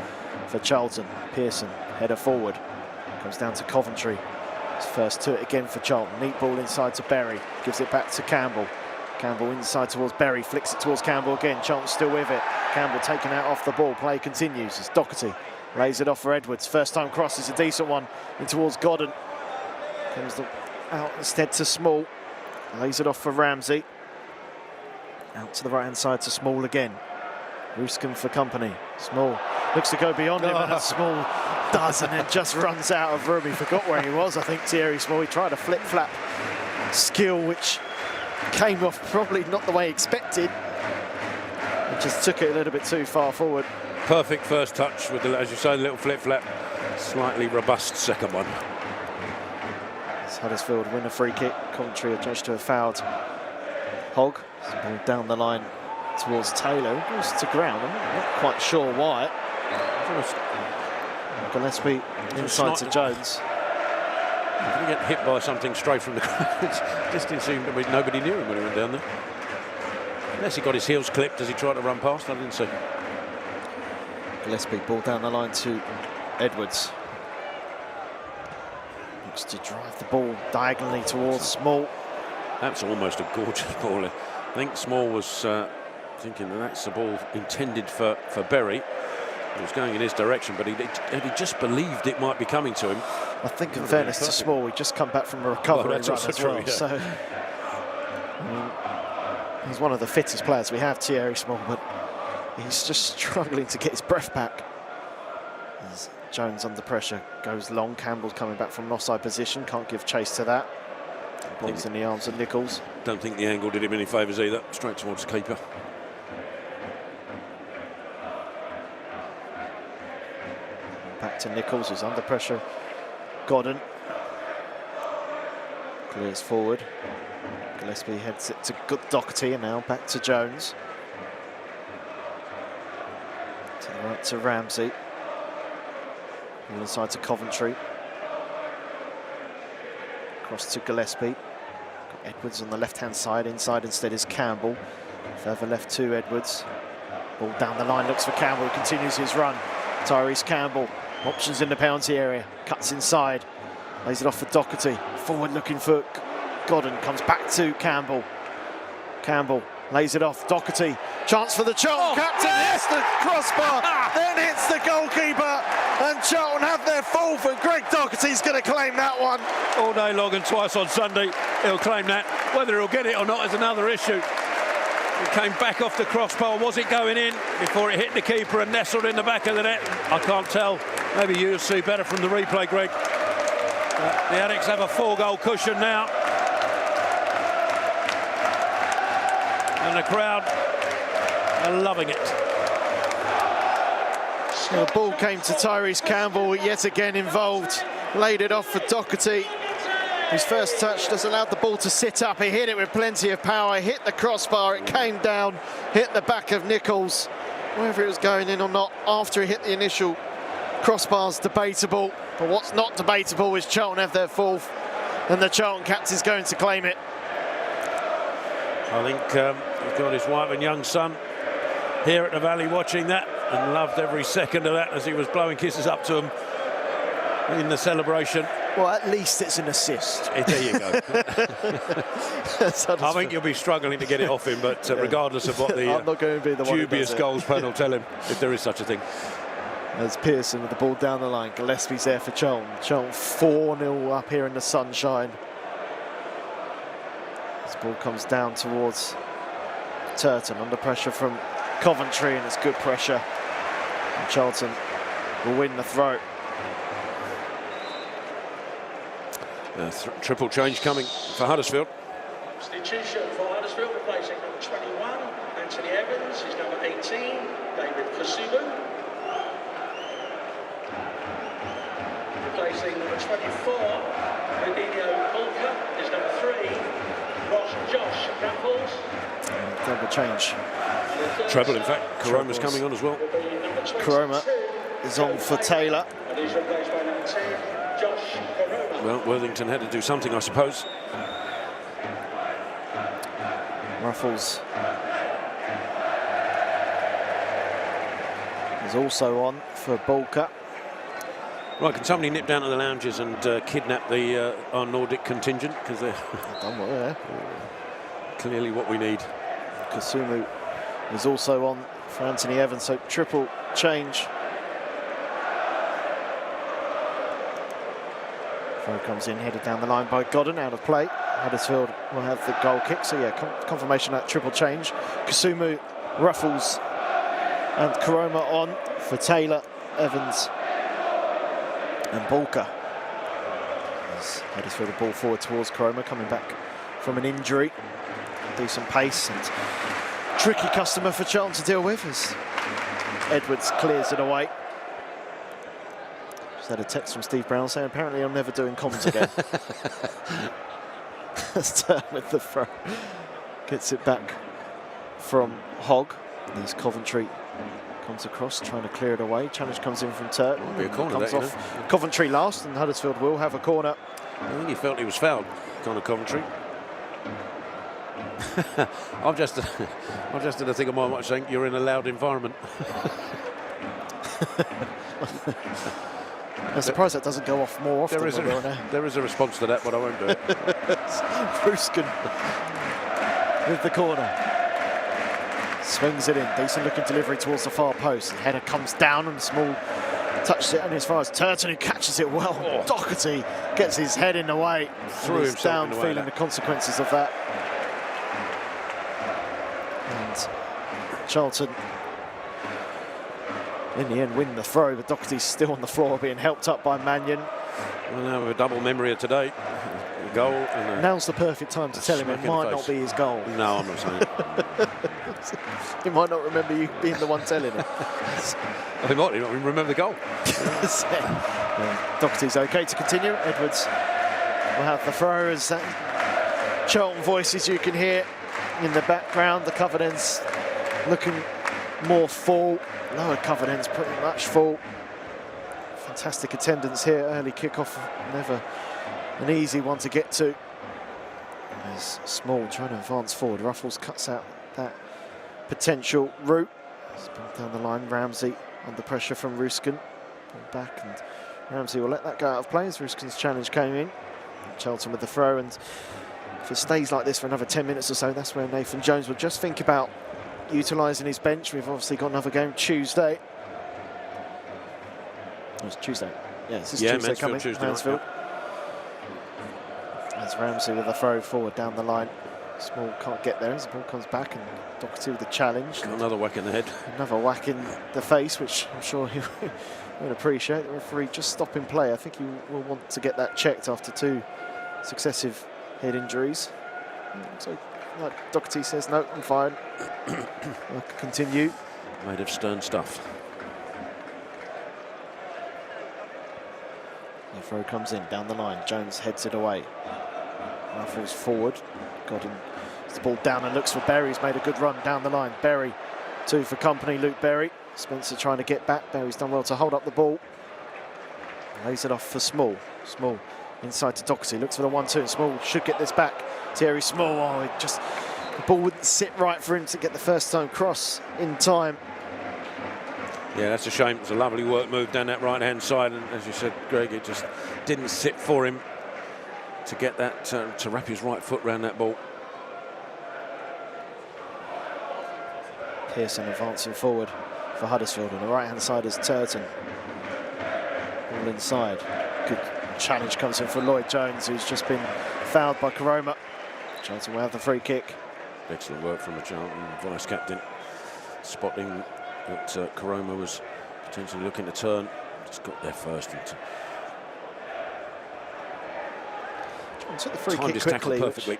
for Charlton. Pearson, header forward. Comes down to Coventry. His first to it again for Charlton. Neat ball inside to Berry. Gives it back to Campbell. Campbell inside towards Berry, flicks it towards Campbell again. Charlton still with it. Campbell taken out off the ball. Play continues as Doherty lays it off for Edwards. First time cross is a decent one in towards Godden. Comes out instead to Small. Lays it off for Ramsey. Out to the right-hand side to Small again. Ruskin for company. Small looks to go beyond him, and Small does, and then just runs out of room. He forgot where he was, I think, Thierry Small. He tried a flip-flap skill, which came off probably not the way expected. He just took it a little bit too far forward. Perfect first touch with, as you say, a little flip-flap. Slightly robust second one. As Huddersfield win a free kick. Coventry are judged to have fouled Hogg. Ball down the line towards Taylor. Goes to ground. I'm not quite sure why. I Gillespie inside to Jones. Did he get hit by something straight from the ground? Just didn't seem to be nobody near him when he went down there. Unless he got his heels clipped as he tried to run past, I didn't see. Gillespie, ball down the line to Edwards. Looks to drive the ball diagonally towards Small. That's almost a gorgeous ball. I think Small was thinking that that's the ball intended for Berry. He was going in his direction, but he just believed it might be coming to him. I think, in fairness to Small, we'd just come back from a recovery run as true, well. yeah. So he's one of the fittest players we have, Thierry Small, but he's just struggling to get his breath back. As Jones under pressure goes long. Campbell's coming back from an offside position, can't give chase to that. Ball's in the arms of Nichols. Don't think the angle did him any favours either. Straight towards the keeper. Back to Nichols, who's under pressure. Godden clears forward. Gillespie heads it to Doherty, and now back to Jones. To the right to Ramsey. All inside to Coventry. Across to Gillespie. Got Edwards on the left-hand side. Inside instead is Campbell. Further left to Edwards. Ball down the line, looks for Campbell, who continues his run. Tyrese Campbell, options in the penalty area. Cuts inside. Lays it off for Doherty. Forward looking for Godden. Comes back to Campbell. Campbell lays it off. Doherty. Chance for the Charlton captain. Hits the crossbar. Then hits the goalkeeper. And Charlton have their fourth. And Greg Doherty's going to claim that one. All day long and twice on Sunday, he'll claim that. Whether he'll get it or not is another issue. It came back off the crossbar. Was it going in before it hit the keeper and nestled in the back of the net? I can't tell. Maybe you'll see better from the replay, Greg. The Addicts have a 4-goal cushion now. And the crowd are loving it. The ball came to Tyrese Campbell, yet again involved. Laid it off for Doherty. His first touch just allowed the ball to sit up. He hit it with plenty of power, hit the crossbar, it came down, hit the back of Nichols. Whether it was going in or not after he hit the initial crossbar's debatable. But what's not debatable is Charlton have their fourth, and the Charlton captain's going to claim it. I think he's got his wife and young son here at the Valley watching that and loved every second of that as he was blowing kisses up to him in the celebration. Well, at least it's an assist. There you go. I think you'll be struggling to get it off him, but regardless of what the, I'm not going to be the one dubious goals pen will tell him, if there is such a thing. As Pearson with the ball down the line. Gillespie's there for Charlton. Charlton 4-0 up here in the sunshine. This ball comes down towards Turton, under pressure from Coventry, and it's good pressure. And Charlton will win the throw. Triple change coming for Huddersfield. Substitution for Huddersfield, replacing number 21, Anthony Evans, is number 18, David Kasubu. Replacing number 24, Rodinho Polka, is number 3, Josh Raffles. Double change. Treble, in fact. Karoma's coming on as well. Karoma is on for Taylor. And he's replaced by number 10, Josh Karoma. Well, Worthington had to do something, I suppose. Ruffles is also on for Bolka. Right, can somebody nip down to the lounges and kidnap our Nordic contingent? Because they're Done well there. clearly what we need. Kasumu is also on for Anthony Evans, so triple change. Throw comes in, headed down the line by Godden, out of play. Huddersfield will have the goal kick, so yeah, confirmation of that triple change. Kasumu, Ruffles and Karoma on for Taylor, Evans and Bolka. As Huddersfield the ball forward towards Karoma, coming back from an injury. Decent pace and tricky customer for Charlton to deal with as Edwards clears it away. Just had a text from Steve Brown saying apparently I'm never doing comms again. Let's turn with the throw. Gets it back from Hogg. There's Coventry. Comes across, trying to clear it away. Challenge comes in from Turton. Be a corner comes that, off Coventry last, and Huddersfield will have a corner I think he felt he was fouled, Connor Coventry. I've just did a thing on my watch saying you're in a loud environment. I'm surprised that doesn't go off more often. There is a response to that, but I won't do it. Bruskin with the corner. Swings it in. Decent looking delivery towards the far post. The header comes down and Small touches it only as far as Turton, who catches it well. Oh. Doherty gets his head in the way. Threw He's himself down in the way feeling of the that. consequences of that. And Charlton in the end win the throw, but Doherty's still on the floor being helped up by Mannion. Well, now with a double memory of today. A goal and a... Now's the perfect time to tell him it smack in the might not face. be his goal. No, I'm not saying it. He might not remember you being the one telling him. He might not even remember the goal. Doherty's okay to continue. Edwards will have the throw as that Charlton voices you can hear in the background. The covered ends looking more full. Lower covered ends pretty much full. Fantastic attendance here. Early kickoff, never an easy one to get to. There's Small trying to advance forward. Ruffles cuts out that potential route. He's been down the line. Ramsey under pressure from Ruskin. Back, and Ramsey will let that go out of play as Ruskin's challenge came in. Charlton with the throw, and if it stays like this for another 10 minutes or so, that's where Nathan Jones will just think about utilising his bench. We've obviously got another game Tuesday. Oh, it's Tuesday. Yeah, it's Tuesday Mansfield, coming. Tuesday Mansfield. night, As Ramsey with a throw forward down the line. Small can't get there as the ball comes back, and Doherty with the challenge. Got another whack in the head. Another whack in the face, which I'm sure he would appreciate. The referee just stopping play. I think he will want to get that checked after 2 successive head injuries. So, like Doherty says, no, I'm fine. I'll continue. Made of stern stuff. The throw comes in, down the line. Jones heads it away. Ruffles forward. Godden gets the ball down and looks for Berry. He's made a good run down the line. Berry, 2 for company, Luke Berry. Spencer trying to get back. Berry's done well to hold up the ball. Lays it off for Small. Small inside to Doherty. Looks for the 1-2. And Small should get this back. Thierry Small. Oh, the ball wouldn't sit right for him to get the first time cross in time. Yeah, that's a shame. It's a lovely work move down that right-hand side, and as you said, Greg, it just didn't sit for him to get that, to wrap his right foot round that ball. Pearson advancing forward for Huddersfield. On the right-hand side is Turton. All inside. Good challenge comes in for Lloyd Jones, who's just been fouled by Koroma. Charlton will have the free kick. Excellent work from the Charlton vice-captain, spotting that Koroma was potentially looking to turn. Just got there first. And Charlton took the free timed kick his tackle quickly. perfectly.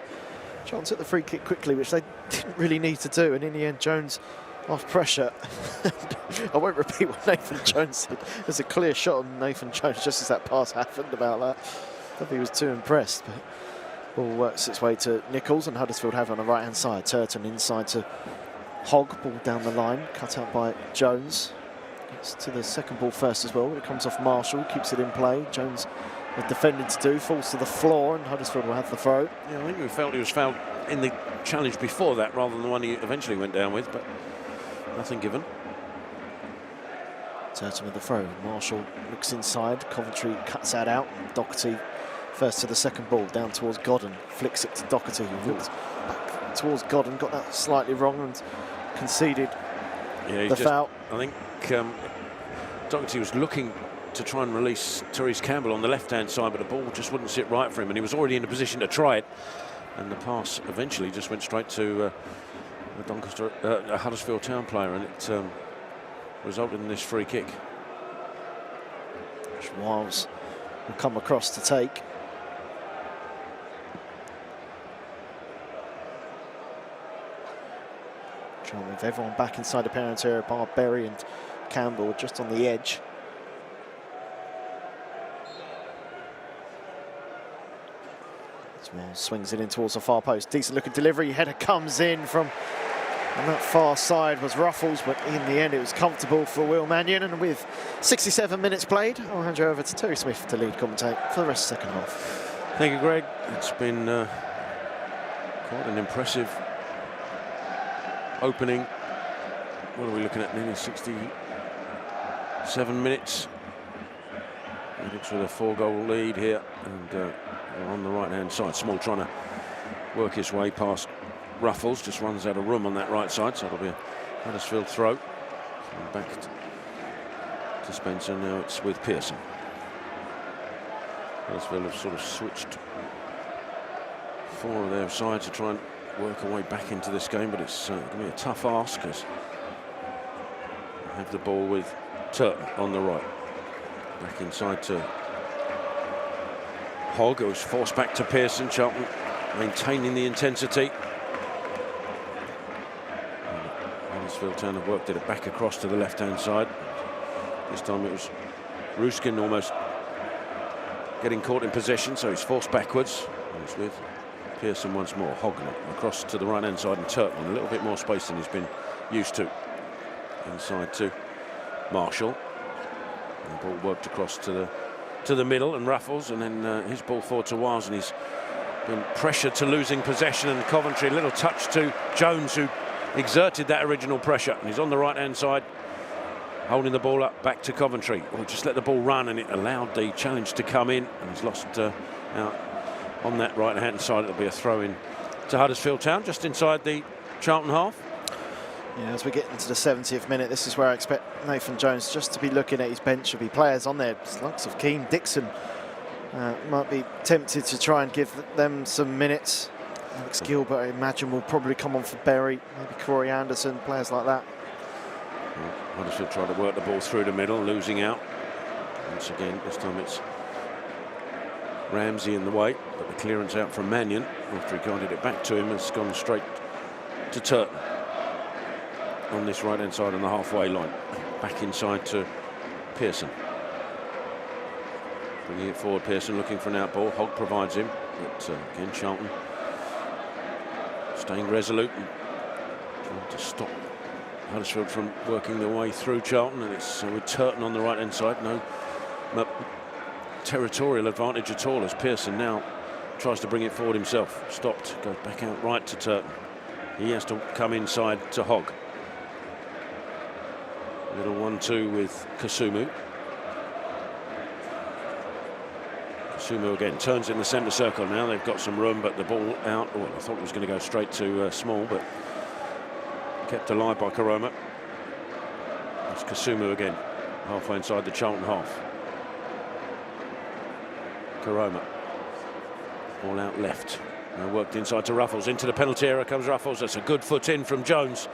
Charlton took the free kick quickly, which they didn't really need to do. And in the end, Jones off pressure. I won't repeat what Nathan Jones said. There's a clear shot on Nathan Jones just as that pass happened about that. I don't think he was too impressed. But ball works its way to Nichols, and Huddersfield have it on the right-hand side. Turton inside to Hogg, ball down the line, cut out by Jones. Gets to the second ball first as well. It comes off Marshall, keeps it in play. Jones with defending to do, falls to the floor, and Huddersfield will have the throw. Yeah, I think we felt he was fouled in the challenge before that rather than the one he eventually went down with, but nothing given. Turton with the throw. Marshall looks inside. Coventry cuts that out. Doherty first to the second ball, down towards Godden. Flicks it to Doherty, who looks back towards Godden. Got that slightly wrong and conceded the foul. I think Doherty was looking to try and release Therese Campbell on the left-hand side, but the ball just wouldn't sit right for him, and he was already in a position to try it. And the pass eventually just went straight to a Huddersfield Town player, and it resulted in this free kick. Which Wiles will come across to take. Trying to move everyone back inside the penalty area, bar Berry and Campbell just on the edge. Wiles swings it in towards the far post. Decent looking delivery. Header comes in from on that far side was Ruffles, but in the end it was comfortable for Will Mannion. And with 67 minutes played, I'll hand you over to Terry Smith to lead commentate for the rest of the second half. Thank you, Greg. It's been quite an impressive opening. What are we looking at? Nearly 67 minutes. Looks with a 4-goal lead here, and on the right-hand side, Small trying to work his way past Ruffles, just runs out of room on that right side, so it'll be a Huddersfield throw. And back to Spencer. Now it's with Pearson. Huddersfield have sort of switched 4 of their sides to try and work a way back into this game, but it's going to be a tough ask as they have the ball with Turton on the right. Back inside to Hogg, who was forced back to Pearson. Charlton maintaining the intensity. Huddersfield Town have worked it back across to the left-hand side. This time it was Ruskin almost getting caught in possession, so he's forced backwards. He's with Pearson once more. Hogg across to the right-hand side, and Turton a little bit more space than he's been used to. Inside to Marshall. And the ball worked across to the middle, and Ruffles, and then his ball forward to Wiles, and he's been pressured to losing possession, and Coventry a little touch to Jones, who exerted that original pressure, and he's on the right-hand side holding the ball up back to Coventry. Or just let the ball run, and it allowed the challenge to come in, and he's lost out on that right-hand side. It'll be a throw in to Huddersfield Town just inside the Charlton half. Yeah, as we get into the 70th minute, this is where I expect Nathan Jones just to be looking at his bench. There'll be players on there, likes of Keane, Dixon. Might be tempted to try and give them some minutes. Alex Gilbert, I imagine, will probably come on for Berry, maybe Corey Anderson, players like that. Huddersfield trying to work the ball through the middle, losing out. Once again, this time it's Ramsey in the way, but the clearance out from Mannion, after he guided it back to him, has gone straight to Turton on this right-hand side on the halfway line. Back inside to Pearson. Bringing it forward, Pearson looking for an out ball. Hogg provides him, but again, Charlton staying resolute and trying to stop Huddersfield from working their way through Charlton, and it's with Turton on the right-hand side. No territorial advantage at all, as Pearson now tries to bring it forward himself. Stopped, goes back out right to Turton. He has to come inside to Hogg. Little 1-2 with Kasumu. Kasumu again turns in the centre circle now. They've got some room, but the ball out. Oh, I thought it was going to go straight to Small, but kept alive by Karoma. It's Kasumu again, halfway inside the Charlton half. Karoma. All out left. Now worked inside to Ruffles. Into the penalty area comes Ruffles. That's a good foot in from Jones.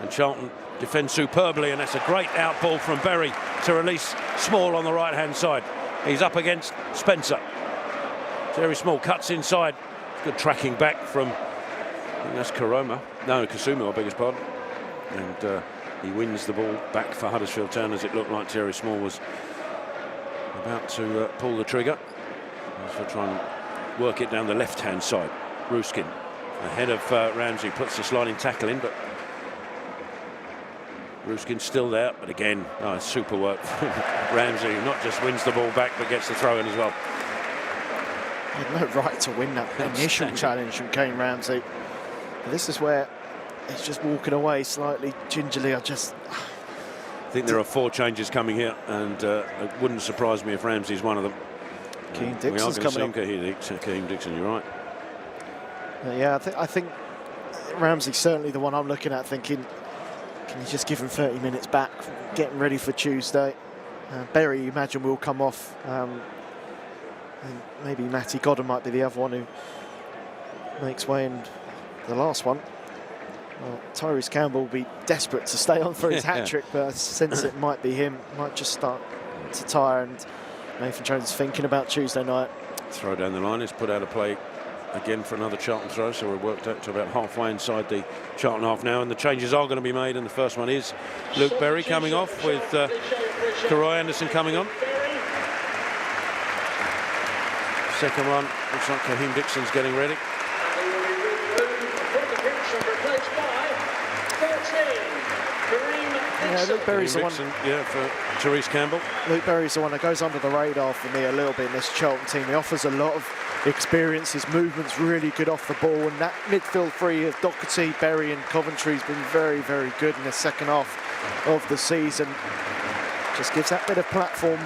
And Charlton defends superbly, and that's a great out ball from Berry to release Small on the right-hand side. He's up against Spencer. Terry Small cuts inside. Good tracking back from, I think that's Karoma. No, Kasumu, I beg his pardon. And he wins the ball back for Huddersfield Town, as it looked like Terry Small was about to pull the trigger. Huddersfield trying to work it down the left-hand side. Ruskin ahead of Ramsey, puts the sliding tackle in, but Ruskin's still there, but again, super work from Ramsey, who not just wins the ball back, but gets the throw in as well. He had no right to win that initial challenge from Kane Ramsey. But this is where he's just walking away slightly gingerly. I think there are 4 changes coming here, and it wouldn't surprise me if Ramsey's one of them. Keane Dixon's coming up. Keane Dixon, you're right. Yeah, I think Ramsey's certainly the one I'm looking at, thinking, can you just give him 30 minutes back, getting ready for Tuesday? Berry, you imagine, will come off. And maybe Matty Godden might be the other one who makes way in the last one. Well, Tyrese Campbell will be desperate to stay on for his hat-trick, but I sense it might be him. Might just start to tire, and Nathan Jones is thinking about Tuesday night. Throw down the line is put out of play again for another Charlton throw, so we're worked out to about halfway inside the Charlton half now, and the changes are going to be made, and the first one is Luke Berry coming off with Corey Anderson coming on. Second one looks like Kaheem Dixon's getting ready. Yeah, Luke Berry's the one. Yeah, for Tyrese Campbell. Luke Berry's the one that goes under the radar for me a little bit in this Charlton team. He offers a lot of experience. His movement's really good off the ball, and that midfield three of Doherty, Berry and Coventry's been very, very good in the second half of the season. Just gives that bit of platform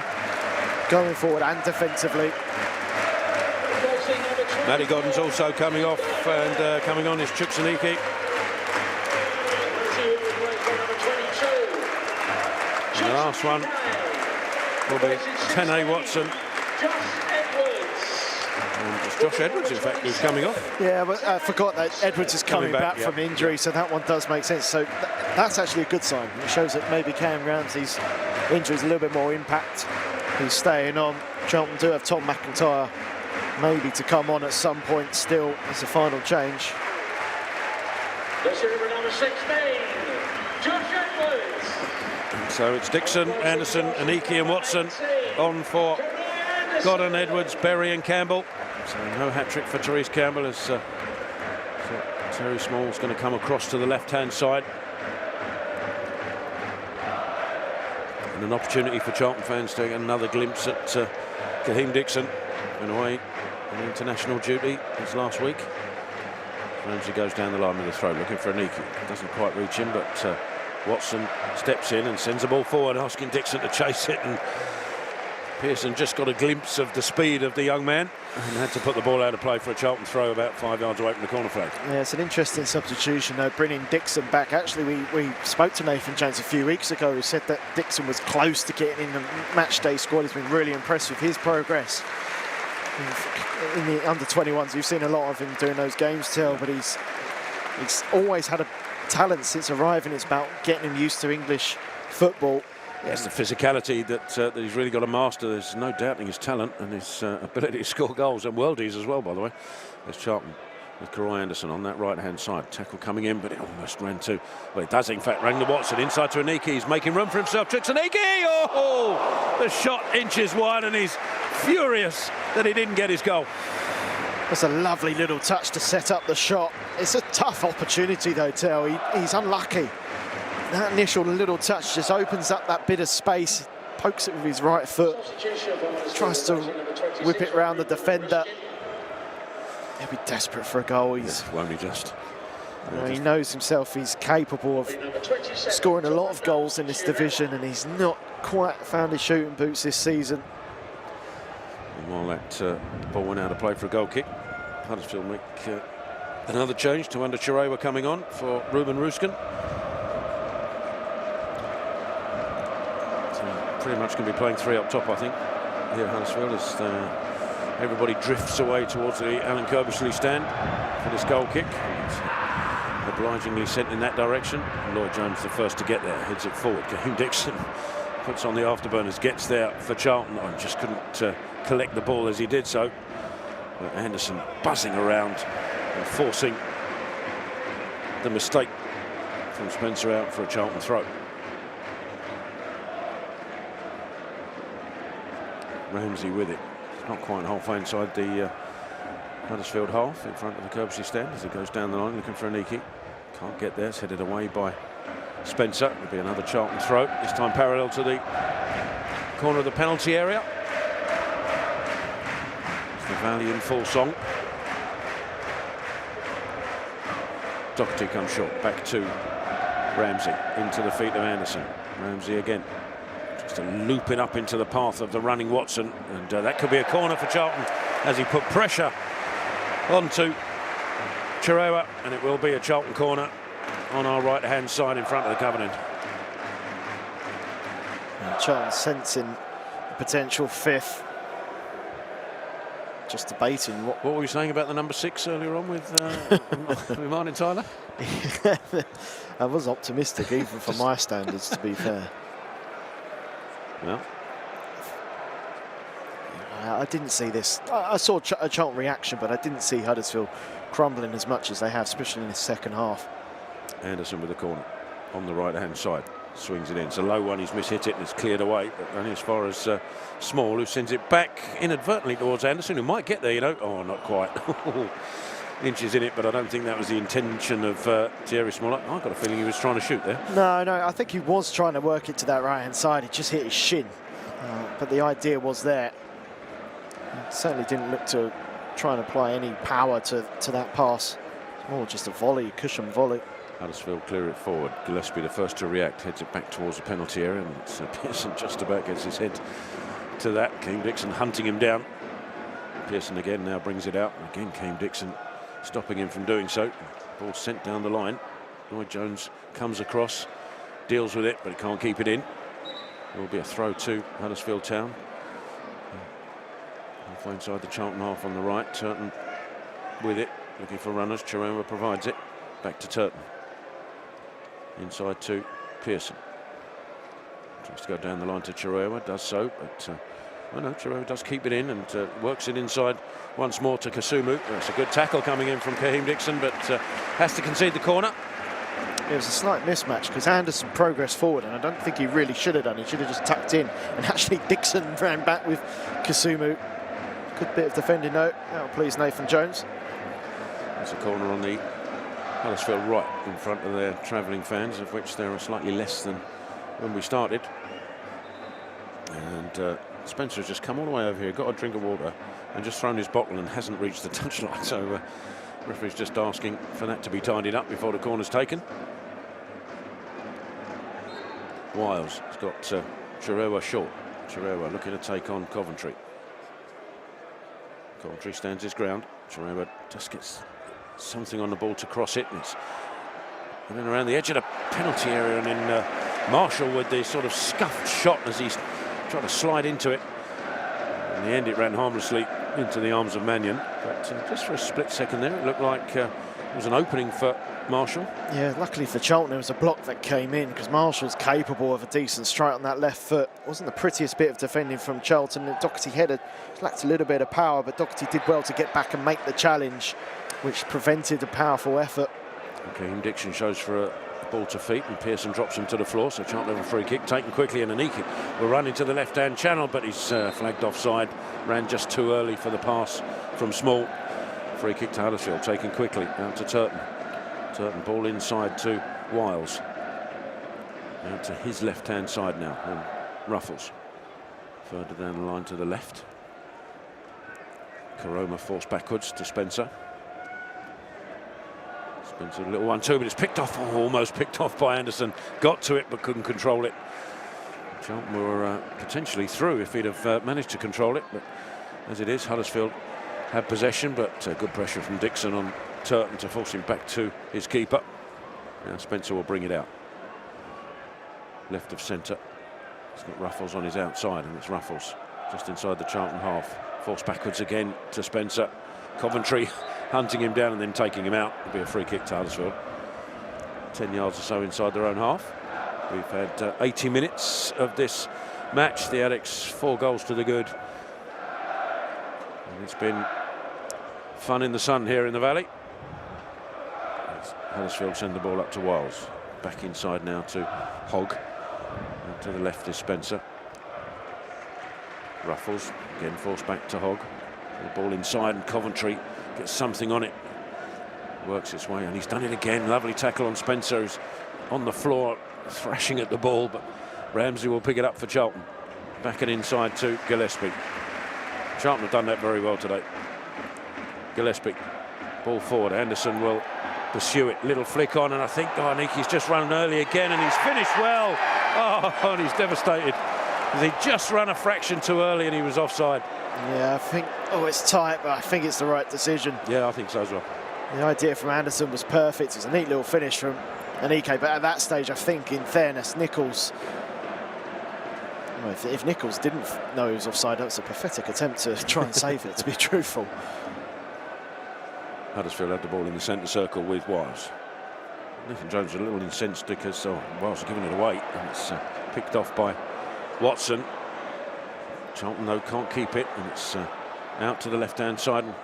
going forward and defensively. Matty Godden's also coming off, and coming on is Chuksaniki. And the last one will be Tene Watson. And it's Josh Edwards, in fact, who's coming off. Yeah, but I forgot that Edwards is coming back from injury, so that one does make sense. So that's actually a good sign. It shows that maybe Cam Ramsey's injury is a little bit more impact. He's staying on. Charlton do have Tom McIntyre maybe to come on at some point still as a final change. Let's hear it for number 16, Josh Edwards. So it's Dixon, Anderson, Aniki and Watson on for Godden, Edwards, Berry and Campbell. So no hat-trick for Therese Campbell as so Terry Small's going to come across to the left-hand side. And an opportunity for Charlton fans to get another glimpse at Kaheem Dixon. Went away on international duty this last week. Ramsey goes down the line with the throw, looking for Aniki. Doesn't quite reach him, but Watson steps in and sends the ball forward, asking Dixon to chase it, and Pearson just got a glimpse of the speed of the young man and had to put the ball out of play for a Charlton throw about 5 yards away from the corner flag. Yeah, it's an interesting substitution though, bringing Dixon back. Actually, we spoke to Nathan Jones a few weeks ago who said that Dixon was close to getting in the match day squad. He's been really impressed with his progress. In the under-21s, you've seen a lot of him doing those games still, but he's always had a talent since arriving. It's about getting him used to English football. Yes, the physicality that he's really got to master. There's no doubting his talent and his ability to score goals, and worldies as well, by the way. There's Charlton with Karoy Anderson on that right-hand side. Tackle coming in, but it almost ran to... Well, it does, in fact, rang the Watson inside to Aniki. He's making room for himself. Tricks Aniki! Oh! The shot inches wide, and he's furious that he didn't get his goal. That's a lovely little touch to set up the shot. It's a tough opportunity, though, Tel. He's unlucky. That initial little touch just opens up that bit of space, pokes it with his right foot, tries to whip it round the defender. He'll be desperate for a goal. Won't he just? He knows himself he's capable of scoring a lot of goals in this division, and he's not quite found his shooting boots this season. And while that ball went out of play for a goal kick, Huddersfield make another change to under Chirewa coming on for Ruben Ruskin. Pretty much going to be playing three up top, I think, here at Huddersfield, as everybody drifts away towards the Alan Kirbishley stand for this goal kick. It's obligingly sent in that direction. Lloyd Jones the first to get there, heads it forward. Kaheem Dixon puts on the afterburners, gets there for Charlton. I just couldn't collect the ball as he did so. But Anderson buzzing around and forcing the mistake from Spencer out for a Charlton throw. Ramsey with it. It's not quite halfway inside the Huddersfield half in front of the Kirbishley stand as it goes down the line looking for Aniki. Can't get there. It's headed away by Spencer. It'll be another Charlton throw, this time parallel to the corner of the penalty area. It's the Valley in full song. Doherty comes short. Back to Ramsey. Into the feet of Anderson. Ramsey again. Looping up into the path of the running Watson, and that could be a corner for Charlton as he put pressure onto Chirewa, and it will be a Charlton corner on our right hand side in front of the Covenant. Charlton sensing the potential fifth. Just debating what were we saying about the number 6 earlier on with Martin Tyler? I was optimistic even for my standards, to be fair. Well, I didn't see this. I saw a Charlton reaction, but I didn't see Huddersfield crumbling as much as they have, especially in the second half. Anderson with the corner on the right-hand side. Swings it in. It's a low one. He's mishit it and it's cleared away. But only as far as Small, who sends it back inadvertently towards Anderson, who might get there, you know. Oh, not quite. Inches in it, but I don't think that was the intention of Thierry Small. I've got a feeling he was trying to shoot there. No, I think he was trying to work it to that right-hand side. It just hit his shin. But the idea was there. It certainly didn't look to try and apply any power to that pass. It's more just a volley, cushion volley. Huddersfield clear it forward. Gillespie the first to react, heads it back towards the penalty area, and Pearson just about gets his head to that. Keane Dixon hunting him down. Pearson again now brings it out. Again, Keane Dixon stopping him from doing so. Ball sent down the line. Lloyd Jones comes across, deals with it, but he can't keep it in. It will be a throw to Huddersfield Town. Halfway inside the Charlton half on the right. Turton with it, looking for runners. Chiroma provides it. Back to Turton. Inside to Pearson. Tries to go down the line to Chiroma, does so, but no, Chiroma does keep it in and works it inside once more to Kasumu. That's a good tackle coming in from Keane Dixon, but has to concede the corner. It was a slight mismatch because Anderson progressed forward, and I don't think he really should have done. He should have just tucked in, and actually Dixon ran back with Kasumu. Good bit of defending though. That'll please Nathan Jones. There's a corner on the Huddersfield right in front of their travelling fans, of which there are slightly less than when we started. And Spencer has just come all the way over here, got a drink of water, and just thrown his bottle and hasn't reached the touchline. So referee's just asking for that to be tidied up before the corner's taken. Wiles has got Chiroma short. Chiroma looking to take on Coventry. Coventry stands his ground. Chiroma just gets something on the ball to cross it, and it's running around the edge of the penalty area, and in Marshall with the sort of scuffed shot as he's trying to slide into it. In the end it ran harmlessly into the arms of Mannion, but just for a split second there it looked like it was an opening for Marshall. Yeah, luckily for Charlton there was a block that came in, because Marshall's capable of a decent strike on that left foot. Wasn't the prettiest bit of defending from Charlton. The Doherty header lacked a little bit of power, but Doherty did well to get back and make the challenge, which prevented a powerful effort. Okay, Dixon shows for a ball to feet, and Pearson drops him to the floor, so Charlton have a free kick taken quickly, and Aniki will run into the left-hand channel, but he's flagged offside. Ran just too early for the pass from Small. Free kick to Huddersfield, taken quickly out to Turton. Turton ball inside to Wiles. Out to his left-hand side now, and Ruffles further down the line to the left. Chiroma forced backwards to Spencer. Spencer, a little 1-2, but it's picked off, almost picked off by Anderson. Got to it, but couldn't control it. Charlton were potentially through if he'd have managed to control it, but as it is, Huddersfield had possession, but good pressure from Dixon on Turton to force him back to his keeper. Now Spencer will bring it out. Left of centre. He's got Ruffles on his outside, and it's Ruffles just inside the Charlton half. Forced backwards again to Spencer. Coventry hunting him down and then taking him out. It'll be a free kick to Huddersfield. 10 yards or so inside their own half. We've had 80 minutes of this match. The Addicts 4 goals to the good. And it's been fun in the sun here in the Valley. As Huddersfield send the ball up to Wiles. Back inside now to Hogg. And to the left is Spencer. Ruffles again forced back to Hogg. The ball inside, and Coventry gets something on it. Works its way, and he's done it again. Lovely tackle on Spencer, who's on the floor thrashing at the ball, but Ramsey will pick it up for Charlton. Back and inside to Gillespie. Charlton have done that very well today. Gillespie, ball forward. Anderson will pursue it. Little flick on, and I think Aniki's just run early again, and he's finished well. Oh, and he's devastated. He just ran a fraction too early, and he was offside. Yeah, I think, it's tight, but I think it's the right decision. Yeah, I think so as well. The idea from Anderson was perfect. It was a neat little finish from Anike, but at that stage, I think, in fairness, Nichols, well, if Nichols didn't know he was offside, that was a pathetic attempt to try and save it, to be truthful. Huddersfield had the ball in the centre circle with Wiles. Nathan Jones a little incensed because Wiles are giving it away, and it's picked off by Watson. Charlton, though, can't keep it, and it's out to the left-hand side. And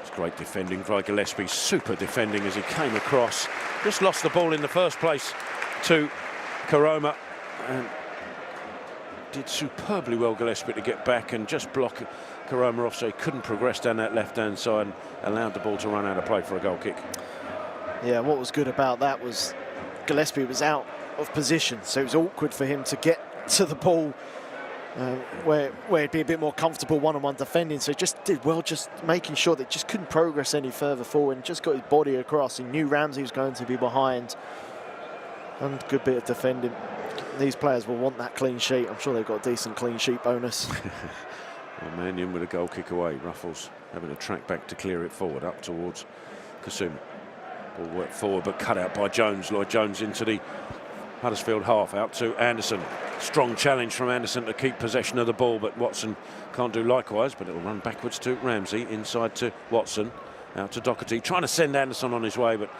it's great defending by Gillespie, super defending as he came across. Just lost the ball in the first place to Chiroma, and did superbly well, Gillespie, to get back and just block Chiroma off so he couldn't progress down that left-hand side, and allowed the ball to run out of play for a goal kick. Yeah, what was good about that was Gillespie was out of position, so it was awkward for him to get to the ball where he'd be a bit more comfortable one-on-one defending. So he just did well, just making sure that he just couldn't progress any further forward and just got his body across. He knew Ramsey was going to be behind. And good bit of defending. These players will want that clean sheet. I'm sure they've got a decent clean sheet bonus. Well, Mannion with a goal kick away. Ruffles having to track back to clear it forward up towards Kasumi. Ball worked forward but cut out by Jones. Lloyd Jones into the Huddersfield half, out to Anderson. Strong challenge from Anderson to keep possession of the ball, but Watson can't do likewise, but it'll run backwards to Ramsey, inside to Watson, out to Doherty, trying to send Anderson on his way, but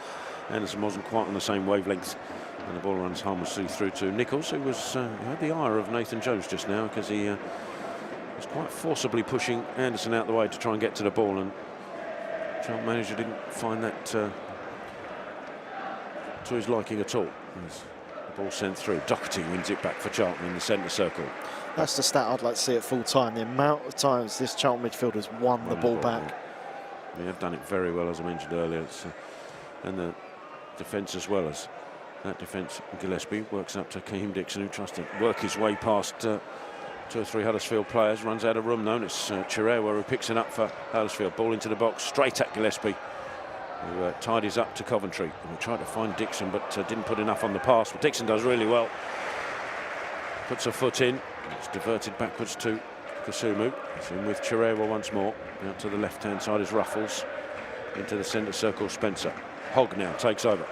Anderson wasn't quite on the same wavelength, and the ball runs harmlessly through to Nichols, who was who had the ire of Nathan Jones just now, because he was quite forcibly pushing Anderson out the way to try and get to the ball, and Charlton manager didn't find that to his liking at all. Ball sent through. Doherty wins it back for Charlton in the centre circle. That's the stat I'd like to see at full time. The amount of times this Charlton midfield has won the ball back. They have done it very well, as I mentioned earlier. And the defence as well as that defence. Gillespie works up to Keane Dixon, who tries to work his way past 2 or 3 Huddersfield players. Runs out of room though. It's Chirewa who picks it up for Huddersfield. Ball into the box, straight at Gillespie, who tidies up to Coventry. And we tried to find Dixon, but didn't put enough on the pass. But Dixon does really well. Puts a foot in. It's diverted backwards to Kasumu. It's in with Chirewa once more. Out to the left-hand side is Ruffles. Into the centre circle, Spencer. Hogg now takes over.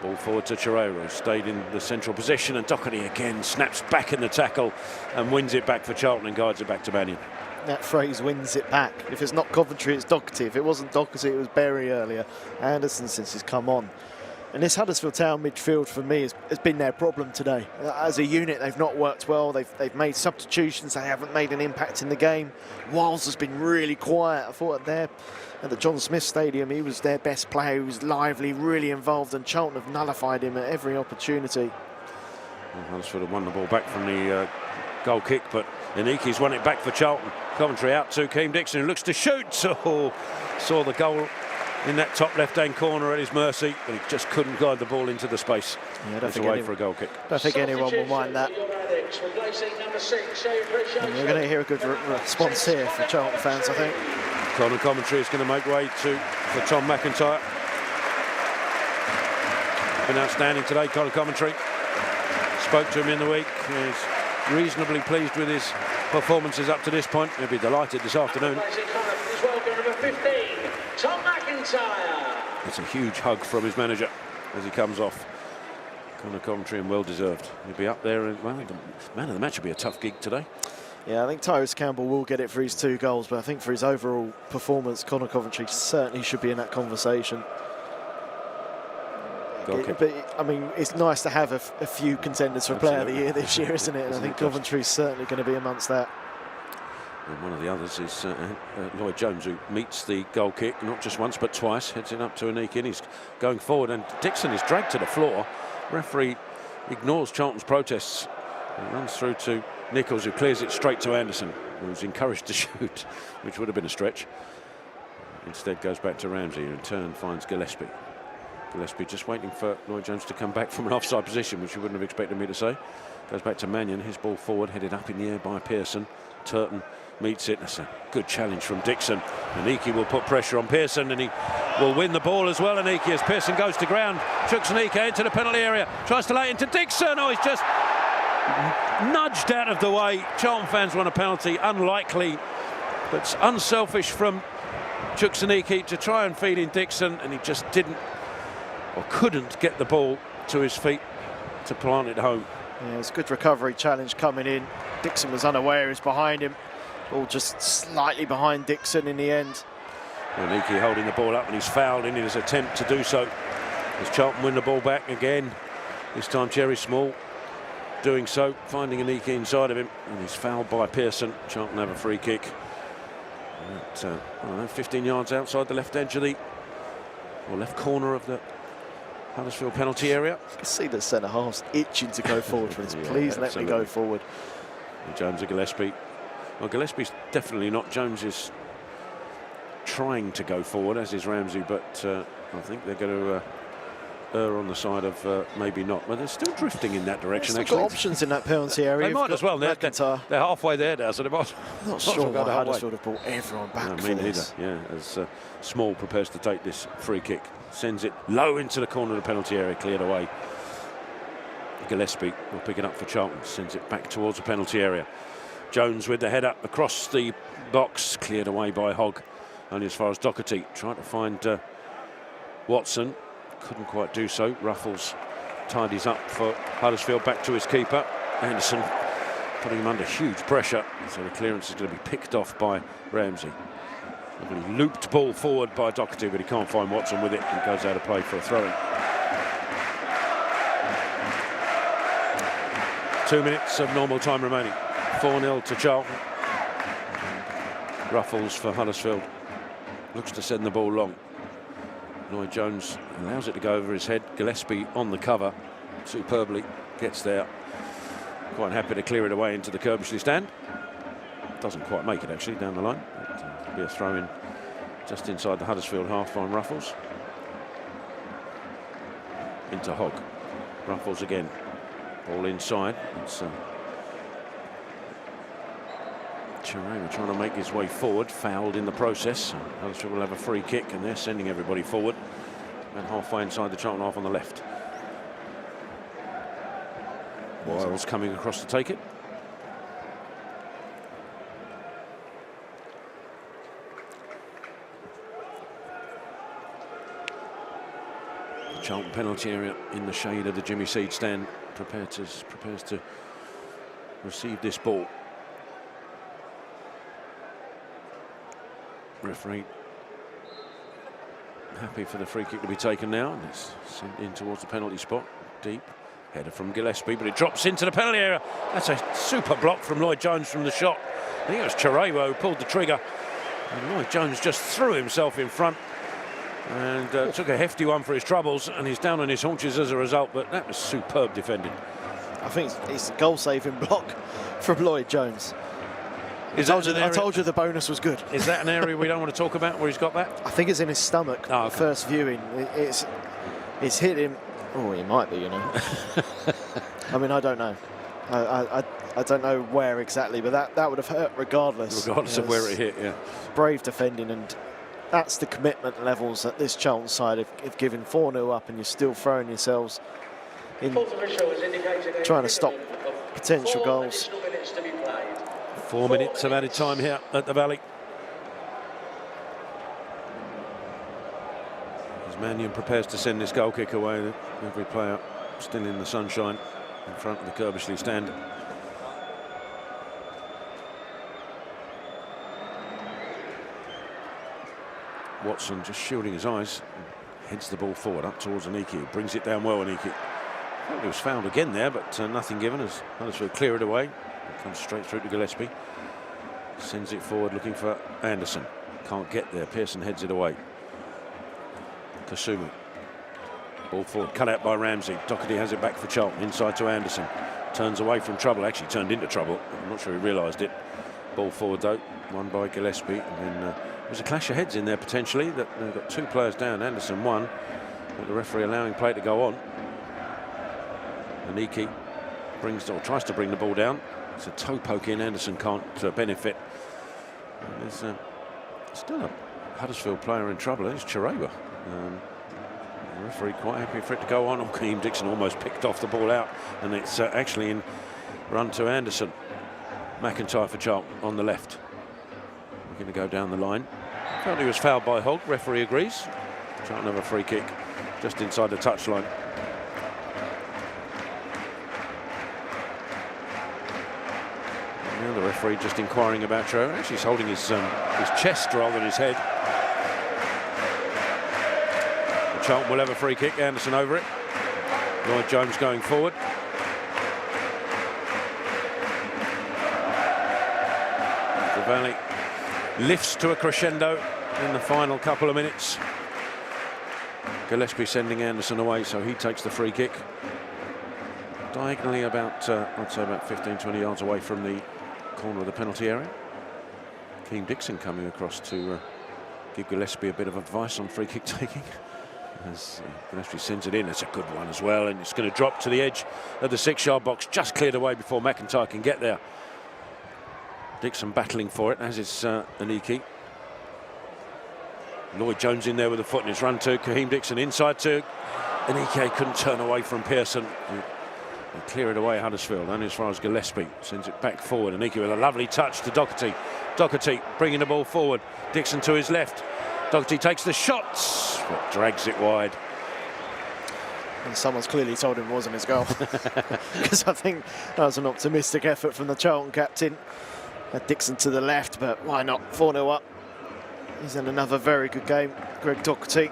Ball forward to Chirewa, who stayed in the central position. And Doherty again snaps back in the tackle and wins it back for Charlton and guides it back to Mannion. That phrase, wins it back. If it's not Coventry, it's Doherty. If it wasn't Doherty, it was Berry earlier. Anderson since he's come on. And this Huddersfield Town midfield for me has been their problem today. As a unit, they've not worked well. They've made substitutions. They haven't made an impact in the game. Wiles has been really quiet. I thought there at the John Smith Stadium, he was their best player. He was lively, really involved, and Charlton have nullified him at every opportunity. Well, Huddersfield have won the ball back from the goal kick, but Iniki's won it back for Charlton. Coventry out to Keane Dixon, who looks to shoot. Oh, saw the goal in that top left-hand corner at his mercy, but he just couldn't guide the ball into the space. Yeah, I don't think away for a goal kick. I don't think anyone will mind that. And we're going to hear a good response here for Charlton fans, I think. Conor Coventry is going to make way for Tom McIntyre. Been outstanding today, Conor Coventry. Spoke to him in the week. He's reasonably pleased with his performances up to this point. He'll be delighted this afternoon. Tom McIntyre. It's a huge hug from his manager as he comes off. Conor Coventry, and well deserved. He'll be up there, and well, the man of the match will be a tough gig today. Yeah, I think Tyrese Campbell will get it for his 2 goals, but I think for his overall performance, Conor Coventry certainly should be in that conversation. But I mean, it's nice to have a few contenders for Player of the Year this year, isn't it? And I think Coventry's certainly going to be amongst that. And one of the others is Lloyd Jones, who meets the goal kick not just once but twice, heads it up to Anikin. He's going forward, and Dixon is dragged to the floor. Referee ignores Charlton's protests and runs through to Nichols, who clears it straight to Anderson, who's encouraged to shoot, which would have been a stretch. Instead goes back to Ramsey, who in turn finds Gillespie. Gillespie just waiting for Lloyd Jones to come back from an offside position, which you wouldn't have expected me to say. Goes back to Mannion, his ball forward, headed up in the air by Pearson. Turton meets it. That's a good challenge from Dixon. Aniki will put pressure on Pearson, and he will win the ball as well, Aniki, as Pearson goes to ground. Chucks Aniki into the penalty area, tries to lay it into Dixon. Oh, he's just nudged out of the way. Charlton fans want a penalty. Unlikely, but unselfish from Chucks Aniki to try and feed in Dixon, and he just didn't or couldn't get the ball to his feet to plant it home. Yeah, it's a good recovery challenge coming in. Dixon was unaware he was behind him. Ball just slightly behind Dixon in the end. Aniki holding the ball up, and he's fouled in his attempt to do so. As Charlton win the ball back again. This time Jerry Small doing so, finding Aniki inside of him, and he's fouled by Pearson. Charlton have a free kick. At, I don't know, 15 yards outside the left edge of the, or left corner of the Huddersfield penalty area. You can see the centre half's itching to go forward for this. Yeah, please let me go forward. And Jones and Gillespie. Well, Gillespie's definitely not. Jones is trying to go forward, as is Ramsey, but I think they're going to err on the side of maybe not. But they're still drifting in that direction, They've actually. got options in that penalty area. They might as well. They're halfway there now, so they might. Not sure why Huddersfield have brought everyone back. No, for me neither. this. Yeah, as Small prepares to take this free kick, sends it low into the corner of the penalty area, cleared away. Gillespie will pick it up for Charlton, sends it back towards the penalty area. Jones with the head up across the box, cleared away by Hogg, only as far as Doherty. Trying to find Watson, couldn't quite do so. Ruffles tidies up for Huddersfield, back to his keeper. Anderson putting him under huge pressure, so the clearance is going to be picked off by Ramsey. Lovely looped ball forward by Doherty, but he can't find Watson with it. He goes out of play for a throw-in. 2 minutes of normal time remaining. 4-0 to Charlton. Ruffles for Huddersfield. Looks to send the ball long. Lloyd Jones allows it to go over his head. Gillespie on the cover. Superbly gets there. Quite happy to clear it away into the Kirbishley stand. Doesn't quite make it actually down the line. But, be a throw in just inside the Huddersfield half on Ruffles. Into Hogg. Ruffles again. Ball inside. It's Chirema trying to make his way forward, fouled in the process. Huddersfield will have a free kick, and they're sending everybody forward. And halfway inside the Charlton half on the left. Wiles coming across to take it. The Charlton penalty area in the shade of the Jimmy Seed stand. Prepares to receive this ball. Referee happy for the free kick to be taken now, and it's sent in towards the penalty spot. Deep header from Gillespie, but it drops into the penalty area. That's a super block from Lloyd Jones from the shot. I think it was Chirema who pulled the trigger, and Lloyd Jones just threw himself in front and took a hefty one for his troubles, and he's down on his haunches as a result. But that was superb defending. I think it's a goal-saving block from Lloyd Jones. I told you the bonus was good. Is that an area we don't want to talk about where he's got that? I think it's in his stomach. Oh, okay. First viewing, it's hit him. Oh, he might be, you know. I mean, I don't know. I don't know where exactly, but that would have hurt regardless. Regardless of where it hit, yeah. Brave defending, and that's the commitment levels that this Charlton side have given. 4-0 up, and you're still throwing yourselves in, trying to stop potential goals. 4 minutes of added time here at the Valley. As Mannion prepares to send this goal kick away, every player still in the sunshine in front of the Kirbishley stand. Watson just shielding his eyes, heads the ball forward up towards Aniki, brings it down well. Aniki, he was fouled again there, but nothing given as Huddersfield clear it away. It comes straight through to Gillespie, sends it forward looking for Anderson, can't get there. Pearson heads it away. Kasumu, ball forward, cut out by Ramsey. Doherty has it back for Charlton, inside to Anderson, turns away from trouble, actually turned into trouble. I'm not sure he realised it. Ball forward though, won by Gillespie, and then there's a clash of heads in there potentially. That they've got two players down. Anderson won, but the referee allowing play to go on. Aniki tries to bring the ball down. It's a toe poke in. Anderson can't benefit. And there's still a Huddersfield player in trouble. It's Chirema. The referee quite happy for it to go on. Keem Dixon almost picked off the ball out, and it's actually in run to Anderson. McIntyre for Charlton on the left. We're going to go down the line. Felt he was fouled by Hogg. Referee agrees. Charlton have a free kick just inside the touchline. Now the referee just inquiring about Chirema. Actually, he's holding his chest rather than his head. And Charlton will have a free kick. Anderson over it. Lloyd Jones going forward. The Valley lifts to a crescendo in the final couple of minutes. Gillespie sending Anderson away, so he takes the free kick. Diagonally about, I'd say about 15-20 yards away from the corner of the penalty area. Keem Dixon coming across to give Gillespie a bit of advice on free kick taking. As Gillespie sends it in, it's a good one as well, and it's going to drop to the edge of the 6-yard box, just cleared away before McIntyre can get there. Dixon battling for it, as is Aniki. Lloyd Jones in there with a foot in his run to Kaheem Dixon, inside to Aniki. Couldn't turn away from Pearson. They clear it away, Huddersfield, only as far as Gillespie. Sends it back forward. Aniki with a lovely touch to Doherty. Doherty bringing the ball forward. Dixon to his left. Doherty takes the shots, but drags it wide. And someone's clearly told him it wasn't his goal. Because I think that was an optimistic effort from the Charlton captain. Dixon to the left, but why not? 4-0 up. He's in another very good game, Greg Doherty.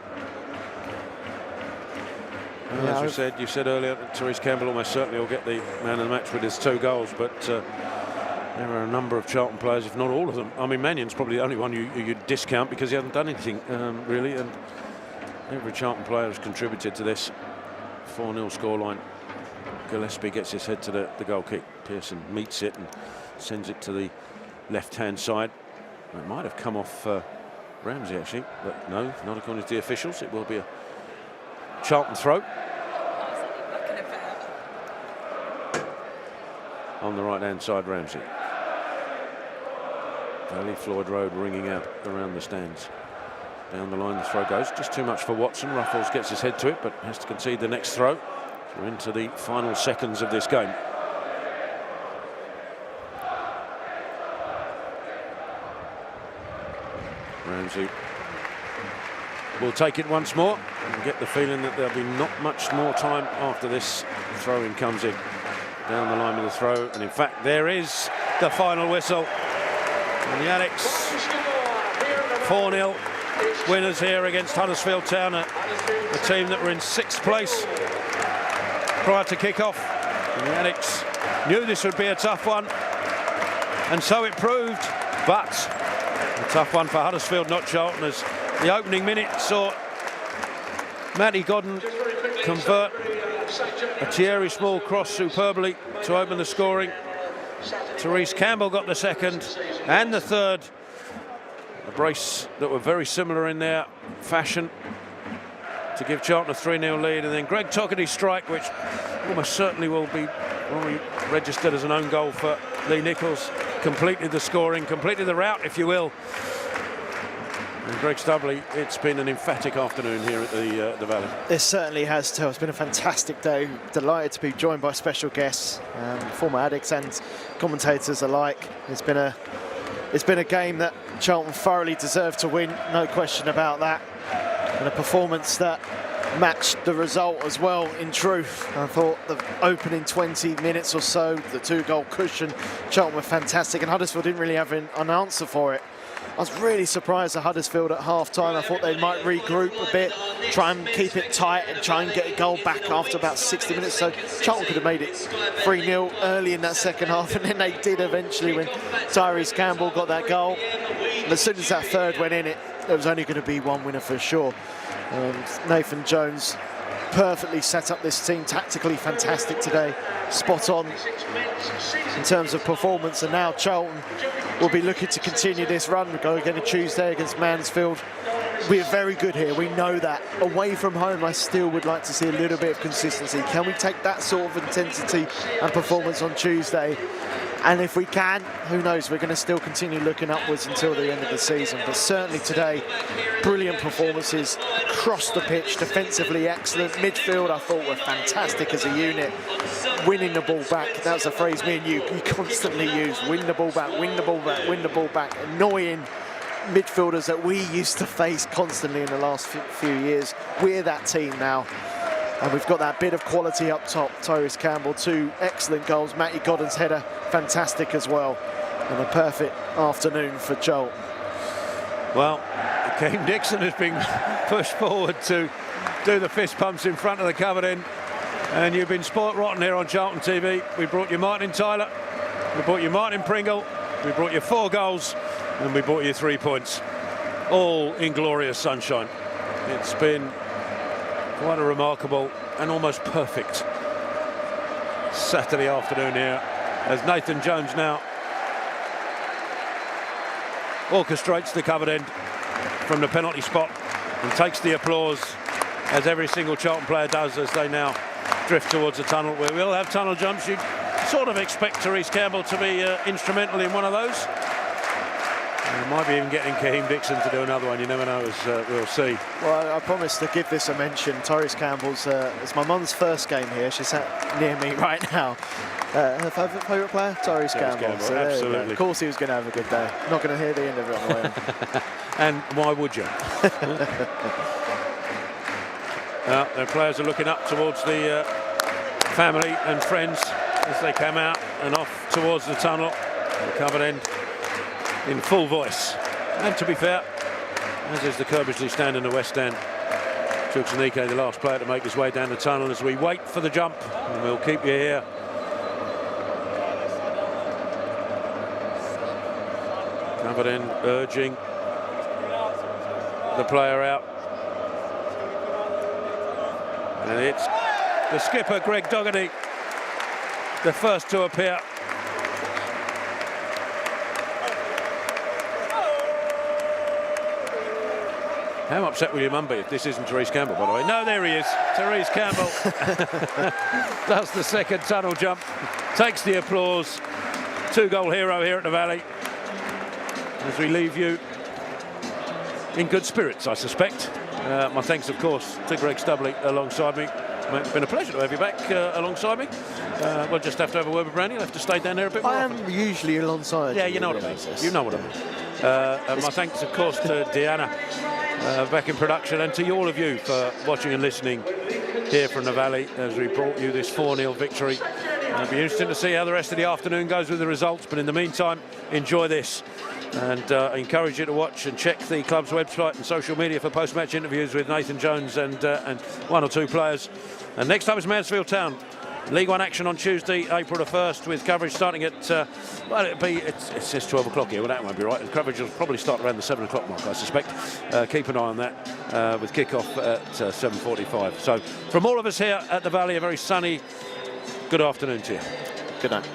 As you said earlier, Therese Campbell almost certainly will get the man of the match with his 2 goals, but there are a number of Charlton players, if not all of them. I mean, Mannion's probably the only one you discount because he hasn't done anything really, and every Charlton player has contributed to this 4-0 scoreline. Gillespie gets his head to the goal kick. Pearson meets it and sends it to the left-hand side. It might have come off Ramsey actually, but no, not according to the officials. It will be a Charlton throw. On the right-hand side, Ramsey. Early Floyd Road ringing out around the stands. Down the line the throw goes. Just too much for Watson. Ruffles gets his head to it, but has to concede the next throw. So we're into the final seconds of this game. Ramsey will take it once more and get the feeling that there'll be not much more time after this throw-in comes in. Down the line with the throw, and in fact there is the final whistle. And the Alex 4-0 winners here against Huddersfield Town, a team that were in 6th place prior to kick-off. And the Alex knew this would be a tough one, and so it proved, but a tough one for Huddersfield, not Charlton, as the opening minute saw Matty Godden convert a Thierry Small cross superbly to open the scoring. Therese Campbell got the second and the third. A brace that were very similar in their fashion to give Charlton a 3-0 lead, and then Greg Doherty's strike, which almost certainly will be registered as an own goal for Lee Nichols, completed the scoring, completed the route, if you will. And Greg Stubley, it's been an emphatic afternoon here at the Valley. It certainly has too. It's been a fantastic day. Delighted to be joined by special guests, former addicts and commentators alike. It's been a game that Charlton thoroughly deserved to win, no question about that. And a performance that matched the result as well, in truth. I thought the opening 20 minutes or so, the 2-goal cushion, Charlton were fantastic, and Huddersfield didn't really have an answer for it. I was really surprised at Huddersfield at half-time. I thought they might regroup a bit, try and keep it tight and try and get a goal back after about 60 minutes. So Charlton could have made it 3-0 early in that second half, and then they did eventually when Tyrese Campbell got that goal. And as soon as that third went in, there was only going to be one winner for sure. Nathan Jones perfectly set up this team, tactically fantastic today, spot on in terms of performance, and now Charlton will be looking to continue this run. We go again on Tuesday against Mansfield. We're very good here, we know that. Away from home, I still would like to see a little bit of consistency. Can we take that sort of intensity and performance on Tuesday? And if we can, who knows, we're going to still continue looking upwards until the end of the season. But certainly today, brilliant performances across the pitch, defensively excellent. Midfield, I thought, were fantastic as a unit. Winning the ball back, that's a phrase me and you constantly use. Win the ball back, win the ball back, win the ball back. Annoying midfielders that we used to face constantly in the last few years. We're that team now. And we've got that bit of quality up top. Tyrese Campbell, 2 excellent goals. Matty Godden's header, fantastic as well. And a perfect afternoon for Charlton. Well, Kaheem Dixon has been pushed forward to do the fist pumps in front of the covered end. And you've been sport rotten here on Charlton TV. We brought you Martin Tyler, we brought you Martin Pringle, we brought you 4 goals, and we brought you 3 points. All in glorious sunshine. It's been quite a remarkable and almost perfect Saturday afternoon here, as Nathan Jones now orchestrates the covered end from the penalty spot and takes the applause as every single Charlton player does as they now drift towards the tunnel. We will have tunnel jumps. You'd sort of expect Therese Campbell to be instrumental in one of those. And might be even getting Kaheem Dixon to do another one. You never know, as we'll see. Well, I promised to give this a mention. Therese Campbell's, it's my mum's first game here. She's sat near me right now. Her favourite player? Therese Campbell. So absolutely. Of course he was going to have a good day. Not going to hear the end of it on the way home. And why would you? The players are looking up towards the family and friends as they come out and off towards the tunnel. The covered end in full voice. And to be fair, as is the Kirbysley stand in the West End, Chukwuemeka, the last player to make his way down the tunnel as we wait for the jump. And we'll keep you here. Covered end urging the player out. And it's the skipper, Greg Dougherty, the first to appear. How upset will your mum be if this isn't Therese Campbell, by the way? No, there he is. Therese Campbell does the second tunnel jump, takes the applause. 2-goal hero here at the Valley. As we leave you in good spirits, I suspect. My thanks, of course, to Greg Stubley alongside me. It's been a pleasure to have you back alongside me. We'll just have to have a word with Brandy. You'll have to stay down there a bit more often. I am usually alongside Yeah, you. You know what I mean. You know what I mean. And my thanks, of course, to Deanna back in production, and to all of you for watching and listening here from the Valley as we brought you this 4-0 victory. It'll be interesting to see how the rest of the afternoon goes with the results, but in the meantime, enjoy this. And I encourage you to watch and check the club's website and social media for post-match interviews with Nathan Jones and one or two players. And next up is Mansfield Town. League One action on Tuesday, April the 1st, with coverage starting at, well, it says 12 o'clock here, well, that won't be right. The coverage will probably start around the 7 o'clock mark, I suspect. Keep an eye on that with kick-off at 7:45. So from all of us here at the Valley, a very sunny good afternoon to you. Good night.